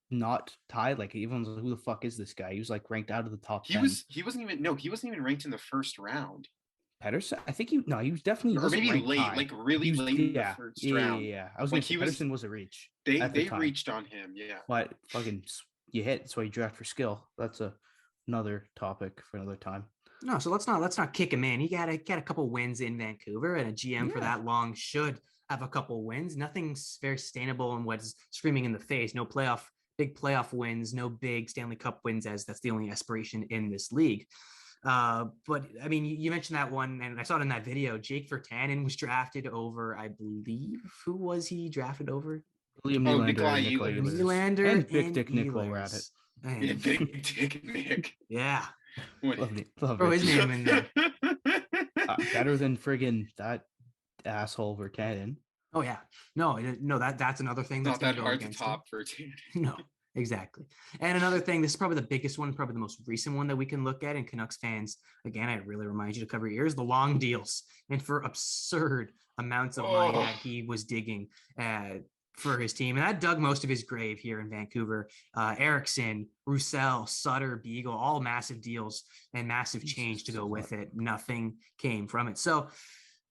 not tied. Like even like, who the fuck is this guy? He was like ranked out of the top 10. He wasn't even ranked in the first round. Pettersson, I think he was definitely or maybe late, high. like really late in the first round. Yeah. I was like, Pettersson was a reach. They reached on him, yeah. But fucking you hit. That's why you draft for skill. That's another topic for another time. No, so let's not kick him in. He got a couple wins in Vancouver, and a GM for that long should have a couple wins. Nothing's very sustainable in what's screaming in the face. No big playoff wins, no big Stanley Cup wins, as that's the only aspiration in this league. But I mean, you mentioned that one, and I saw it in that video. Jake Virtanen was drafted over, I believe, who was he drafted over? William Nikolai Nylander and Big Dick Nick while we're at it. And, Big Dick Nick. yeah. Love Throw his it. name in there. Better than friggin' that asshole Vertanen. Oh yeah. No, that's another thing that's Not going that to go hard to against top him. for Tannen. No, exactly. And another thing, this is probably the biggest one, probably the most recent one that we can look at. And Canucks fans, again, I really remind you to cover your ears, the long deals. And for absurd amounts of money that he was digging for his team. And that dug most of his grave here in Vancouver. Eriksson, Russo, Sutter, Beagle, all massive deals and massive change to go with it. Nothing came from it. So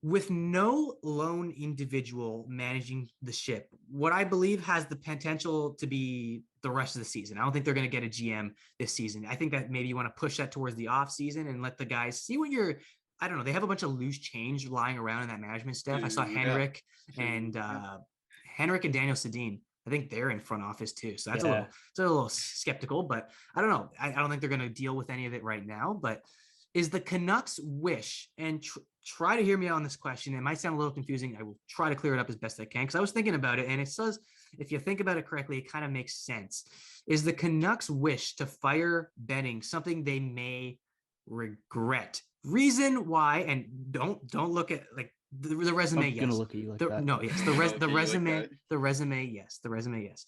with no lone individual managing the ship, what I believe has the potential to be the rest of the season. I don't think they're going to get a GM this season. I think that maybe you want to push that towards the off season and let the guys see what you're, I don't know. They have a bunch of loose change lying around in that management staff. I saw Henrik and Daniel Sedin. I think they're in front office too. So that's a little skeptical, but I don't know. I don't think they're going to deal with any of it right now, but is the Canucks wish, and try to hear me out on this question. It might sound a little confusing. I will try to clear it up as best I can because I was thinking about it, and it says, if you think about it correctly, it kind of makes sense. Is the Canucks wish to fire Benning something they may regret? Reason why, and don't look at like the resume. I'm gonna look at you like that. No, yes, the resume, the resume, yes, the resume, yes.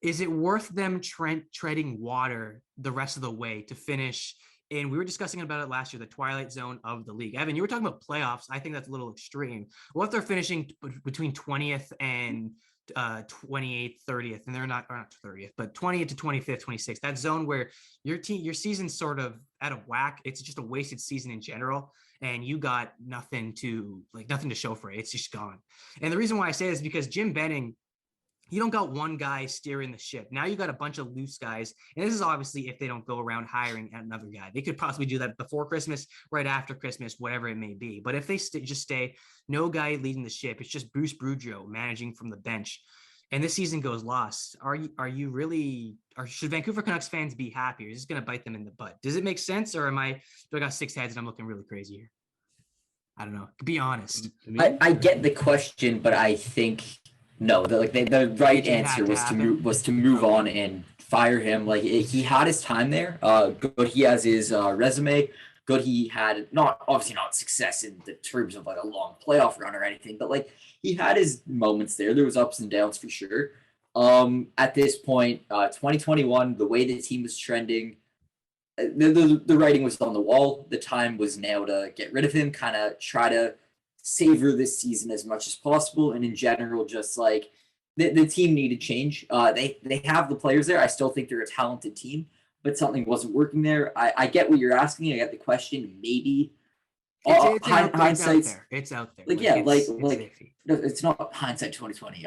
Is it worth them treading water the rest of the way to finish? And we were discussing about it last year, the twilight zone of the league. Evan, you were talking about playoffs. I think that's a little extreme. What if they're finishing between 20th and 28th, 30th, and they're not 30th, but 20th to 25th, 26th, that zone where your season's sort of out of whack. It's just a wasted season in general. And you got nothing to show for it. It's just gone. And the reason why I say this is because Jim Benning, you don't got one guy steering the ship. Now you got a bunch of loose guys. And this is obviously if they don't go around hiring another guy. They could possibly do that before Christmas, right after Christmas, whatever it may be. But if they just stay, no guy leading the ship, it's just Bruce Boudreau managing from the bench, and this season goes lost, should Vancouver Canucks fans be happy? Or is this going to bite them in the butt? Does it make sense? Or do I got six heads and I'm looking really crazy here? I don't know. Be honest. I get the question, but I think no. The right answer was to move on and fire him. Like he had his time there. Good. He has his resume. Good. He had obviously not success in the terms of like a long playoff run or anything, but like he had his moments there. There was ups and downs for sure. At this point, 2021, the way the team was trending, the writing was on the wall. The time was now to get rid of him, kind of try to savor this season as much as possible. And in general, just like the team needed change. They have the players there. I still think they're a talented team, but something wasn't working there. I get what you're asking. I get the question. Maybe it's out there. It's not hindsight 2020.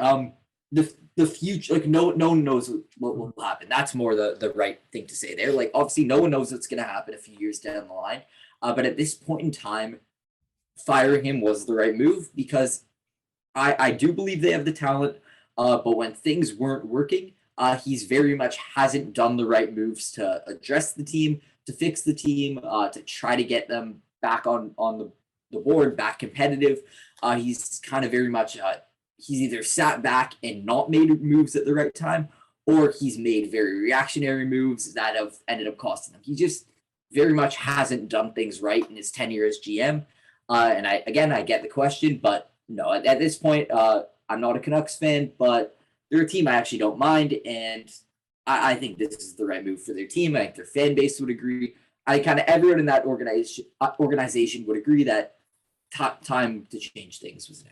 The future, like no one knows what will happen. That's more the right thing to say there. Like obviously no one knows what's going to happen a few years down the line. But at this point in time, firing him was the right move because I do believe they have the talent. But when things weren't working, he's very much hasn't done the right moves to address the team, to fix the team, to try to get them back on the board, back competitive. He's kind of very much he's either sat back and not made moves at the right time, or he's made very reactionary moves that have ended up costing them. He just very much hasn't done things right in his tenure as GM. And I get the question, but no, at this point, I'm not a Canucks fan, but they're a team I actually don't mind, and I think this is the right move for their team. I think their fan base would agree. I kind of everyone in that organization would agree that time to change things was now.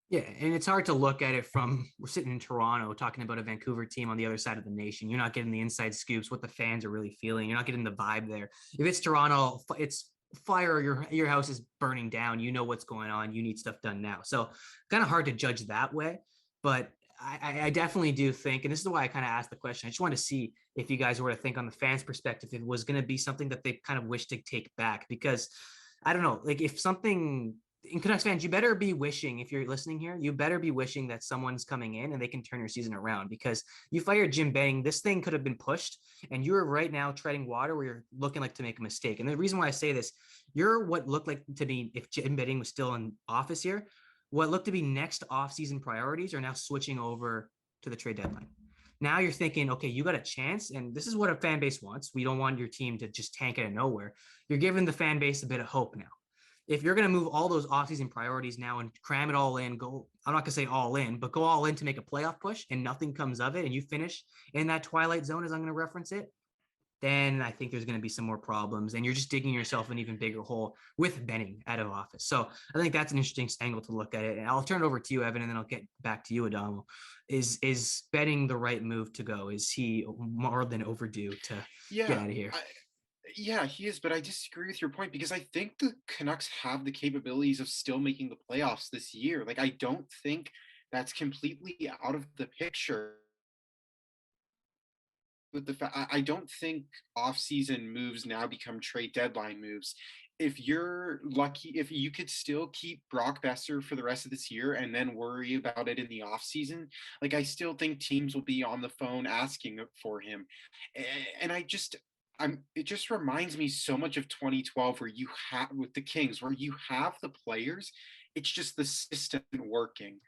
Yeah, and it's hard to look at it from, we're sitting in Toronto talking about a Vancouver team on the other side of the nation. You're not getting the inside scoops, what the fans are really feeling. You're not getting the vibe there. If it's Toronto, it's fire, your house is burning down. You know what's going on. You need stuff done now. So kind of hard to judge that way. But I definitely do think, and this is why I kind of asked the question, I just want to see if you guys were to think on the fans' perspective, it was going to be something that they kind of wish to take back. Because I don't know, like if something... In Canucks fans, you better be wishing, if you're listening here, you better be wishing that someone's coming in and they can turn your season around, because you fired Jim Benning. This thing could have been pushed and you're right now treading water where you're looking like to make a mistake. And the reason why I say this, you're what looked like to be, if Jim Benning was still in office here, what looked to be next off-season priorities are now switching over to the trade deadline. Now you're thinking, okay, you got a chance, and this is what a fan base wants. We don't want your team to just tank out of nowhere. You're giving the fan base a bit of hope now. If you're going to move all those offseason priorities now and cram it all in, go, I'm not going to say all in, but go all in to make a playoff push and nothing comes of it, and you finish in that twilight zone, as I'm going to reference it, then I think there's going to be some more problems, and you're just digging yourself an even bigger hole with Benning out of office. So I think that's an interesting angle to look at it. And I'll turn it over to you, Evan, and then I'll get back to you, Adamo. Is Benning the right move to go? Is he more than overdue to get out of here? Yeah, he is, but I disagree with your point because I think the Canucks have the capabilities of still making the playoffs this year. Like, I don't think that's completely out of the picture. With the fact, I don't think off-season moves now become trade deadline moves. If you're lucky, if you could still keep Brock Besser for the rest of this year and then worry about it in the offseason, like I still think teams will be on the phone asking for him. And it just reminds me so much of 2012 where you have with the Kings, where you have the players, it's just the system isn't working,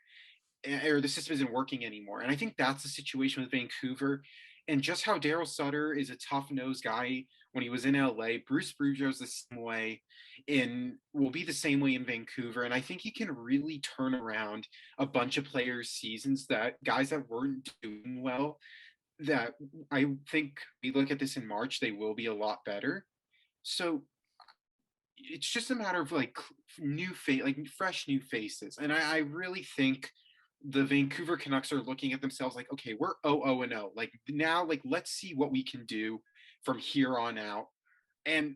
or the system isn't working anymore. And I think that's the situation with Vancouver. And just how Daryl Sutter is a tough-nosed guy when he was in LA, Bruce Boudreau's the same way will be the same way in Vancouver. And I think he can really turn around a bunch of players' seasons, that guys that weren't doing well, that I think we look at this in March, they will be a lot better. So it's just a matter of like fresh new faces. And I really think the Vancouver Canucks are looking at themselves like, okay, we're 0-0-0. Like now, like let's see what we can do from here on out. And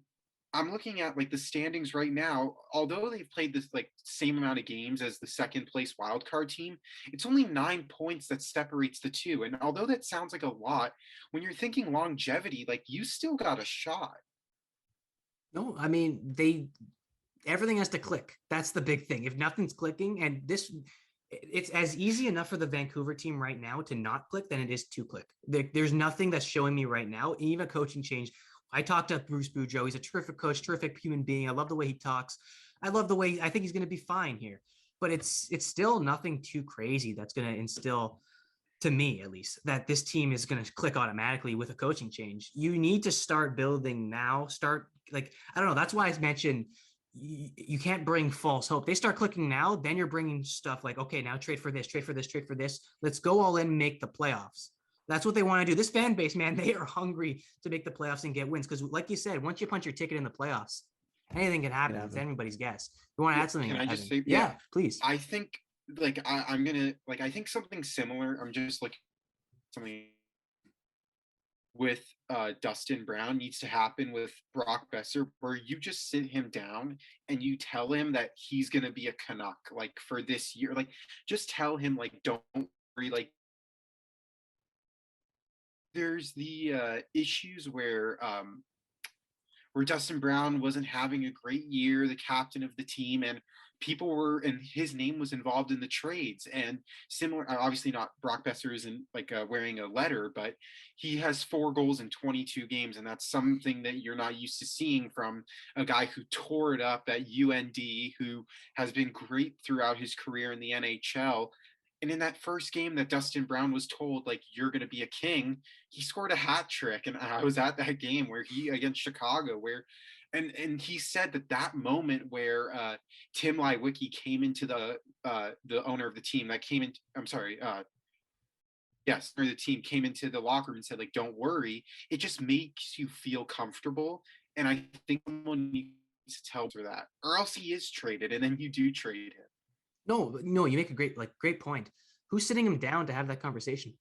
I'm looking at like the standings right now. Although they've played this like same amount of games as the second place wildcard team, it's only 9 points that separates the two. And although that sounds like a lot, when you're thinking longevity, like you still got a shot. No, I mean, everything has to click. That's the big thing. If nothing's clicking, and it's as easy enough for the Vancouver team right now to not click than it is to click. There's nothing that's showing me right now, even a coaching change. I talked to Bruce Boudreau. He's a terrific coach, terrific human being. I love the way he talks. I love the way, I think he's going to be fine here, but it's still nothing too crazy that's going to instill, to me at least, that this team is going to click automatically with a coaching change. You need to start building now. I don't know. That's why I mentioned you can't bring false hope. They start clicking now, then you're bringing stuff like, okay, now trade for this, trade for this, trade for this. Let's go all in, make the playoffs. That's what they want to do. This fan base, man, they are hungry to make the playoffs and get wins. Because like you said, once you punch your ticket in the playoffs, anything can happen. It's anybody's guess. You want to add something? Can I Evan? just say, yeah, please. I think like I'm gonna like I think something similar. I'm just like something with Dustin Brown needs to happen with Brock Besser, where you just sit him down and you tell him that he's gonna be a Canuck like for this year. Like just tell him like don't worry, like there's the issues where Dustin Brown wasn't having a great year, the captain of the team, and and his name was involved in the trades. And similar, obviously not Brock Besser isn't like wearing a letter, but he has 4 goals in 22 games. And that's something that you're not used to seeing from a guy who tore it up at UND, who has been great throughout his career in the NHL. And in that first game that Dustin Brown was told, like, you're going to be a king, he scored a hat trick. And I was at that game where he against Chicago, where, and he said that moment where Tim Leiweke came into the owner of the team that came in, yes, or the team came into the locker room and said, like, don't worry. It just makes you feel comfortable. And I think someone needs to tell for that, or else he is traded, and then you do trade him. No, you make a great point. Who's sitting him down to have that conversation?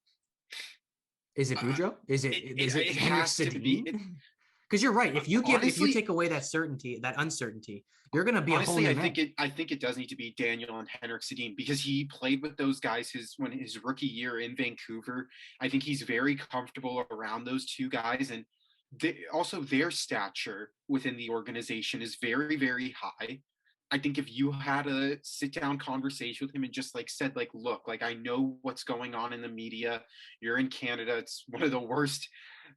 Is it Boudreau? Is it Henrik Sedin? Because you're right. If you take away that uncertainty, you're going to be honestly, a whole new I think it does need to be Daniel and Henrik Sedin, because he played with those guys his rookie year in Vancouver. I think he's very comfortable around those two guys, and also their stature within the organization is very, very high. I think if you had a sit down conversation with him and just like said, like, look, like, I know what's going on in the media. You're in Canada. It's one of the worst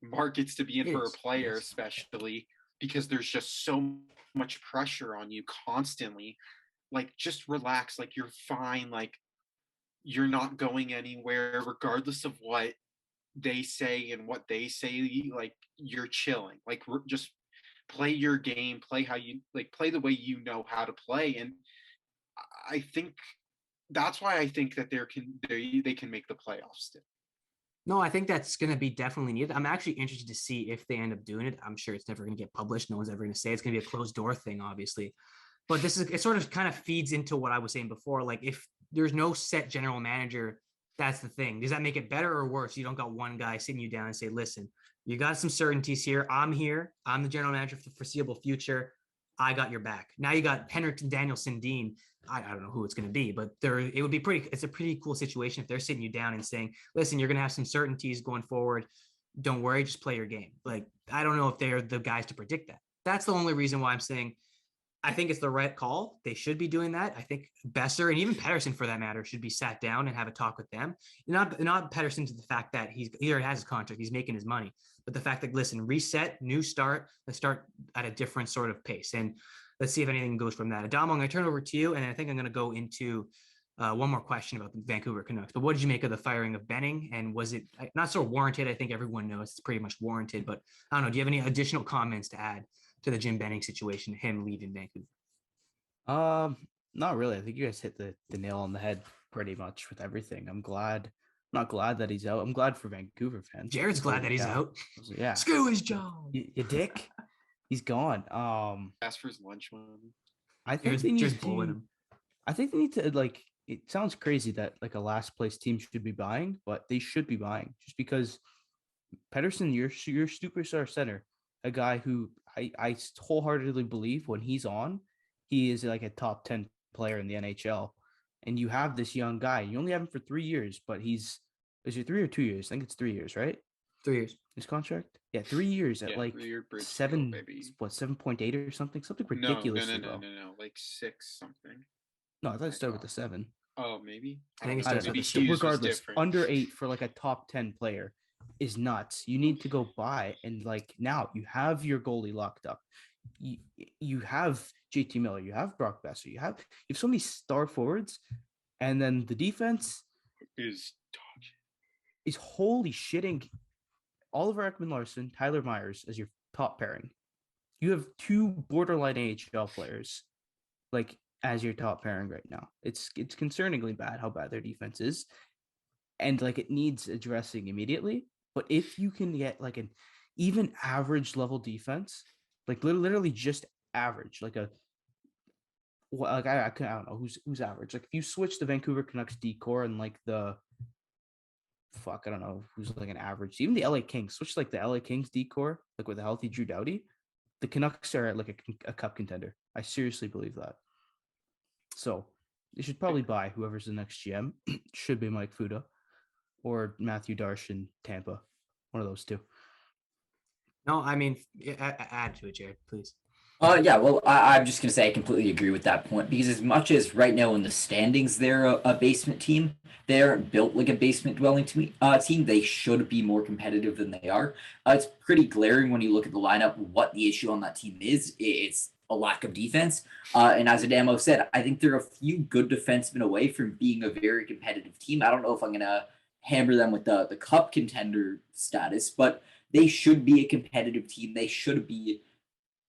markets to be in for a player, especially because there's just so much pressure on you constantly. Like, just relax. Like, you're fine. Like, you're not going anywhere, regardless of what they say and what they say, like you're chilling, like just play your game, play how you like, play the way you know how to play. And I think that's why I think that they can make the playoffs still. No, I think that's going to be definitely needed. I'm actually interested to see if they end up doing it. I'm sure it's never going to get published. No one's ever going to say it's going to be a closed door thing, obviously. But it sort of kind of feeds into what I was saying before. Like if there's no set general manager, that's the thing. Does that make it better or worse? You don't got one guy sitting you down and say, listen, you got some certainties here. I'm here. I'm the general manager for the foreseeable future. I got your back. Now you got Henrik Daniel Sundin. I don't know who it's going to be, but it's a pretty cool situation if they're sitting you down and saying, listen, you're going to have some certainties going forward. Don't worry, just play your game. Like, I don't know if they're the guys to predict that. That's the only reason why I'm saying I think it's the right call. They should be doing that. I think Besser and even Pettersson, for that matter, should be sat down and have a talk with them. Not Pettersson to the fact that he already has his contract, he's making his money, but the fact that, listen, reset, new start, let's start at a different sort of pace. And let's see if anything goes from that. Adamo, I'm going to turn over to you, and I think I'm going to go into one more question about the Vancouver Canucks. But what did you make of the firing of Benning? And was it not so warranted? I think everyone knows it's pretty much warranted, but I don't know. Do you have any additional comments to add to the Jim Benning situation, him leaving Vancouver? Not really. I think you guys hit the nail on the head pretty much with everything. I'm not glad that he's out. I'm glad for Vancouver fans. Jared's glad that he's out. Yeah. Screw his job. You dick. He's gone. Ask for his lunch money. I think they need to. I think they need to, like, it sounds crazy that like a last place team should be buying, but they should be buying just because Pettersson, your superstar center, a guy who I wholeheartedly believe when he's on, he is like a top 10 player in the NHL. And you have this young guy. You only have him for 3 years, but is it 3 or 2 years? I think it's 3 years, right? 3 years. His contract? Yeah, 3 years at like 7.8 or something ridiculous. No, like 6 something. No, I thought it started with the 7. Oh, maybe. I think I don't know. Regardless, under 8 for like a top 10 player is nuts. You need to go buy, and like now you have your goalie locked up. You have JT Miller, you have Brock Besser, you have so many star forwards, and then the defense is holy shitting. Oliver Ekman-Larsson, Tyler Myers as your top pairing. You have 2 borderline AHL players like as your top pairing right now. It's concerningly bad how bad their defense is, and like it needs addressing immediately. But if you can get like an even average level defense, like literally just average, like I don't know who's average. Like if you switch the Vancouver Canucks decor and like I don't know who's like an average. Even the LA Kings, switch like the LA Kings decor, like with a healthy Drew Doughty, the Canucks are like a cup contender. I seriously believe that. So they should probably buy whoever's the next GM. Should be Mike Fuda or Matthew Darsh in Tampa. One of those two. No, I mean, add to it, Jared, please. Yeah, well, I'm just going to say I completely agree with that point, because as much as right now in the standings they're a basement team, they're built like a basement dwelling team, they should be more competitive than they are. It's pretty glaring when you look at the lineup what the issue on that team is. It's a lack of defense. And as Adamo said, I think they're a few good defensemen away from being a very competitive team. I don't know if I'm going to hammer them with the cup contender status, but they should be a competitive team. They should be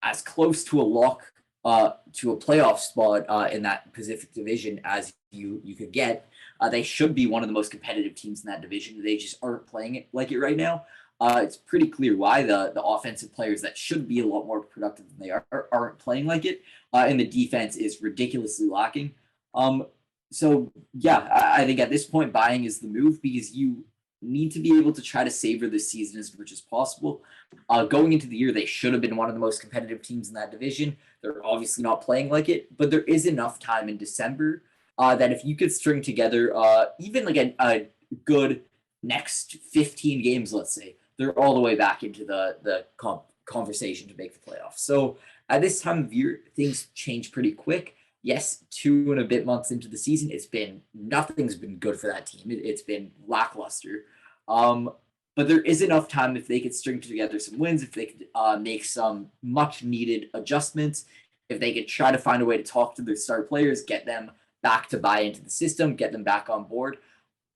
as close to a lock to a playoff spot in that Pacific Division as you could get. They should be one of the most competitive teams in that division. They just aren't playing it like it right now. It's pretty clear why the offensive players that should be a lot more productive than they aren't playing like it, and the defense is ridiculously lacking. So yeah, I think at this point buying is the move, because you need to be able to try to savor this season as much as possible. Going into the year, they should have been one of the most competitive teams in that division. They're obviously not playing like it, but there is enough time in December that if you could string together even like a good next 15 games, let's say, they're all the way back into the conversation to make the playoffs. So at this time of year, things change pretty quick. Yes, 2 and a bit months into the season, nothing's been good for that team. It's been lackluster. But there is enough time if they could string together some wins, if they could make some much needed adjustments, if they could try to find a way to talk to their star players, get them back to buy into the system, get them back on board.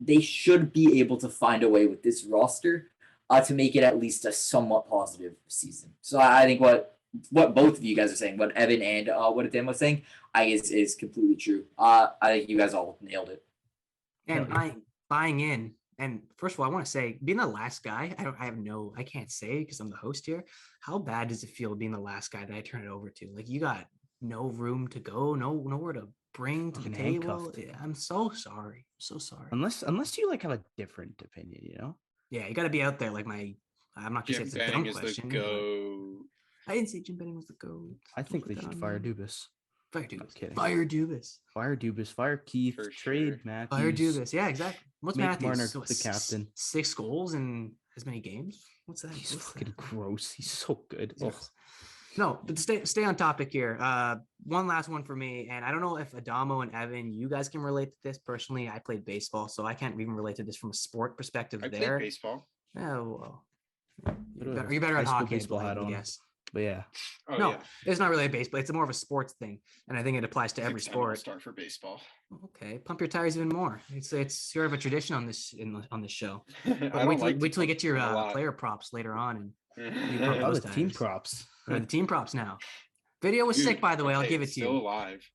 they should be able to find a way with this roster to make it at least a somewhat positive season. So I think what both of you guys are saying, what Evan and what Dan was saying, is completely true. I think you guys all nailed it. And buying in. And first of all, I want to say, being the last guy, I can't say because I'm the host here. How bad does it feel being the last guy that I turn it over to? Like, you got no room to go, nowhere to bring to the table. Yeah, I'm so sorry. So sorry. Unless you like have a different opinion, you know? Yeah, you got to be out there. Like I'm not going to say it's a dumb question. I didn't say Jim Benning was the GOAT. I think they should fire Dubas. Fire Dubas. Fire Dubas. Fire Dubas. Fire Keith. Trade Matthews. Fire Dubas. Yeah, exactly. What's Make Matthews? Marner the captain. 6 goals in as many games? What's that? He's fucking gross. He's so good. No, but stay on topic here. One last one for me, and I don't know if Adamo and Evan, you guys can relate to this. Personally, I played baseball, so I can't even relate to this from a sport perspective. I played baseball. Oh, well. You're better at hockey, I guess. But yeah. It's not really a baseball. It's more of a sports thing, and I think it applies to every sport. Start for baseball. Okay, pump your tires even more. It's sort of a tradition on this show. Wait till you get to your player props later on, and the team props. The team props now. Video was sick, by the way. I'll give it to you. Still alive.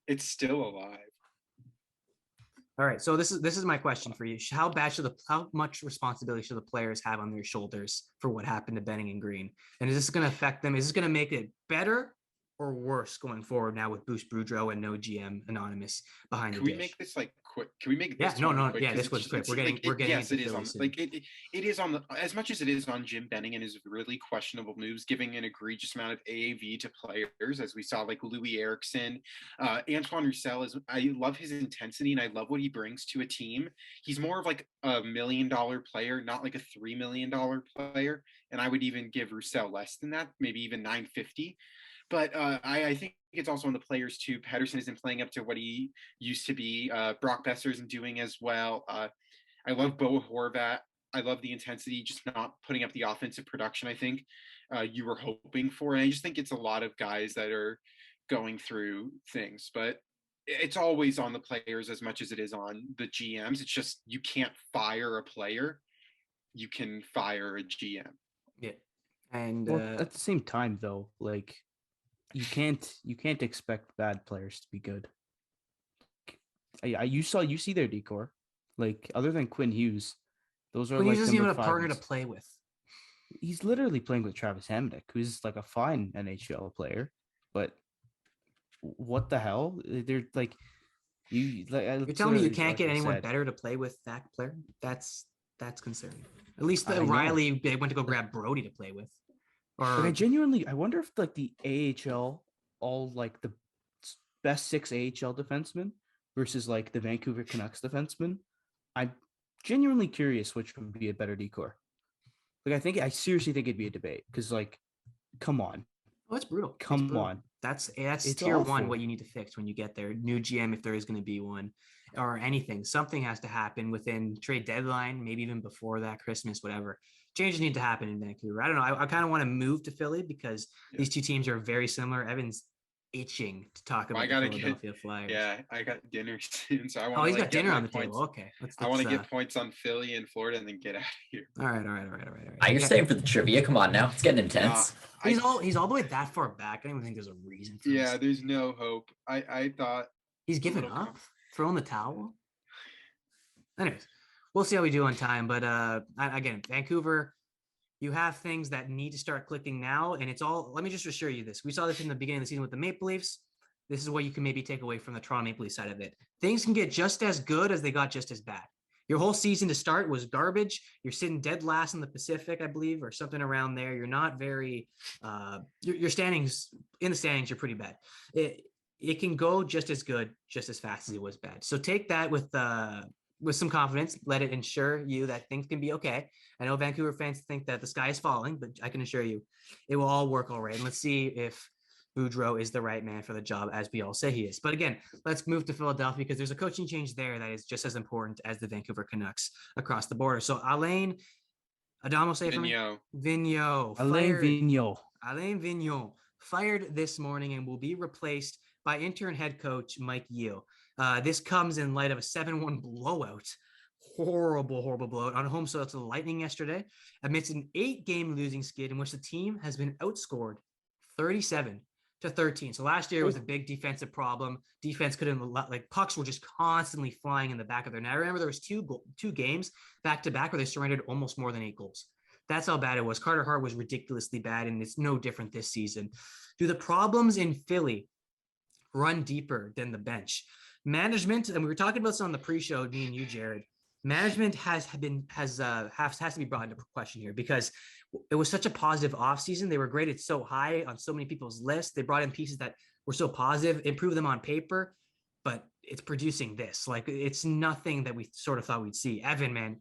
It's still alive. All right, so this is my question for you. How much responsibility should the players have on their shoulders for what happened to Benning and Green? And is this going to affect them? Is this going to make it better or worse going forward now with Boudreau and no GM anonymous behind the dish? Can we make this like quick? Can we make this? Quick? Yeah, this was quick. We're getting. Yes, it is on. Like it is on the as much as it is on Jim Benning and his really questionable moves, giving an egregious amount of AAV to players, as we saw, like Louis Eriksson, Antoine Roussel. I love his intensity and I love what he brings to a team. He's more of like $1 million player, not like a $3 million player. And I would even give Roussel less than that, maybe even $950. But I think it's also on the players too. Pettersson isn't playing up to what he used to be. Brock Besser isn't doing as well. I love Bo Horvat. I love the intensity, just not putting up the offensive production I think you were hoping for. And I just think it's a lot of guys that are going through things. But it's always on the players as much as it is on the GMs. It's just you can't fire a player. You can fire a GM. Yeah. And at the same time, though, like, you can't expect bad players to be good. You see their decor, like other than Quinn Hughes, those are Quinn like Hughes isn't even a partner to play with. He's literally playing with Travis Hamonic, who's like a fine NHL player, but what the hell? They're like you're telling me you can't get anyone better to play with that player? That's concerning. At least Riley, they went to go grab Brody to play with. But I wonder if like the AHL, all like the best 6 AHL defensemen versus like the Vancouver Canucks defensemen, I'm genuinely curious which would be a better decor. Like I seriously think it'd be a debate because like, come on. Oh, it's brutal. Come on. That's tier awful. 1. What you need to fix when you get there. New GM, if there is going to be one, or anything. Something has to happen within trade deadline, maybe even before that, Christmas, whatever. Changes need to happen in Vancouver. I don't know. I kind of want to move to Philly because these two teams are very similar. Evan's itching to talk about the Philadelphia Flyers. Yeah, I got dinner soon, so I want. Oh, he's got dinner on the table. Okay, I want to get points on Philly and Florida, and then get out of here. All right. You're staying for the trivia. Come on now, it's getting intense. He's all the way that far back. I don't even think there's a reason for this. There's no hope. I thought he's given up, throwing the towel. Anyways, we'll see how we do on time. But again, Vancouver, you have things that need to start clicking now. And it's all, let me just assure you this. We saw this in the beginning of the season with the Maple Leafs. This is what you can maybe take away from the Toronto Maple Leafs side of it. Things can get just as good as they got just as bad. Your whole season to start was garbage. You're sitting dead last in the Pacific, I believe, or something around there. You're not very, your standings, in the standings, you're pretty bad. It can go just as good, just as fast as it was bad. So take that with some confidence. Let it ensure you that things can be okay. I know Vancouver fans think that the sky is falling, but I can assure you it will all work all right. And let's see if Boudreau is the right man for the job, as we all say he is. But again, let's move to Philadelphia because there's a coaching change there that is just as important as the Vancouver Canucks across the border. So Alain, Adamo, say it for me. Vigneault. Alain Vigneault fired this morning and will be replaced by intern head coach Mike Yeo. This comes in light of a 7-1 blowout. horrible blowout on home soil to the Lightning yesterday amidst an 8-game losing skid in which the team has been outscored 37-13. So last year was a big defensive problem. Defense couldn't, like, pucks were just constantly flying in the back of their net. I remember there was two games back to back where they surrendered almost more than 8 goals. That's how bad it was. Carter Hart was ridiculously bad, and it's no different this season. Do the problems in Philly run deeper than the bench? Management, and we were talking about this on the pre-show, me and you, Jared. Management has to be brought into question here because it was such a positive offseason. They were graded so high on so many people's lists. They brought in pieces that were so positive, improved them on paper, but it's producing this. Like, it's nothing that we sort of thought we'd see. Evan, man,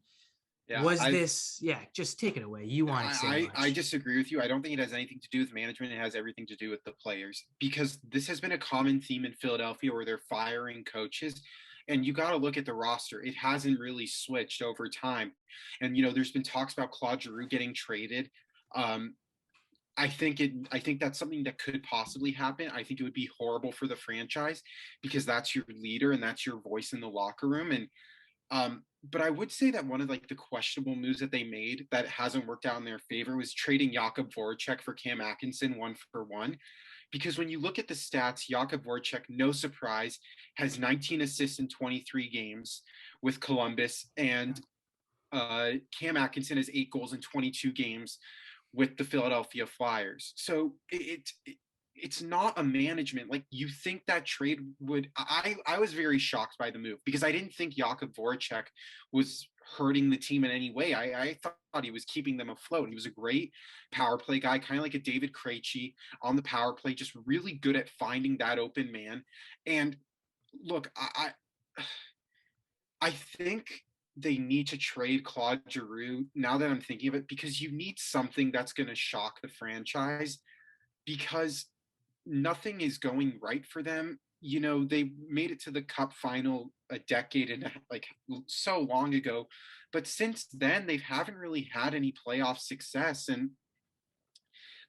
just take it away. You want to say much. I disagree with you. I don't think it has anything to do with management. It has everything to do with the players, because this has been a common theme in Philadelphia where they're firing coaches. And you got to look at the roster. It hasn't really switched over time. And, there's been talks about Claude Giroux getting traded. I think that's something that could possibly happen. I think it would be horrible for the franchise because that's your leader and that's your voice in the locker room. And, but I would say that one of the questionable moves that they made that hasn't worked out in their favor was trading Jakob Voracek for Cam Atkinson 1-for-1. Because when you look at the stats, Jakob Voracek, no surprise, has 19 assists in 23 games with Columbus, and Cam Atkinson has 8 goals in 22 games with the Philadelphia Flyers. So it's not a management. Like, you think that trade would, I was very shocked by the move because I didn't think Jakob Voracek was hurting the team in any way. I thought he was keeping them afloat. He was a great power play guy, kind of like a David Krejci on the power play, just really good at finding that open man. And look, I think they need to trade Claude Giroux now that I'm thinking of it, because you need something that's going to shock the franchise, because nothing is going right for them. They made it to the Cup final a decade and so long ago, but since then they haven't really had any playoff success. And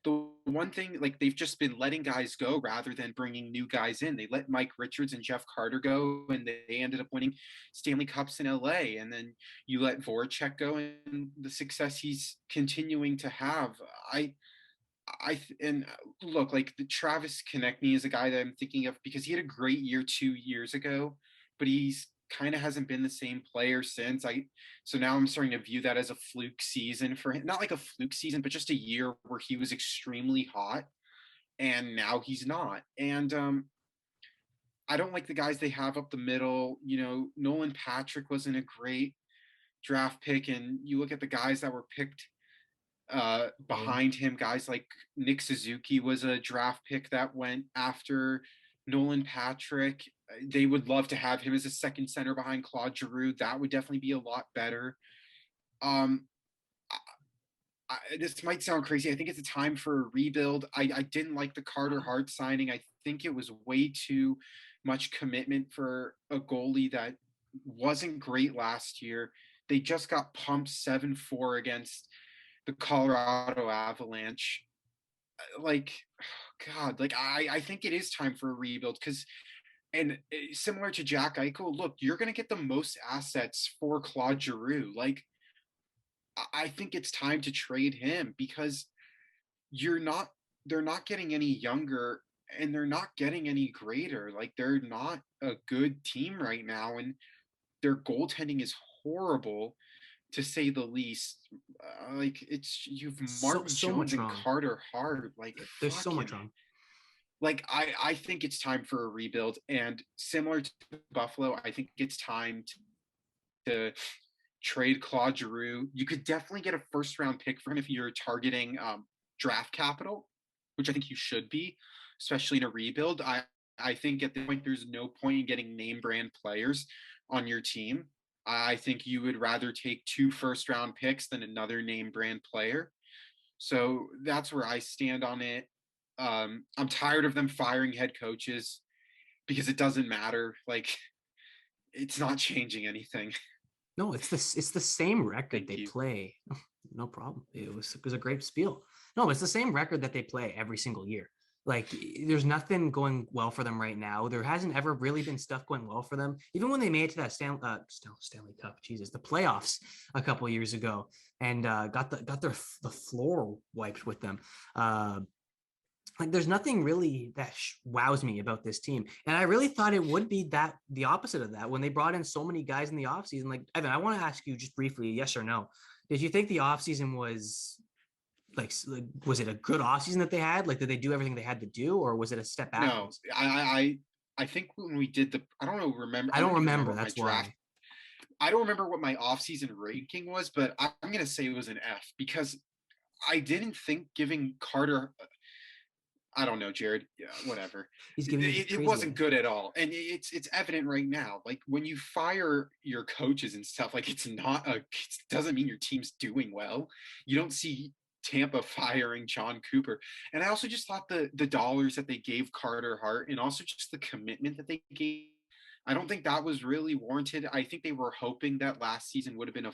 the one thing, they've just been letting guys go rather than bringing new guys in. They let Mike Richards and Jeff Carter go, and they ended up winning Stanley Cups in LA. And then you let Voracek go, and the success he's continuing to have. And look, the Travis Konechny is a guy that I'm thinking of because he had a great year 2 years ago, but he's kind of hasn't been the same player since. So now I'm starting to view that as a fluke season for him. Not like a fluke season, but just a year where he was extremely hot and now he's not. And I don't like the guys they have up the middle. Nolan Patrick wasn't a great draft pick, and you look at the guys that were picked behind him, guys like Nick Suzuki was a draft pick that went after Nolan Patrick. They would love to have him as a second center behind Claude Giroux. That would definitely be a lot better. This might sound crazy. I think it's a time for a rebuild. I didn't like the Carter Hart signing. I think it was way too much commitment for a goalie that wasn't great last year. They just got pumped 7-4 against the Colorado Avalanche. I think it is time for a rebuild and similar to Jack Eichel, look, you're going to get the most assets for Claude Giroux. I think it's time to trade him because they're not getting any younger and they're not getting any greater. They're not a good team right now, and their goaltending is horrible, to say the least. You've Martin Jones and Carter Hart. There's so much wrong. I think it's time for a rebuild, and similar to Buffalo, I think it's time to trade Claude Giroux. You could definitely get a first-round pick for him if you're targeting draft capital, which I think you should be, especially in a rebuild. I think at this point there's no point in getting name-brand players on your team. I think you would rather take 2 first-round picks than another name-brand player. So that's where I stand on it. I'm tired of them firing head coaches because it doesn't matter. It's not changing anything. No, it's the same record they play. No problem. It was a great spiel. No, it's the same record that they play every single year. Like, there's nothing going well for them right now. There hasn't ever really been stuff going well for them. Even when they made it to that Stanley Cup, Jesus, the playoffs a couple of years ago, and got the floor wiped with them. Like, there's nothing really that wows me about this team. And I really thought it would be the opposite of that when they brought in so many guys in the offseason. Like, Evan, I want to ask you just briefly, yes or no. Did you think the offseason was was it a good offseason that they had? Like, did they do everything they had to do, or was it a step backwards? No, I think when we did I don't know, remember. I don't even remember. my That's draft. why. I don't remember what my offseason ranking was, but I'm going to say it was an F because I didn't think giving Carter, I don't know, Jared, yeah, whatever. He's giving it wasn't good at all. And it's evident right now. Like, when you fire your coaches and stuff, like, it doesn't mean your team's doing well. You don't see Tampa firing John Cooper. And I also just thought the dollars that they gave Carter Hart, and also just the commitment that they gave, I don't think that was really warranted. I think they were hoping that last season would have been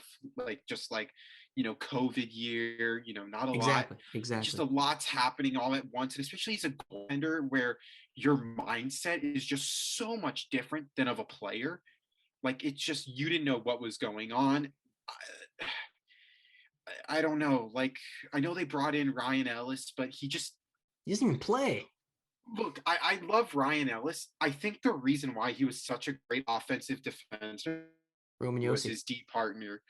COVID year, not a lot. Exactly. Just a lot's happening all at once. And especially as a goaltender, where your mindset is just so much different than of a player. Like, it's just, you didn't know what was going on. I don't know. Like, I know they brought in Ryan Ellis, but he doesn't even play. Look, I love Ryan Ellis. I think the reason why he was such a great offensive defenseman was his deep partner,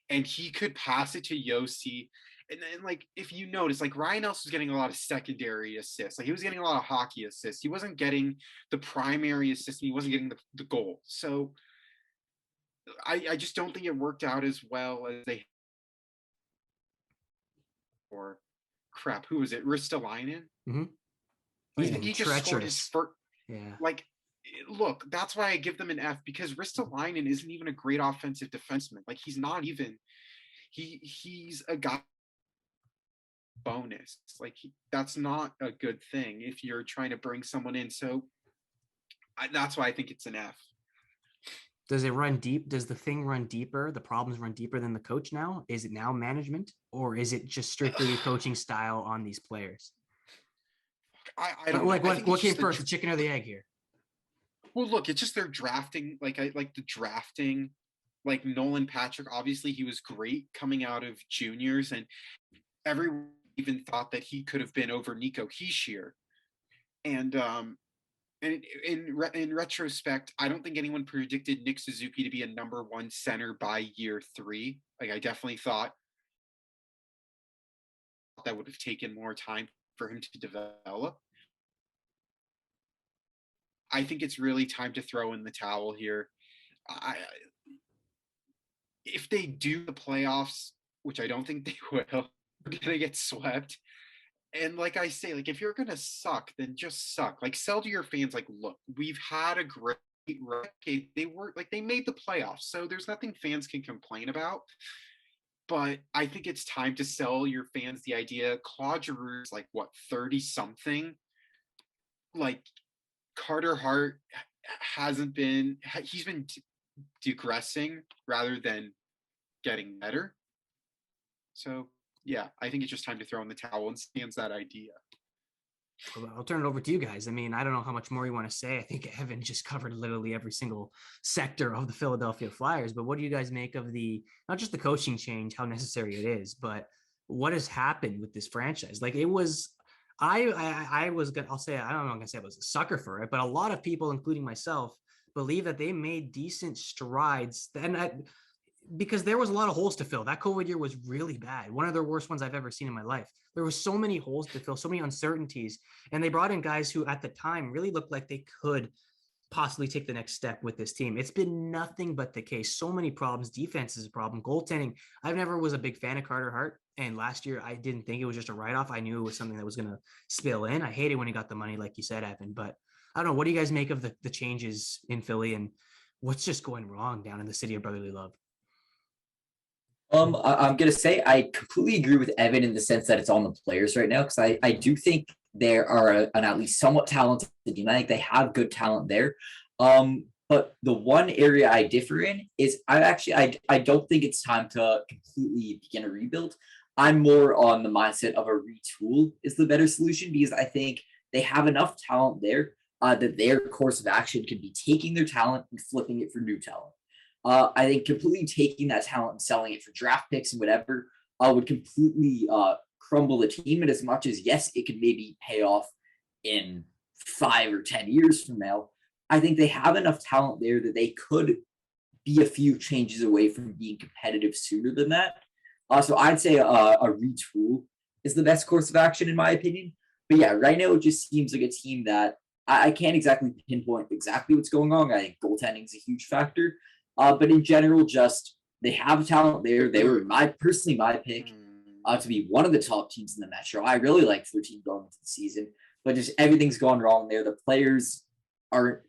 and he could pass it to Yossi. And then, like, if you notice, like, Ryan Ellis was getting a lot of secondary assists. Like, he was getting a lot of hockey assists. He wasn't getting the primary assist. He wasn't getting the goal. So I just don't think it worked out as well as they. Or crap, who was it? Ristolainen. Mm-hmm. He just scored his first. Yeah. Like, look, that's why I give them an F, because Ristolainen isn't even a great offensive defenseman. Like, he's not even. He's a guy. Bonus. Like, that's not a good thing if you're trying to bring someone in. So that's why I think it's an F. Does it run deep? Does the thing run deeper? The problems run deeper than the coach now? Is it now management, or is it just strictly a coaching style on these players? I don't like know. What came first, the chicken or the egg here? Well, look, it's just their drafting. Like, I like the drafting. Like, Nolan Patrick, obviously he was great coming out of juniors, and everyone even thought that he could have been over Nico Hischier. And in retrospect, I don't think anyone predicted Nick Suzuki to be a number one center by year 3. Like, I definitely thought that would have taken more time for him to develop. I think it's really time to throw in the towel here. If they do the playoffs, which I don't think they will, they're going to get swept. And like I say, like, if you're going to suck, then just suck. Like, sell to your fans, like, look, we've had a great record. They made the playoffs, so there's nothing fans can complain about. But I think it's time to sell your fans the idea. Claude Giroux's like, what, 30-something? Like, Carter Hart he's been digressing rather than getting better. So, yeah, I think it's just time to throw in the towel and stands that idea. I'll turn it over to you guys. I mean, I don't know how much more you want to say. I think Evan just covered literally every single sector of the Philadelphia Flyers. But what do you guys make of not just the coaching change, how necessary it is, but what has happened with this franchise? Like, it was, I was going to, I'll say, I don't know, I'm going to say I was a sucker for it, but a lot of people, including myself, believe that they made decent strides. Because there was a lot of holes to fill. That COVID year was really bad. One of the worst ones I've ever seen in my life. There was so many holes to fill, so many uncertainties. And they brought in guys who at the time really looked like they could possibly take the next step with this team. It's been nothing but the case. So many problems. Defense is a problem. Goaltending. I never was a big fan of Carter Hart. And last year, I didn't think it was just a write-off. I knew it was something that was going to spill in. I hated when he got the money, like you said, Evan. But I don't know. What do you guys make of the changes in Philly, and what's just going wrong down in the city of brotherly love? I'm going to say I completely agree with Evan in the sense that it's on the players right now, because I do think there are an at least somewhat talented team. I think they have good talent there. But the one area I differ in is I don't think it's time to completely begin a rebuild. I'm more on the mindset of a retool is the better solution, because I think they have enough talent there that their course of action can be taking their talent and flipping it for new talent. I think completely taking that talent and selling it for draft picks and whatever would completely crumble the team. And as much as, yes, it could maybe pay off in 5 or 10 years from now, I think they have enough talent there that they could be a few changes away from being competitive sooner than that. So I'd say a retool is the best course of action, in my opinion. But yeah, right now it just seems like a team that I can't exactly pinpoint exactly what's going on. I think goaltending is a huge factor. But in general, just they have talent there. They were my pick to be one of the top teams in the Metro. I really liked their team going into the season, but just everything's gone wrong there. The players aren't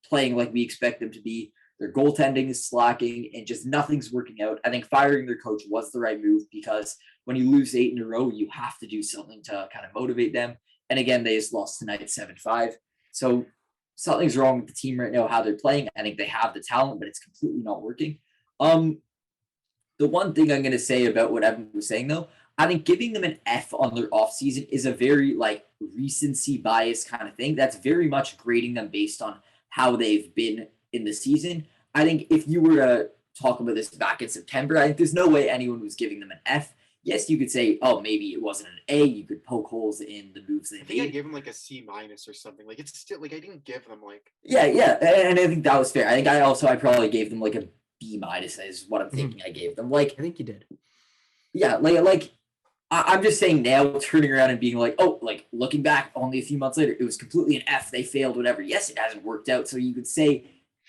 playing like we expect them to be. Their goaltending is slacking and just nothing's working out. I think firing their coach was the right move because when you lose 8 in a row, you have to do something to kind of motivate them. And again, they just lost tonight 7-5. So something's wrong with the team right now, how they're playing. I think they have the talent, but it's completely not working. The one thing I'm going to say about what Evan was saying, though, I think giving them an F on their offseason is a very recency bias kind of thing. That's very much grading them based on how they've been in the season. I think if you were to talk about this back in September, I think there's no way anyone was giving them an F. Yes, you could say, oh, maybe it wasn't an A. You could poke holes in the moves they made. I gave them a C- or something. It's still I didn't give them Yeah, and I think that was fair. I think I probably gave them a B- is what I'm thinking. I gave them I think you did. Yeah, I'm just saying now, turning around and being looking back only a few months later, it was completely an F. They failed, whatever. Yes, it hasn't worked out. So you could say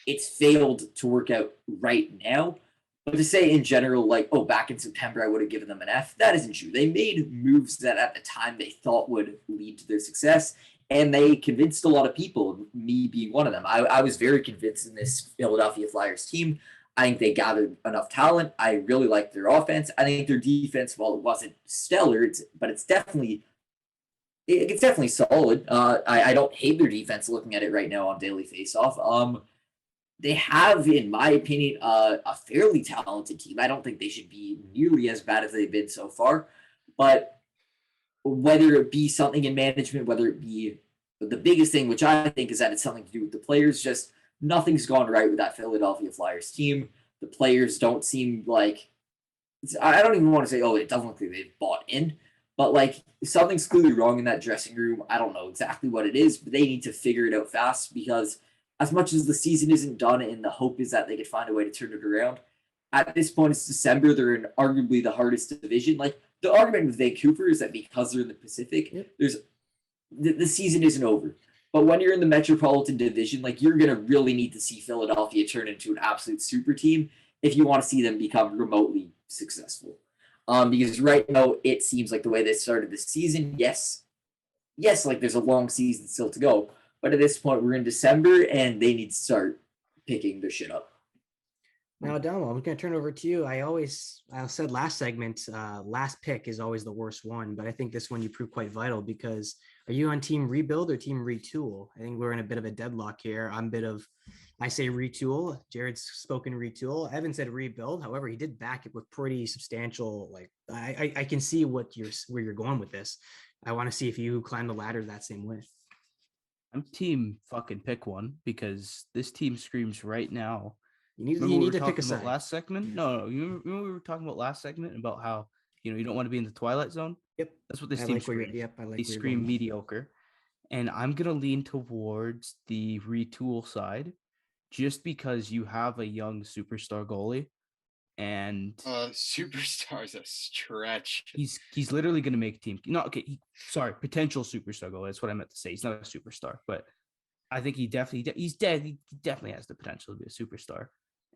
it's failed to work out right now. But to say in general, back in September, I would have given them an F, that isn't true. They made moves that at the time they thought would lead to their success. And they convinced a lot of people, me being one of them. I was very convinced in this Philadelphia Flyers team. I think they gathered enough talent. I really like their offense. I think their defense, while it wasn't stellar, it's definitely solid. I don't hate their defense looking at it right now on daily faceoff. They have, in my opinion, a fairly talented team. I don't think they should be nearly as bad as they've been so far. But whether it be something in management, whether it be the biggest thing, which I think is that it's something to do with the players, just nothing's gone right with that Philadelphia Flyers team. The players don't seem I don't even want to say, oh, it doesn't look like they've bought in, but something's clearly wrong in that dressing room. I don't know exactly what it is, but they need to figure it out fast because as much as the season isn't done and the hope is that they could find a way to turn it around, at this point, it's December. They're in arguably the hardest division. The argument with Vancouver is that because they're in the Pacific, there's the season isn't over. But when you're in the Metropolitan Division, you're going to really need to see Philadelphia turn into an absolute super team if you want to see them become remotely successful. Because right now, it seems like the way they started the season, yes, there's a long season still to go. But at this point, we're in December, and they need to start picking their shit up. Now, Delmo, I'm going to turn over to you. I said last segment, last pick is always the worst one, but I think this one you proved quite vital because are you on team rebuild or team retool? I think we're in a bit of a deadlock here. I say retool. Jared's spoken retool. Evan said rebuild. However, he did back it with pretty substantial, I can see where you're going with this. I want to see if you climb the ladder that same way. I'm team fucking pick one because this team screams right now. You need to pick a side. Last segment? No. You remember we were talking about last segment about how you don't want to be in the twilight zone. Yep, that's what this team screams. They scream mediocre, and I'm gonna lean towards the retool side, just because you have a young superstar goalie, and superstar's a stretch. He's literally gonna make team. No, okay, potential superstar goalie. That's what I meant to say. He's not a superstar, but I think he definitely has the potential to be a superstar.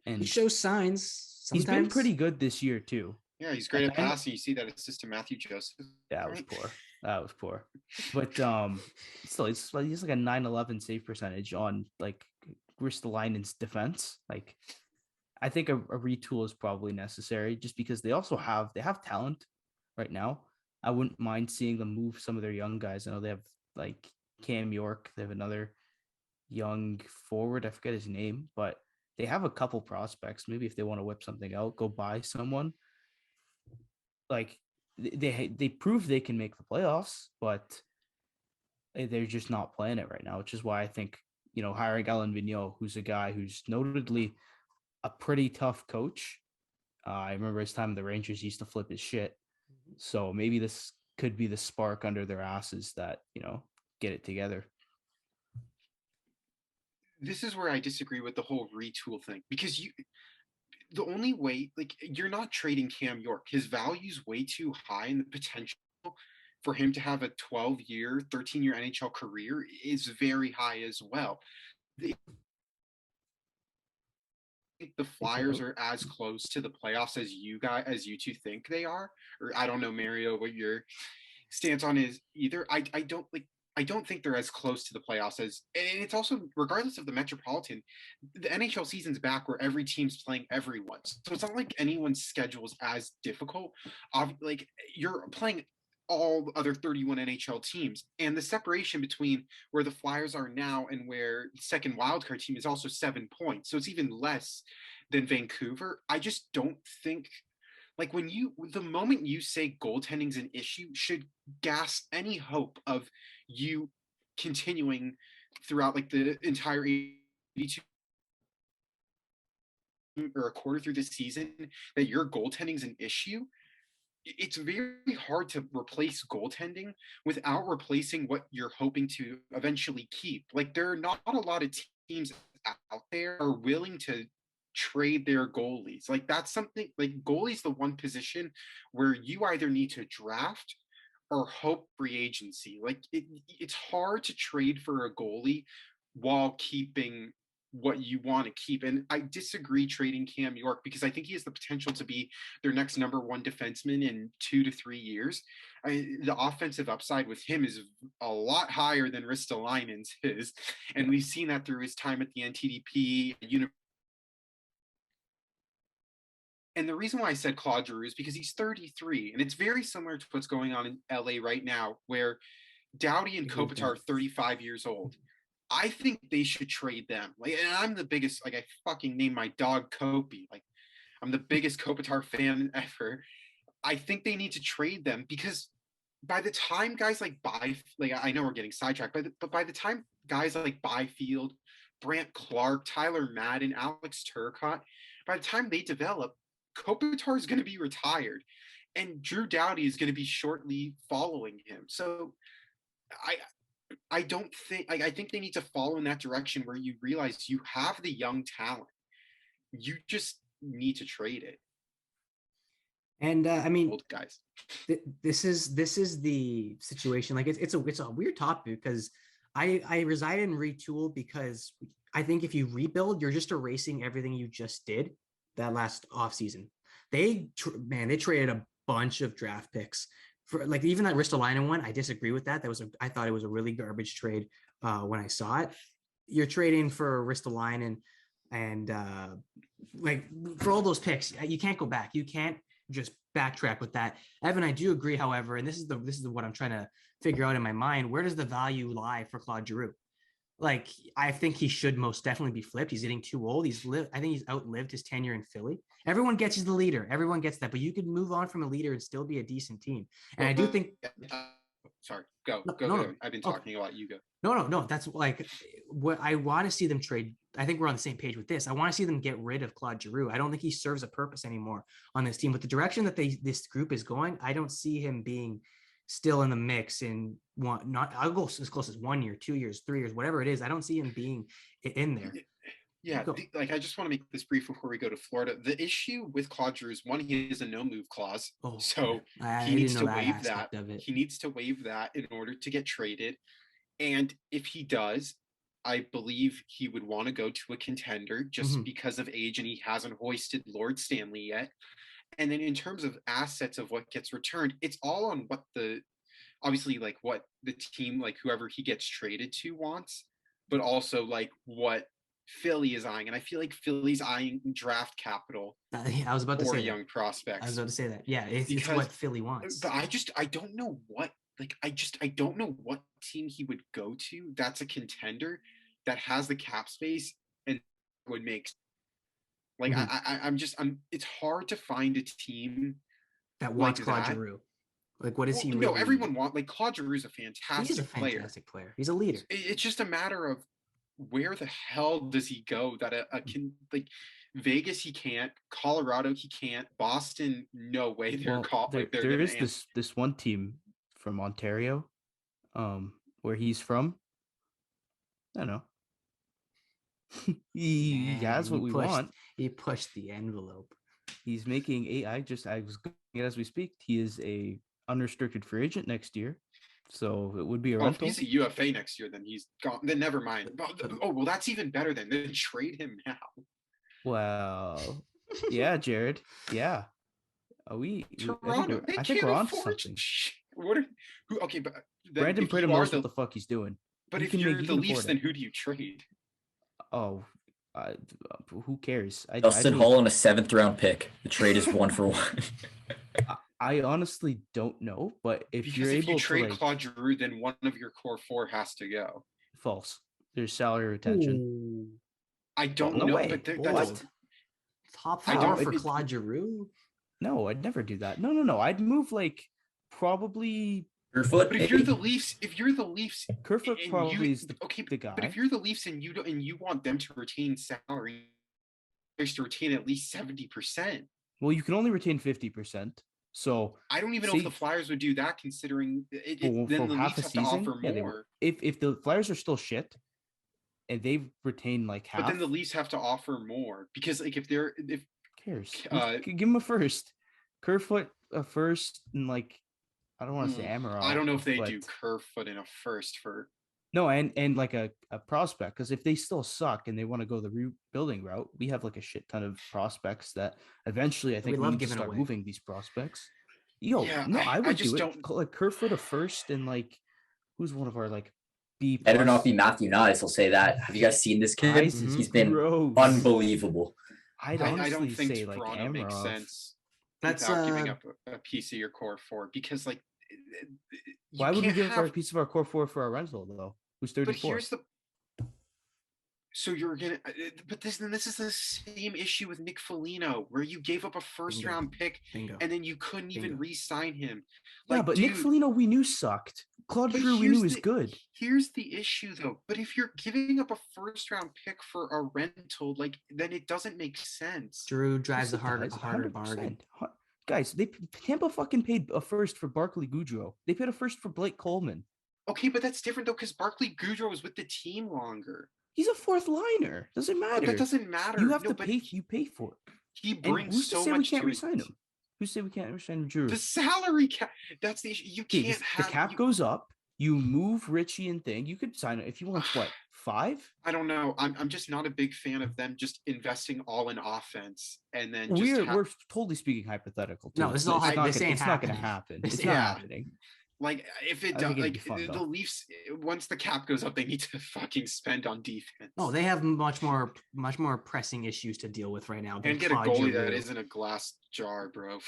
And he shows signs. Sometimes. He's been pretty good this year too. Yeah, he's great at passing. You see that assist to Matthew Joseph. That was poor. But still, he's like a 911 save percentage on Ristolainen's defense. I think a retool is probably necessary just because they have talent right now. I wouldn't mind seeing them move some of their young guys. I know they have Cam York. They have another young forward. I forget his name, but they have a couple prospects. Maybe if they want to whip something out, go buy someone. They prove they can make the playoffs, but they're just not playing it right now, which is why I think, hiring Alain Vigneault, who's a guy who's notably a pretty tough coach. I remember his time in the Rangers, he used to flip his shit. So maybe this could be the spark under their asses that, get it together. This is where I disagree with the whole retool thing, because the only way, like, you're not trading Cam York. His value's way too high, and the potential for him to have a 12-year, 13-year NHL career is very high as well. The Flyers are as close to the playoffs as you two think they are, or I don't know, Mario, what your stance on is either. I don't think they're as close to the playoffs as, and it's also regardless of the Metropolitan, the NHL season's back where every team's playing everyone, so it's not like anyone's schedule is as difficult. Like, you're playing all other 31 NHL teams, and the separation between where the Flyers are now and where the second wildcard team is also 7 points, so it's even less than Vancouver. I just don't think, like, the moment you say goaltending's an issue should gas any hope of you continuing throughout, like, the entire 82 or a quarter through the season, that your goaltending's an issue. It's very hard to replace goaltending without replacing what you're hoping to eventually keep. Like, there are not a lot of teams out there are willing to trade their goalies. Like, that's something, like, goalie's the one position where you either need to draft or hope free agency. Like, it's hard to trade for a goalie while keeping what you want to keep. And I disagree trading Cam York, because I think he has the potential to be their next number one defenseman in 2 to 3 years. The offensive upside with him is a lot higher than Ristolainen's is, and we've seen that through his time at the NTDP. And the reason why I said Claude Giroux is because he's 33, and it's very similar to what's going on in LA right now, where Doughty and Kopitar are 35 years old. I think they should trade them. Like, and I'm the biggest, like, I fucking named my dog Kopi. Like, I'm the biggest Kopitar fan ever. I think they need to trade them, because by the time guys like I know we're getting sidetracked, but by the time guys like Byfield, Brant Clark, Tyler Madden, Alex Turcotte, by the time they develop, Kopitar is going to be retired, and Drew Doughty is going to be shortly following him. So I don't think, like, I think they need to follow in that direction where you realize you have the young talent. You just need to trade it. And I mean, old guys. This is the situation. Like, it's a weird topic, because I reside in retool, because I think if you rebuild, you're just erasing everything you just did that last offseason. They traded a bunch of draft picks for, like, even that Ristolainen one. I disagree with that. I thought it was a really garbage trade when I saw it. You're trading for Ristolainen, and like, for all those picks, you can't go back. You can't just backtrack with that. Evan, I do agree, however, and this is what I'm trying to figure out in my mind. Where does the value lie for Claude Giroux? Like, I think he should most definitely be flipped. He's getting too old. I think he's outlived his tenure in Philly. Everyone gets he's the leader. Everyone gets that, but you could move on from a leader and still be a decent team. And I do think. Sorry, go. No. I've been talking a lot. You go. No. That's, like, what I want to see them trade. I think we're on the same page with this. I want to see them get rid of Claude Giroux. I don't think he serves a purpose anymore on this team. With the direction that this group is going, I don't see him being still in the mix in one. I'll go as close as 1 year, 2 years, 3 years, whatever it is. I don't see him being in there. Yeah, I just want to make this brief before we go to Florida. The issue with Claude Giroux is, one, he has a no move clause, so he needs to waive that. He needs to waive that in order to get traded. And if he does, I believe he would want to go to a contender just because of age, and he hasn't hoisted Lord Stanley yet. And then in terms of assets of what gets returned, it's all on what obviously, like, what the team, like, whoever he gets traded to wants, but also, like, what Philly is eyeing. And I feel like Philly's eyeing draft capital. I was about to say young prospects. I was about to say that. Yeah, it's what Philly wants. But I don't know what, like, I don't know what team he would go to that's a contender that has the cap space and would make, like, I'm it's hard to find a team that wants like Claude Giroux. Like, what is he? No, Really? everyone Claude Giroux is a He's fantastic a player. fantastic player. He's a leader. It's just a matter of where the hell does he go that Vegas he can't, Colorado he can't, Boston no way they're there is this one team from Ontario, where he's from. I don't know. he has what we want. He pushed the envelope. He's making I was going as we speak. He is a unrestricted free agent next year, so it would be a rental. If he's a UFA next year, then he's gone. Then never mind. Well, that's even better then trade him now. Well, yeah, Jared. Yeah. Toronto. I think we're on to something. But Brandon Pridham knows what the fuck he's doing. But if you're the Leafs, then who do you trade? Oh, who cares? Dustin Hall and a 7th round pick. The trade is 1-for-1. I honestly don't know, but if you're able to trade to Claude Giroux, then one of your core 4 has to go. False. There's salary retention. Ooh. I don't know, but that's top 4 for Claude Giroux. No, I'd never do that. No. I'd move probably. Kerfoot. But if you're the Leafs, Kerfoot probably is the guy. But if you're the Leafs and you want them to retain salary, to retain at least 70%. Well, you can only retain 50%. So I don't even know if the Flyers would do that, considering then the Leafs have to offer more. If the Flyers are still shit, and they retain half, but then the Leafs have to offer more because if cares, give them a first, Kerfoot a first, and I don't want to say Amarov. I don't know if they do Kerfoot in a first for no, and a prospect, because if they still suck and they want to go the rebuilding route, we have a shit ton of prospects that eventually I think we need to start moving these prospects. I would do it. Kerfoot a first, and who's one of our B+. Better not be Matthew Nice. I'll say that. Have you guys seen this kid? He's been unbelievable. I don't think Toronto makes sense. That's without giving up a piece of your core 4, because why would we give up a piece of our core 4 for our rental though? Who's 34? But here's so you're gonna, but this is the same issue with Nick Foligno, where you gave up a first-round pick and then you couldn't even re-sign him. But Nick Foligno we knew sucked. Claude Giroux we knew is good. Here's the issue though. But if you're giving up a first-round pick for a rental, then it doesn't make sense. Giroux drives a harder bargain. Guys, Tampa fucking paid a first for Barclay Goodrow. They paid a first for Blake Coleman. Okay, but that's different though, because Barclay Goodrow was with the team longer. He's a 4th liner. Doesn't matter. But that doesn't matter. You have to pay. You pay for it. He brings so much. We can't resign him? Who say we can't resign Giroux? The salary cap. That's the issue. You can't have the cap goes up. You move Richie and thing. You could sign it if you want. What 5? I don't know. I'm just not a big fan of them just investing all in offense and then we're totally speaking hypothetical. Too. No, this is all hypothetical. It's not going to happen. It's not happening. If it does, the Leafs, once the cap goes up, they need to fucking spend on defense. Oh, they have much more pressing issues to deal with right now. And get a goalie that isn't a glass jar, bro.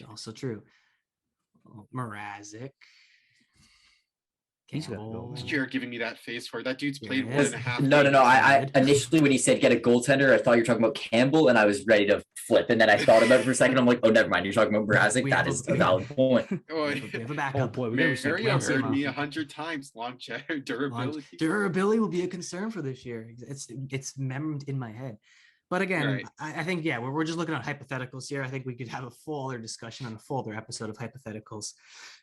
Also true. Mrazek. He's got goals. Jared giving me that face for it. That dude's played 1.5. No. I initially, when he said get a goaltender, I thought you were talking about Campbell, and I was ready to flip. And then I thought about it for a second. I'm like, oh, never mind. You're talking about Mrazek. That is a valid point. We have a backup. Boy, Mario heard me 100 times. Longevity, durability. Durability will be a concern for this year. It's memorized in my head. But again, right. I think, we're just looking at hypotheticals here. I think we could have a full other discussion on a full other episode of hypotheticals.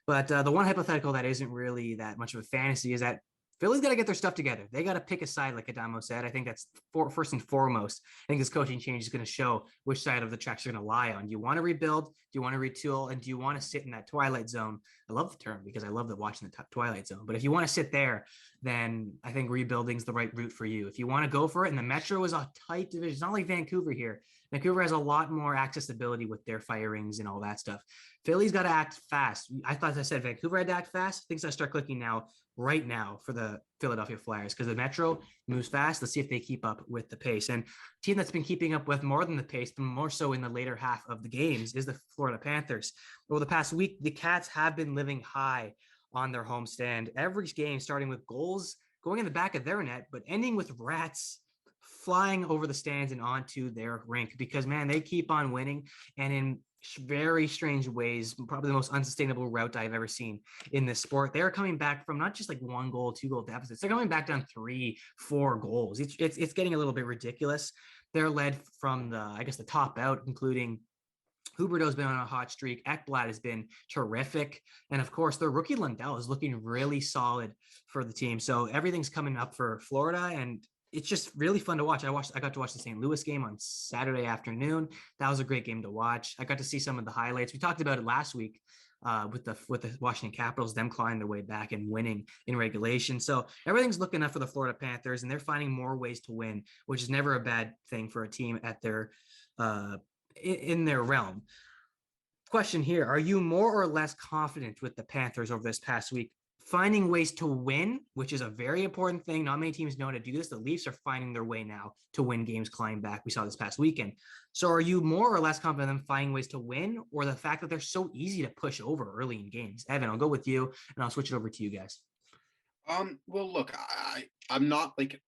But the one hypothetical that isn't really that much of a fantasy is that Philly's got to get their stuff together. They got to pick a side, like Adamo said. I think that's first and foremost. I think this coaching change is going to show which side of the tracks you're going to lie on. Do you want to rebuild? Do you want to retool? And do you want to sit in that twilight zone? I love the term because I love watching the twilight zone. But if you want to sit there, then I think rebuilding is the right route for you. If you want to go for it, and the Metro is a tight division. It's not like Vancouver here. Vancouver has a lot more accessibility with their firings and all that stuff. Philly's got to act fast. I said Vancouver had to act fast. Things I start clicking right now for the Philadelphia Flyers, because the Metro moves fast. Let's see if they keep up with the pace. And team that's been keeping up with more than the pace, but more so in the later half of the games, is the Florida Panthers. Over the past week, the Cats have been living high on their homestand. Every game starting with goals going in the back of their net, but ending with rats flying over the stands and onto their rink, because, man, they keep on winning. And in very strange ways, probably the most unsustainable route I've ever seen in this sport. They're coming back from not just like 1 goal, 2 goal deficits. They're coming back down 3, 4 goals. It's getting a little bit ridiculous. They're led from the top out, including Huberdeau's been on a hot streak. Ekblad has been terrific. And of course, their rookie Lundell is looking really solid for the team. So everything's coming up for Florida, and it's just really fun to watch. I got to watch the St. Louis game on Saturday afternoon. That was a great game to watch. I got to see some of the highlights. We talked about it last week with the Washington Capitals, them clawing their way back and winning in regulation. So everything's looking up for the Florida Panthers, and they're finding more ways to win, which is never a bad thing for a team at their in their realm. Question here: are you more or less confident with the Panthers over this past week finding ways to win, which is a very important thing? Not many teams know how to do this. The Leafs are finding their way now to win games climbing back. We saw this past weekend. So are you more or less confident in them finding ways to win, or the fact that they're so easy to push over early in games? Evan, I'll go with you, and I'll switch it over to you guys. Well, look, I'm not like,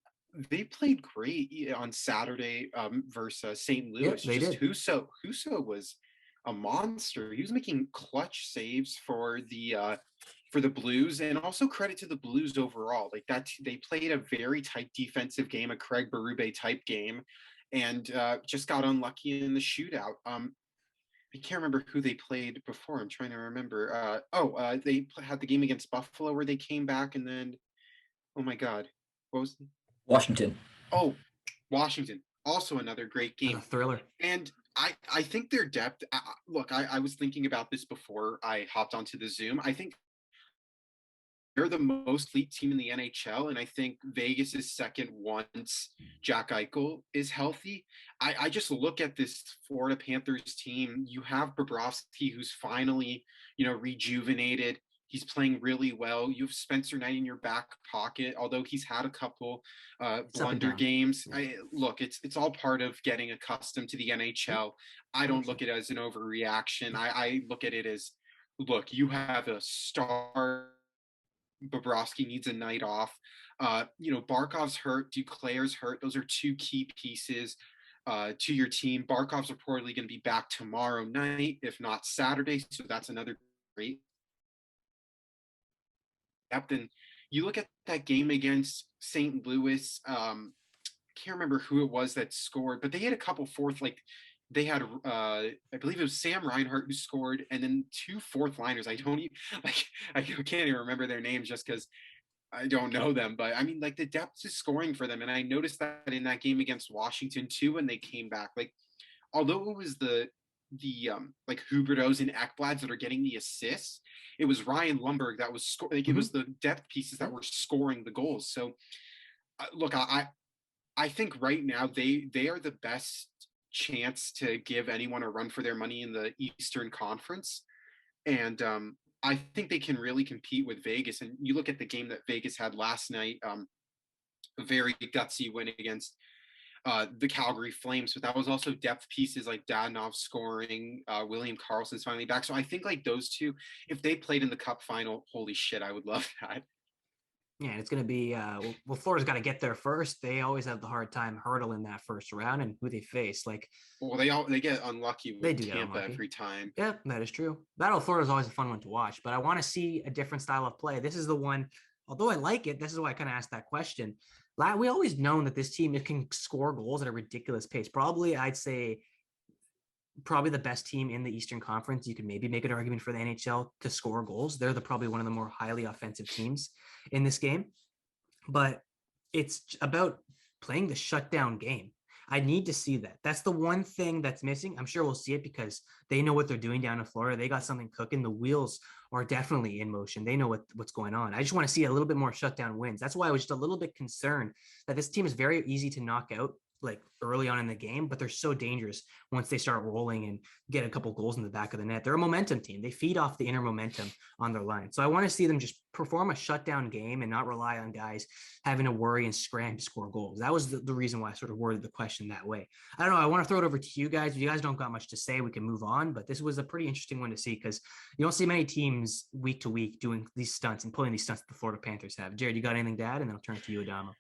they played great on Saturday versus St. Louis. They did. Russo was a monster. He was making clutch saves for the Blues, and also credit to the Blues overall. Like that, they played a very tight defensive game, a Craig Berube type game, and just got unlucky in the shootout. I can't remember who they played before. I'm trying to remember. They had the game against Buffalo where they came back, and then, oh my God, what was it? Washington. Oh, Washington. Also another great game. A thriller. And I think their depth, look, I was thinking about this before I hopped onto the Zoom. I think they're the most elite team in the NHL, and I think Vegas is second once Jack Eichel is healthy. I just look at this Florida Panthers team. You have Bobrovsky, who's finally, rejuvenated. He's playing really well. You have Spencer Knight in your back pocket, although he's had a couple blunder games. It's all part of getting accustomed to the NHL. I don't look at it as an overreaction. I look at it as, look, you have a star. Bobrovsky needs a night off. Barkov's hurt. Duclair's hurt. Those are 2 key pieces to your team. Barkov's reportedly going to be back tomorrow night, if not Saturday. So that's another great. And you look at that game against St. Louis. Can't remember who it was that scored, but they had a couple they had I believe it was Sam Reinhart who scored, and then 2 fourth liners. I can't even remember their names just because I don't know them. But I mean, the depth is scoring for them, and I noticed that in that game against Washington too when they came back. Although it was the Huberdeau's and Ekblads that are getting the assists, it was Ryan Lumberg that was it was the depth pieces that were scoring the goals. So look, I think right now they are the best chance to give anyone a run for their money in the Eastern Conference, and I think they can really compete with Vegas. And you look at the game that Vegas had last night, a very gutsy win against the Calgary Flames, but that was also depth pieces like Dadonov scoring, William Karlsson's finally back. So I think those two, if they played in the Cup final, holy shit, I would love that. Yeah, and it's going to be, Florida's got to get there first. They always have the hard time hurdling that first round, and who they face. They get unlucky with Tampa every time. Yeah, that is true. Battle of Florida is always a fun one to watch, but I want to see a different style of play. This is the one, although I like it, this is why I kind of asked that question. We always known that this team can score goals at a ridiculous pace. I'd say the best team in the Eastern Conference. You could maybe make an argument for the NHL to score goals. They're probably one of the more highly offensive teams in this game, but it's about playing the shutdown game. I need to see that. That's the one thing that's missing. I'm sure we'll see it because they know what they're doing down in Florida. They got something cooking. The wheels are definitely in motion. They know what's going on. I just want to see a little bit more shutdown wins. That's why I was just a little bit concerned that this team is very easy to knock out early on in the game, but they're so dangerous once they start rolling and get a couple goals in the back of the net. They're a momentum team. They feed off the inner momentum on their line. So I want to see them just perform a shutdown game and not rely on guys having to worry and scram to score goals. That was the reason why I sort of worded the question that way. I don't know. I want to throw it over to you guys. If you guys don't got much to say, we can move on, but this was a pretty interesting one to see because you don't see many teams week to week doing these stunts and pulling these stunts that the Florida Panthers have. Jared, you got anything to add? And then I'll turn it to you, Adama.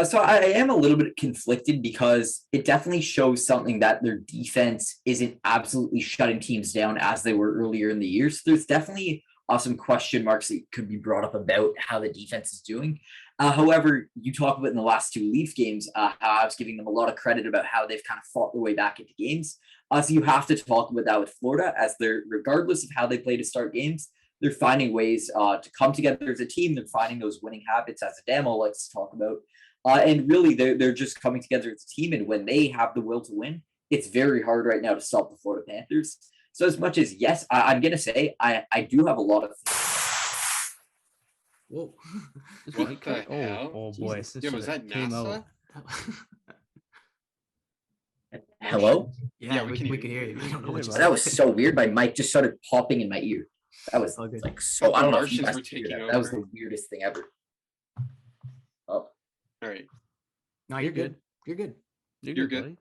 So I am a little bit bit conflicted because it definitely shows something that their defense isn't absolutely shutting teams down as they were earlier in the year. So there's definitely some question marks that could be brought up about how the defense is doing. However, you talk about in the last 2 Leaf games, how I was giving them a lot of credit about how they've kind of fought their way back into games. So you have to talk about that with Florida, as they're, regardless of how they play to start games, they're finding ways to come together as a team. They're finding those winning habits, as Adamo likes to talk about. And really, they're just coming together as a team. And when they have the will to win, it's very hard right now to stop the Florida Panthers. So as much as, yes, I'm going to say I do have a lot of. Whoa. What the hell? Oh boy. Yeah, was that NASA? Hello? Yeah, we can hear you. We don't know what you said. That was so weird. My mic just started popping in my ear. That was like so. I don't know if you guys were taking that. over. That was the weirdest thing ever. Oh, All right. No, you're good. You're good. You're good. buddy.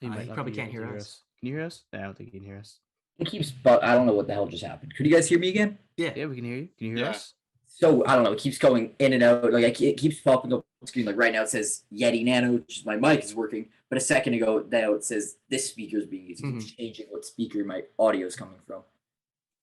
You might probably be can't able to hear us. Can you hear us? I don't think you can hear us. it keeps. But I don't know what the hell just happened. Could you guys hear me again? Yeah. Yeah, we can hear you. Can you hear Yeah. us? So I don't know. It keeps going in and out. Like it keeps popping up on the screen. Like right now it says Yeti Nano, which is my mic is working. But a second ago, now it says this speaker is being used. It's changing what speaker my audio is coming from.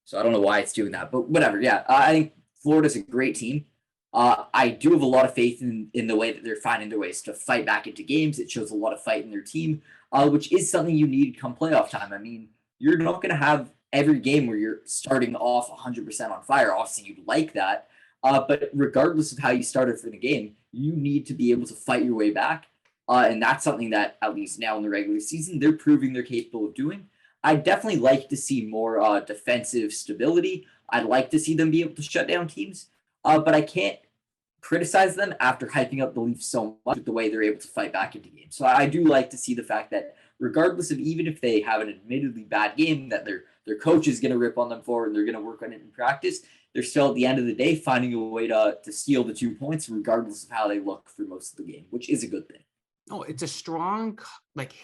So I don't know why it's doing that, but whatever. Yeah, I think Florida's a great team. I do have a lot of faith in the way that they're finding their ways to fight back into games. It shows a lot of fight in their team, which is something you need come playoff time. I mean, you're not going to have every game where you're starting off 100% on fire. Obviously, you'd like that. But regardless of how you started for the game, you need to be able to fight your way back. And that's something that, at least now in the regular season, they're proving they're capable of doing. I'd definitely like to see more defensive stability. I'd like to see them be able to shut down teams. But I can't criticize them after hyping up the Leafs so much with the way they're able to fight back into games. So I do like to see the fact that regardless of even if they have an admittedly bad game that their coach is going to rip on them for and they're going to work on it in practice, they're still at the end of the day finding a way to steal the 2 points regardless of how they look for most of the game, which is a good thing. Oh, it's a strong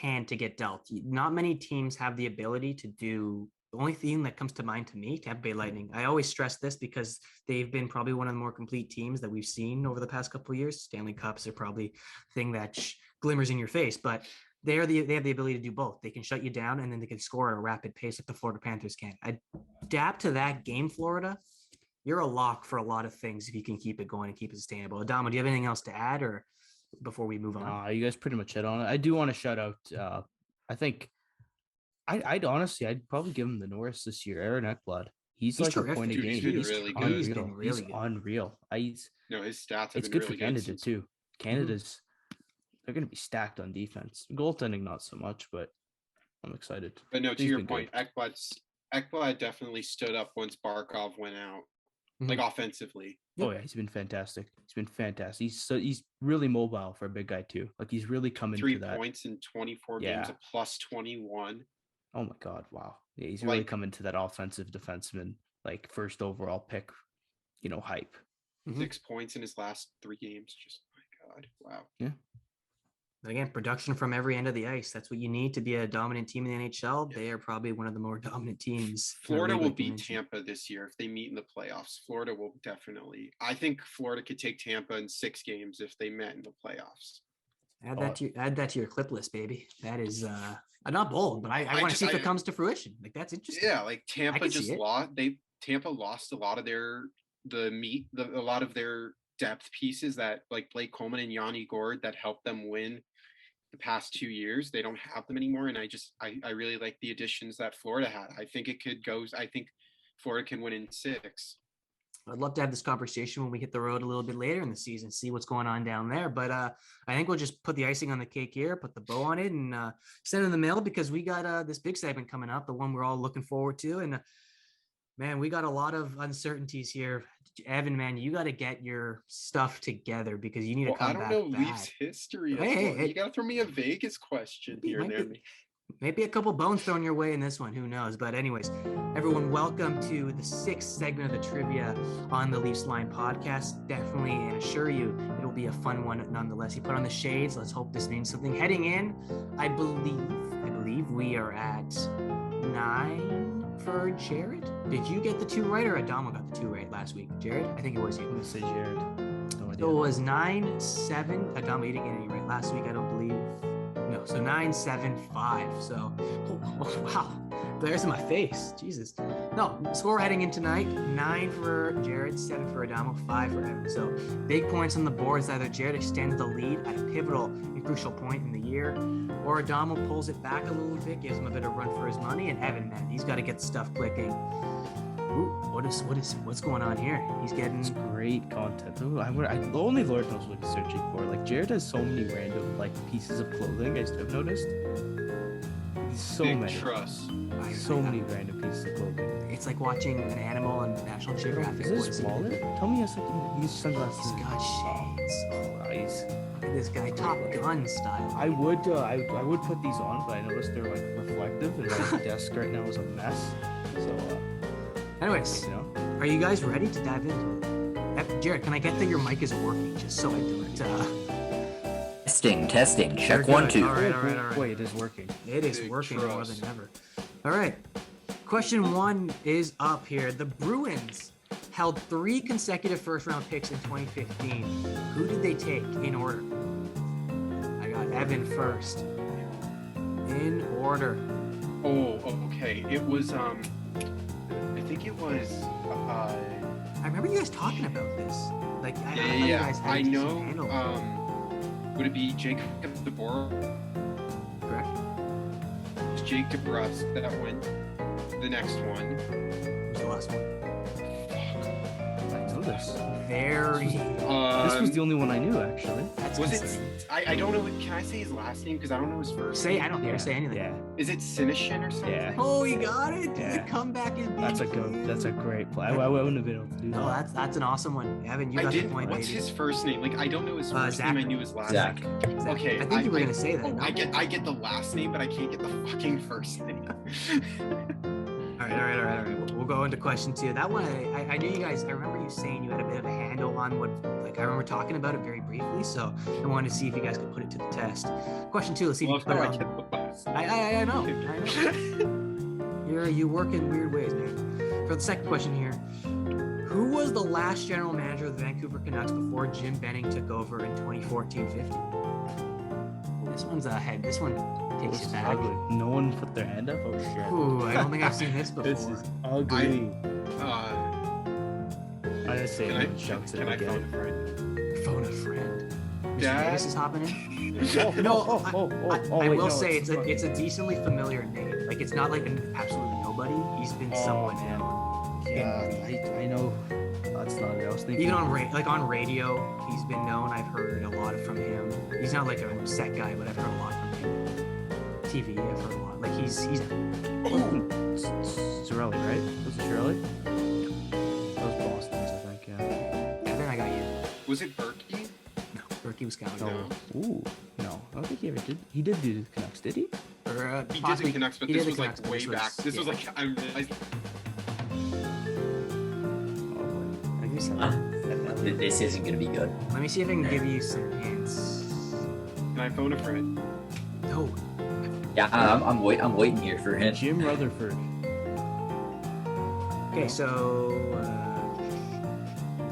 hand to get dealt. Not many teams have the ability to do. The only thing that comes to mind to me, Tampa Bay Lightning. I always stress this because they've been probably one of the more complete teams that we've seen over the past couple of years. Stanley Cups are probably the thing that glimmers in your face, but they have the ability to do both. They can shut you down and then they can score at a rapid pace like the Florida Panthers can. Adapt to that game, Florida. You're a lock for a lot of things if you can keep it going and keep it sustainable. Adamo, do you have anything else to add or before we move on? You guys pretty much hit on it. I do want to shout out. I think I'd honestly, I'd probably give him the Norris this year. Aaron Ekblad. He's like terrific. a point a Dude, game. he's been He's really good. unreal. He's been really He's good. unreal. No, his stats have It's been good for really Canada since- too. Canada's they're going to be stacked on defense. Goaltending not so much, but I'm excited. But no, to He's your been point, Ekblad definitely stood up once Barkov went out, like offensively. Oh yeah, he's been fantastic. He's been fantastic. He's really mobile for a big guy too. Like he's really come into 3 that. points in 24 games, a plus 21. Oh my God! Wow. Yeah, he's really Like- come into that offensive defenseman, like first overall pick, hype. 6 points in his last 3 games. Just my God, wow. Yeah. But again, production from every end of the ice. That's what you need to be a dominant team in the NHL. They are probably one of the more dominant teams. Florida will beat Tampa this year if they meet in the playoffs. Florida will definitely. I think Florida could take Tampa in 6 games if they met in the playoffs. Add that to your clip list, baby. That is not bold, but I want to see if it comes to fruition. Like that's interesting. Yeah, like Tampa just lost. Tampa lost a lot of their a lot of their depth pieces that like Blake Coleman and Yanni Gord that helped them win the past 2 years. They don't have them anymore, and I really like the additions that Florida had. I think it could go. I think Florida can win in 6. I'd love to have this conversation when we hit the road a little bit later in the season, see what's going on down there. But I think we'll just put the icing on the cake here, put the bow on it, and send it in the mail because we got this big segment coming up, the one we're all looking forward to. And man, we got a lot of uncertainties here. Evan, man, you got to get your stuff together because you need to come back. I don't know Leafs history. Hey, you got to throw me a Vegas question here and there. Maybe a couple bones thrown your way in this one. Who knows? But anyways, everyone, welcome to the 6th segment of the Trivia on the Leafs Line podcast. Definitely, and assure you, it'll be a fun one nonetheless. You put on the shades. Let's hope this means something. Heading in, I believe we are at 9 for Jared. Did you get the 2 right or Adamo got the 2 right last week? Jared? I think it was you. I'm going to say Jared. No idea. So it was 9-7. Adam, you didn't get any right last week, I don't believe. No, so 9-7-5. So, oh, wow. There's in my face. Jesus. No, score heading in tonight, 9 for Jared, 7 for Adamo, 5 for Evan. So big points on the board. It's either Jared extends the lead at a pivotal and crucial point in the year, or Adamo pulls it back a little bit, gives him a bit of run for his money, and Evan, man, he's got to get the stuff clicking. Ooh, what's going on here? He's getting It's great content. Ooh, only Lord knows what he's searching for. Like Jared has so many random like pieces of clothing. I have noticed. So Big many. trust. So many random pieces of clothing. It's like watching an animal on National Geographic. Is this wallet? Tell me, he's sunglasses. He's got shades. Oh, nice. Look at this guy, Top Gun style. I would put these on, but I noticed they're like reflective, and my desk right now is a mess. So, Anyways, you know, are you guys ready to dive into it? Jared, can I get that your mic is working just so I do it? Testing. Check You're 1, good. 2. All right. Wait, it is working. It is Big working more trust. than ever. All right. Question 1 is up here. The Bruins held 3 consecutive first-round picks in 2015. Who did they take in order? I got Evan first. In order. Oh, okay. It was I think it was I remember you guys talking about this. Like, I thought you yeah. guys had I a decent know. handle. Would it be Jakob the Boer? Correct. It's Jake DeBrus that went the next one. Who's the last one? I know this. Very. This was the only one I knew, actually. That's Was insane. it? I don't know. Can I say his last name? Because I don't know his first. Say, name. I don't dare say anything. Yeah, Is it Sinishin or something? Yeah. Oh, he got it. Yeah. The comeback is being that's a great play. I wouldn't have been able to do No, that. that's an awesome one. Evan, you I got the did. point, What's baby. his first name? Like I don't know his first Zach. name. I knew his last Zach. name. Zach. Okay, I think you were I- gonna say that. Oh, no? I get the last name, but I can't get the fucking first name. All right. We'll go into question 2. That one, I knew you guys. I remember you saying you had a bit of a handle on what. Like I remember talking about it very briefly, so I wanted to see if you guys could put it to the test. Question 2. Let's see if Well, you put it I on. get the last. I know. You work in weird ways, man. For the second question here, who was the last general manager of the Vancouver Canucks before Jim Benning took over in 2014-15? This one's ahead. This one takes This you is back. ugly. No one put their hand up. Oh shit. Ooh, I don't think I've seen this before. This is ugly. I just say Can I it shouts it can I phone again. a friend? Phone a friend. Mr. Dad? Davis is hopping in. No, I will say it's a decently familiar name. Like it's not like an absolute nobody. He's been somewhat known. Yeah, I know. That's not it. I was thinking. Even on radio, he's been known. I've heard a lot from him. He's not like a set guy, but I've heard a lot from him. TV, I've heard a lot. Like he's Cirelli, right? Was it Shirley? That was Boston's, I think. Yeah. Evan, I got you. Was it Berkey? No, Berkey was Scouting. No. Ooh, no. I don't think he ever did. He did do the Canucks, did he? Or, He did possibly- the Canucks, but he this did was the like Canucks, but way back. This was yeah. like I realized. Oh boy. I guess This isn't going to be good. Let me see if I can give you some hints. Can I phone a friend? No. Yeah, I'm waiting here for him. Jim Rutherford. Okay, so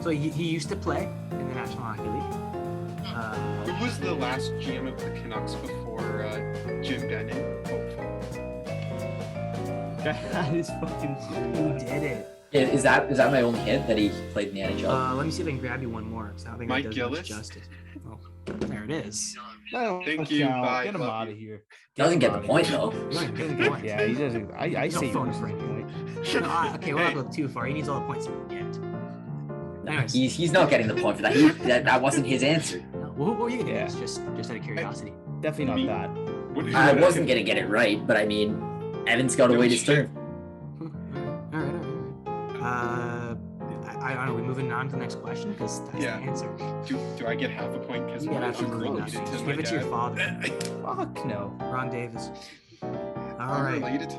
he used to play in the National Hockey League. Who was the last GM of the Canucks before Jim Benning? That is fucking Who did it? Is that my only hint that he played in the NHL? Let me see if I can grab you one more. 'Cause I don't think Mike that does much Gillis? justice. Oh, there it is. Thank you, bye, Get him love out you. of here. Doesn't get the him point outta though. You don't even get the point. here. Yeah, he doesn't. I No say phone he was friend. the point. No, okay, we're not going too far. He needs all the points he can get. Anyways, He's not getting the point for that. That wasn't his answer. no, what were you gonna Yeah. guess? Just out of curiosity. Definitely not that. What did I you- wasn't gonna get it right, but I mean, Evan's got to No wait his shit. turn. All right. I don't know. We moving on to the next question because that's Yeah. the answer. Do I get half a point because You get I'm absolutely related nothing. to Just my give it to your dad? father, Fuck no. Ron Davis. All I'm right. related to.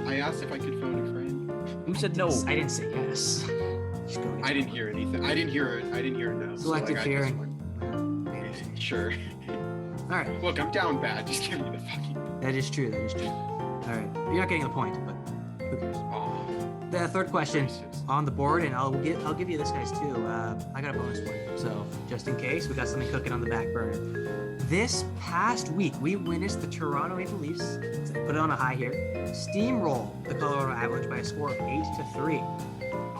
I asked if I could phone a friend. Who said no? I didn't say yes. Just go get I didn't it. hear anything. I didn't hear a no. so, Selective like, I just hearing. went, Sure. All right. Look, I'm down bad. Just give me the fucking. That is true. All right. You're not getting the point, but who cares? Oh. The third question on the board, and I'll give you this guys too. I got a bonus one, so just in case, we got something cooking on the back burner. This past week, we witnessed the Toronto Maple Leafs, put it on a high here, steamroll the Colorado Avalanche by a score of 8-3.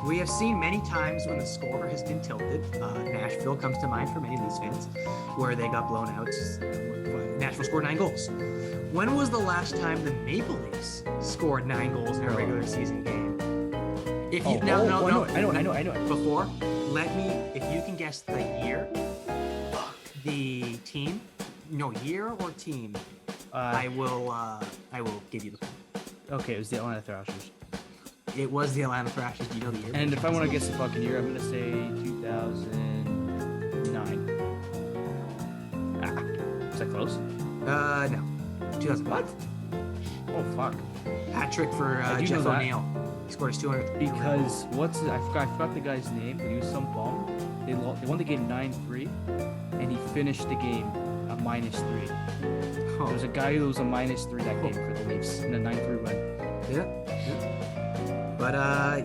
We have seen many times when the score has been tilted. Nashville comes to mind for many Leafs fans, where they got blown out. Nashville scored 9 goals. When was the last time the Maple Leafs scored 9 goals in a regular season game? If you I know. Before, if you can guess the year, the team, year or team, I will give you the point. Okay, it was the Atlanta Thrashers. It was the Atlanta Thrashers. Do you know the year? And if I want to guess the fucking year, I'm gonna say 2009. Is that close? No. 2005. Oh fuck. Hat trick for Jeff O'Neill. He scored his 200th. Because I forgot the guy's name, but he was some bum. They won the game 9-3, and he finished the game at -3. Oh. There was a guy who was a -3 that game for the Leafs in a 9-3 win. Yeah. But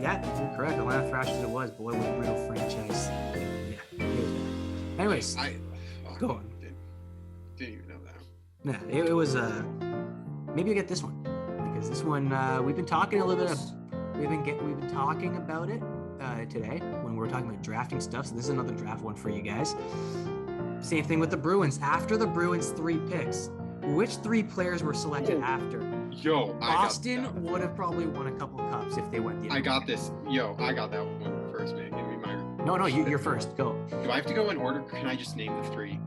you're correct. Atlanta Thrashers it was. Boy, what a brutal franchise. Yeah. Anyways, go on. Didn't even know that. Yeah, it was. Maybe you get this one because this one we've been talking a little bit. We've been talking about it today when we were talking about drafting stuff. So this is another draft one for you guys. Same thing with the Bruins. After the Bruins' 3 picks, which 3 players were selected after? Boston would have probably won a couple cups if they went the other way. I got this. I got that one first, man. Give me my. No, you're first. Go. Do I have to go in order? Or can I just name the 3?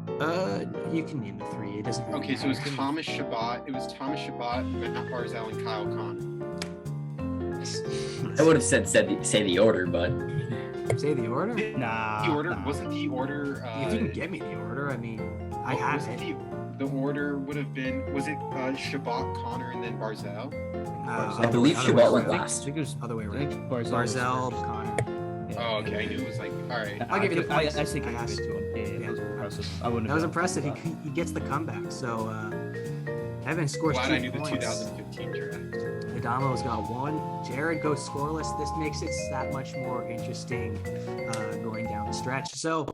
You can name the 3. It doesn't. Really okay, so it was Thomas Chabot. Matt Barzal, and Kyle Connor. I would have said say the order, but say the order. Nah. The order wasn't the order. If you can get me the order, I mean, I have it. The order would have been. Was it Chabot, Connor, and then Barzal? I believe Chabot went last. I think it was other way I around. think Barzal, Connor. Yeah. Oh, okay. I knew it was like. All right. I'll give you the points. I think I gave it to him. Yeah, that was impressive. That was impressive. He gets the comeback. So Evan scores 2 points. Glad I knew the points. 2015 draft. Adamo's got 1. Jared goes scoreless. This makes it that much more interesting going down the stretch. So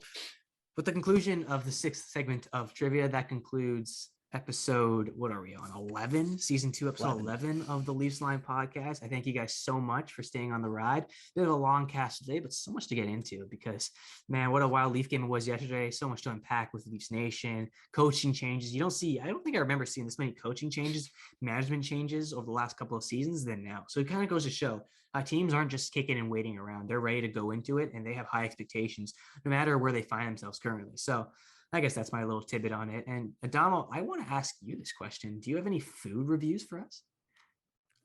with the conclusion of the 6th segment of trivia, that concludes episode, what are we on, 11? Season 2, episode 11 of the Leafs Line podcast. I thank you guys so much for staying on the ride. Bit of a long cast today, but so much to get into because, man, what a wild Leaf game it was yesterday. So much to unpack with Leafs Nation, coaching changes. I don't think I remember seeing this many coaching changes, management changes over the last couple of seasons than now. So it kind of goes to show teams aren't just kicking and waiting around. They're ready to go into it, and they have high expectations no matter where they find themselves currently. So I guess that's my little tidbit on it. And Adamo, I want to ask you this question. Do you have any food reviews for us?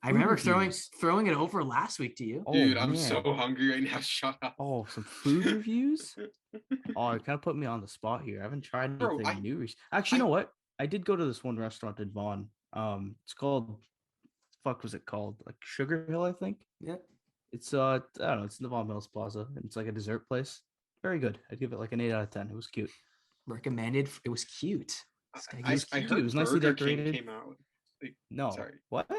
I remember throwing it over last week to you. Dude, I'm so hungry right now. Shut up. Oh, some food reviews? Oh, it kind of put me on the spot here. I haven't tried anything new. Actually, you know what? I did go to this one restaurant in Vaughan. It's called, fuck was it called? Like Sugar Hill, I think. Yeah. It's I don't know. It's in the Vaughan Mills Plaza. And it's like a dessert place. Very good. I'd give it like an 8 out of 10. It was cute. Recommended. It was cute. I heard it was nicely Burger decorated. King came out. No. Sorry. What?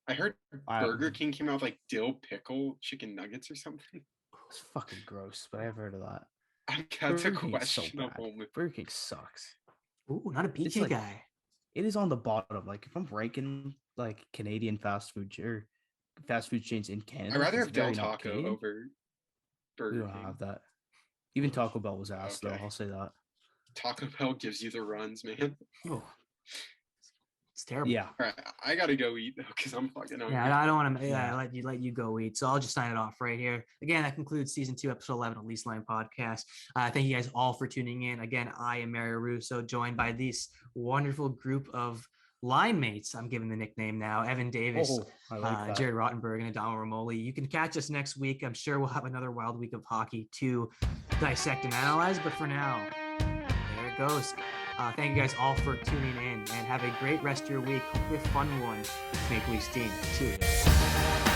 I heard Burger King came out with like dill pickle chicken nuggets or something. It's fucking gross, but I've heard of that. That's a Burger King is so questionable. bad. Burger King sucks. Ooh, not a BK guy. It is on the bottom. Like if I'm ranking like Canadian fast food chains in Canada, I'd rather it's have Del very not Taco Canadian. over We Burger don't King. have that. Even Taco Bell was ass though. Okay. I'll say that. Taco Bell gives you the runs, man. Oh, it's terrible. Yeah. All right, I gotta go eat though because I'm fucking hungry. Yeah, I don't want to. Yeah, let you go eat. So I'll just sign it off right here. Again, that concludes season 2, episode 11 of Leafs Line podcast. Thank you guys all for tuning in. Again, I am Mario Russo, joined by this wonderful group of Linemates. I'm giving the nickname now. Evan Davis, I like that. Jared Rottenberg, and Adamo Ramoli. You can catch us next week. I'm sure we'll have another wild week of hockey to dissect and analyze. But for now, there it goes. Thank you guys all for tuning in, and have a great rest of your week. Hopefully a fun one. Maple Leafs team. Cheers.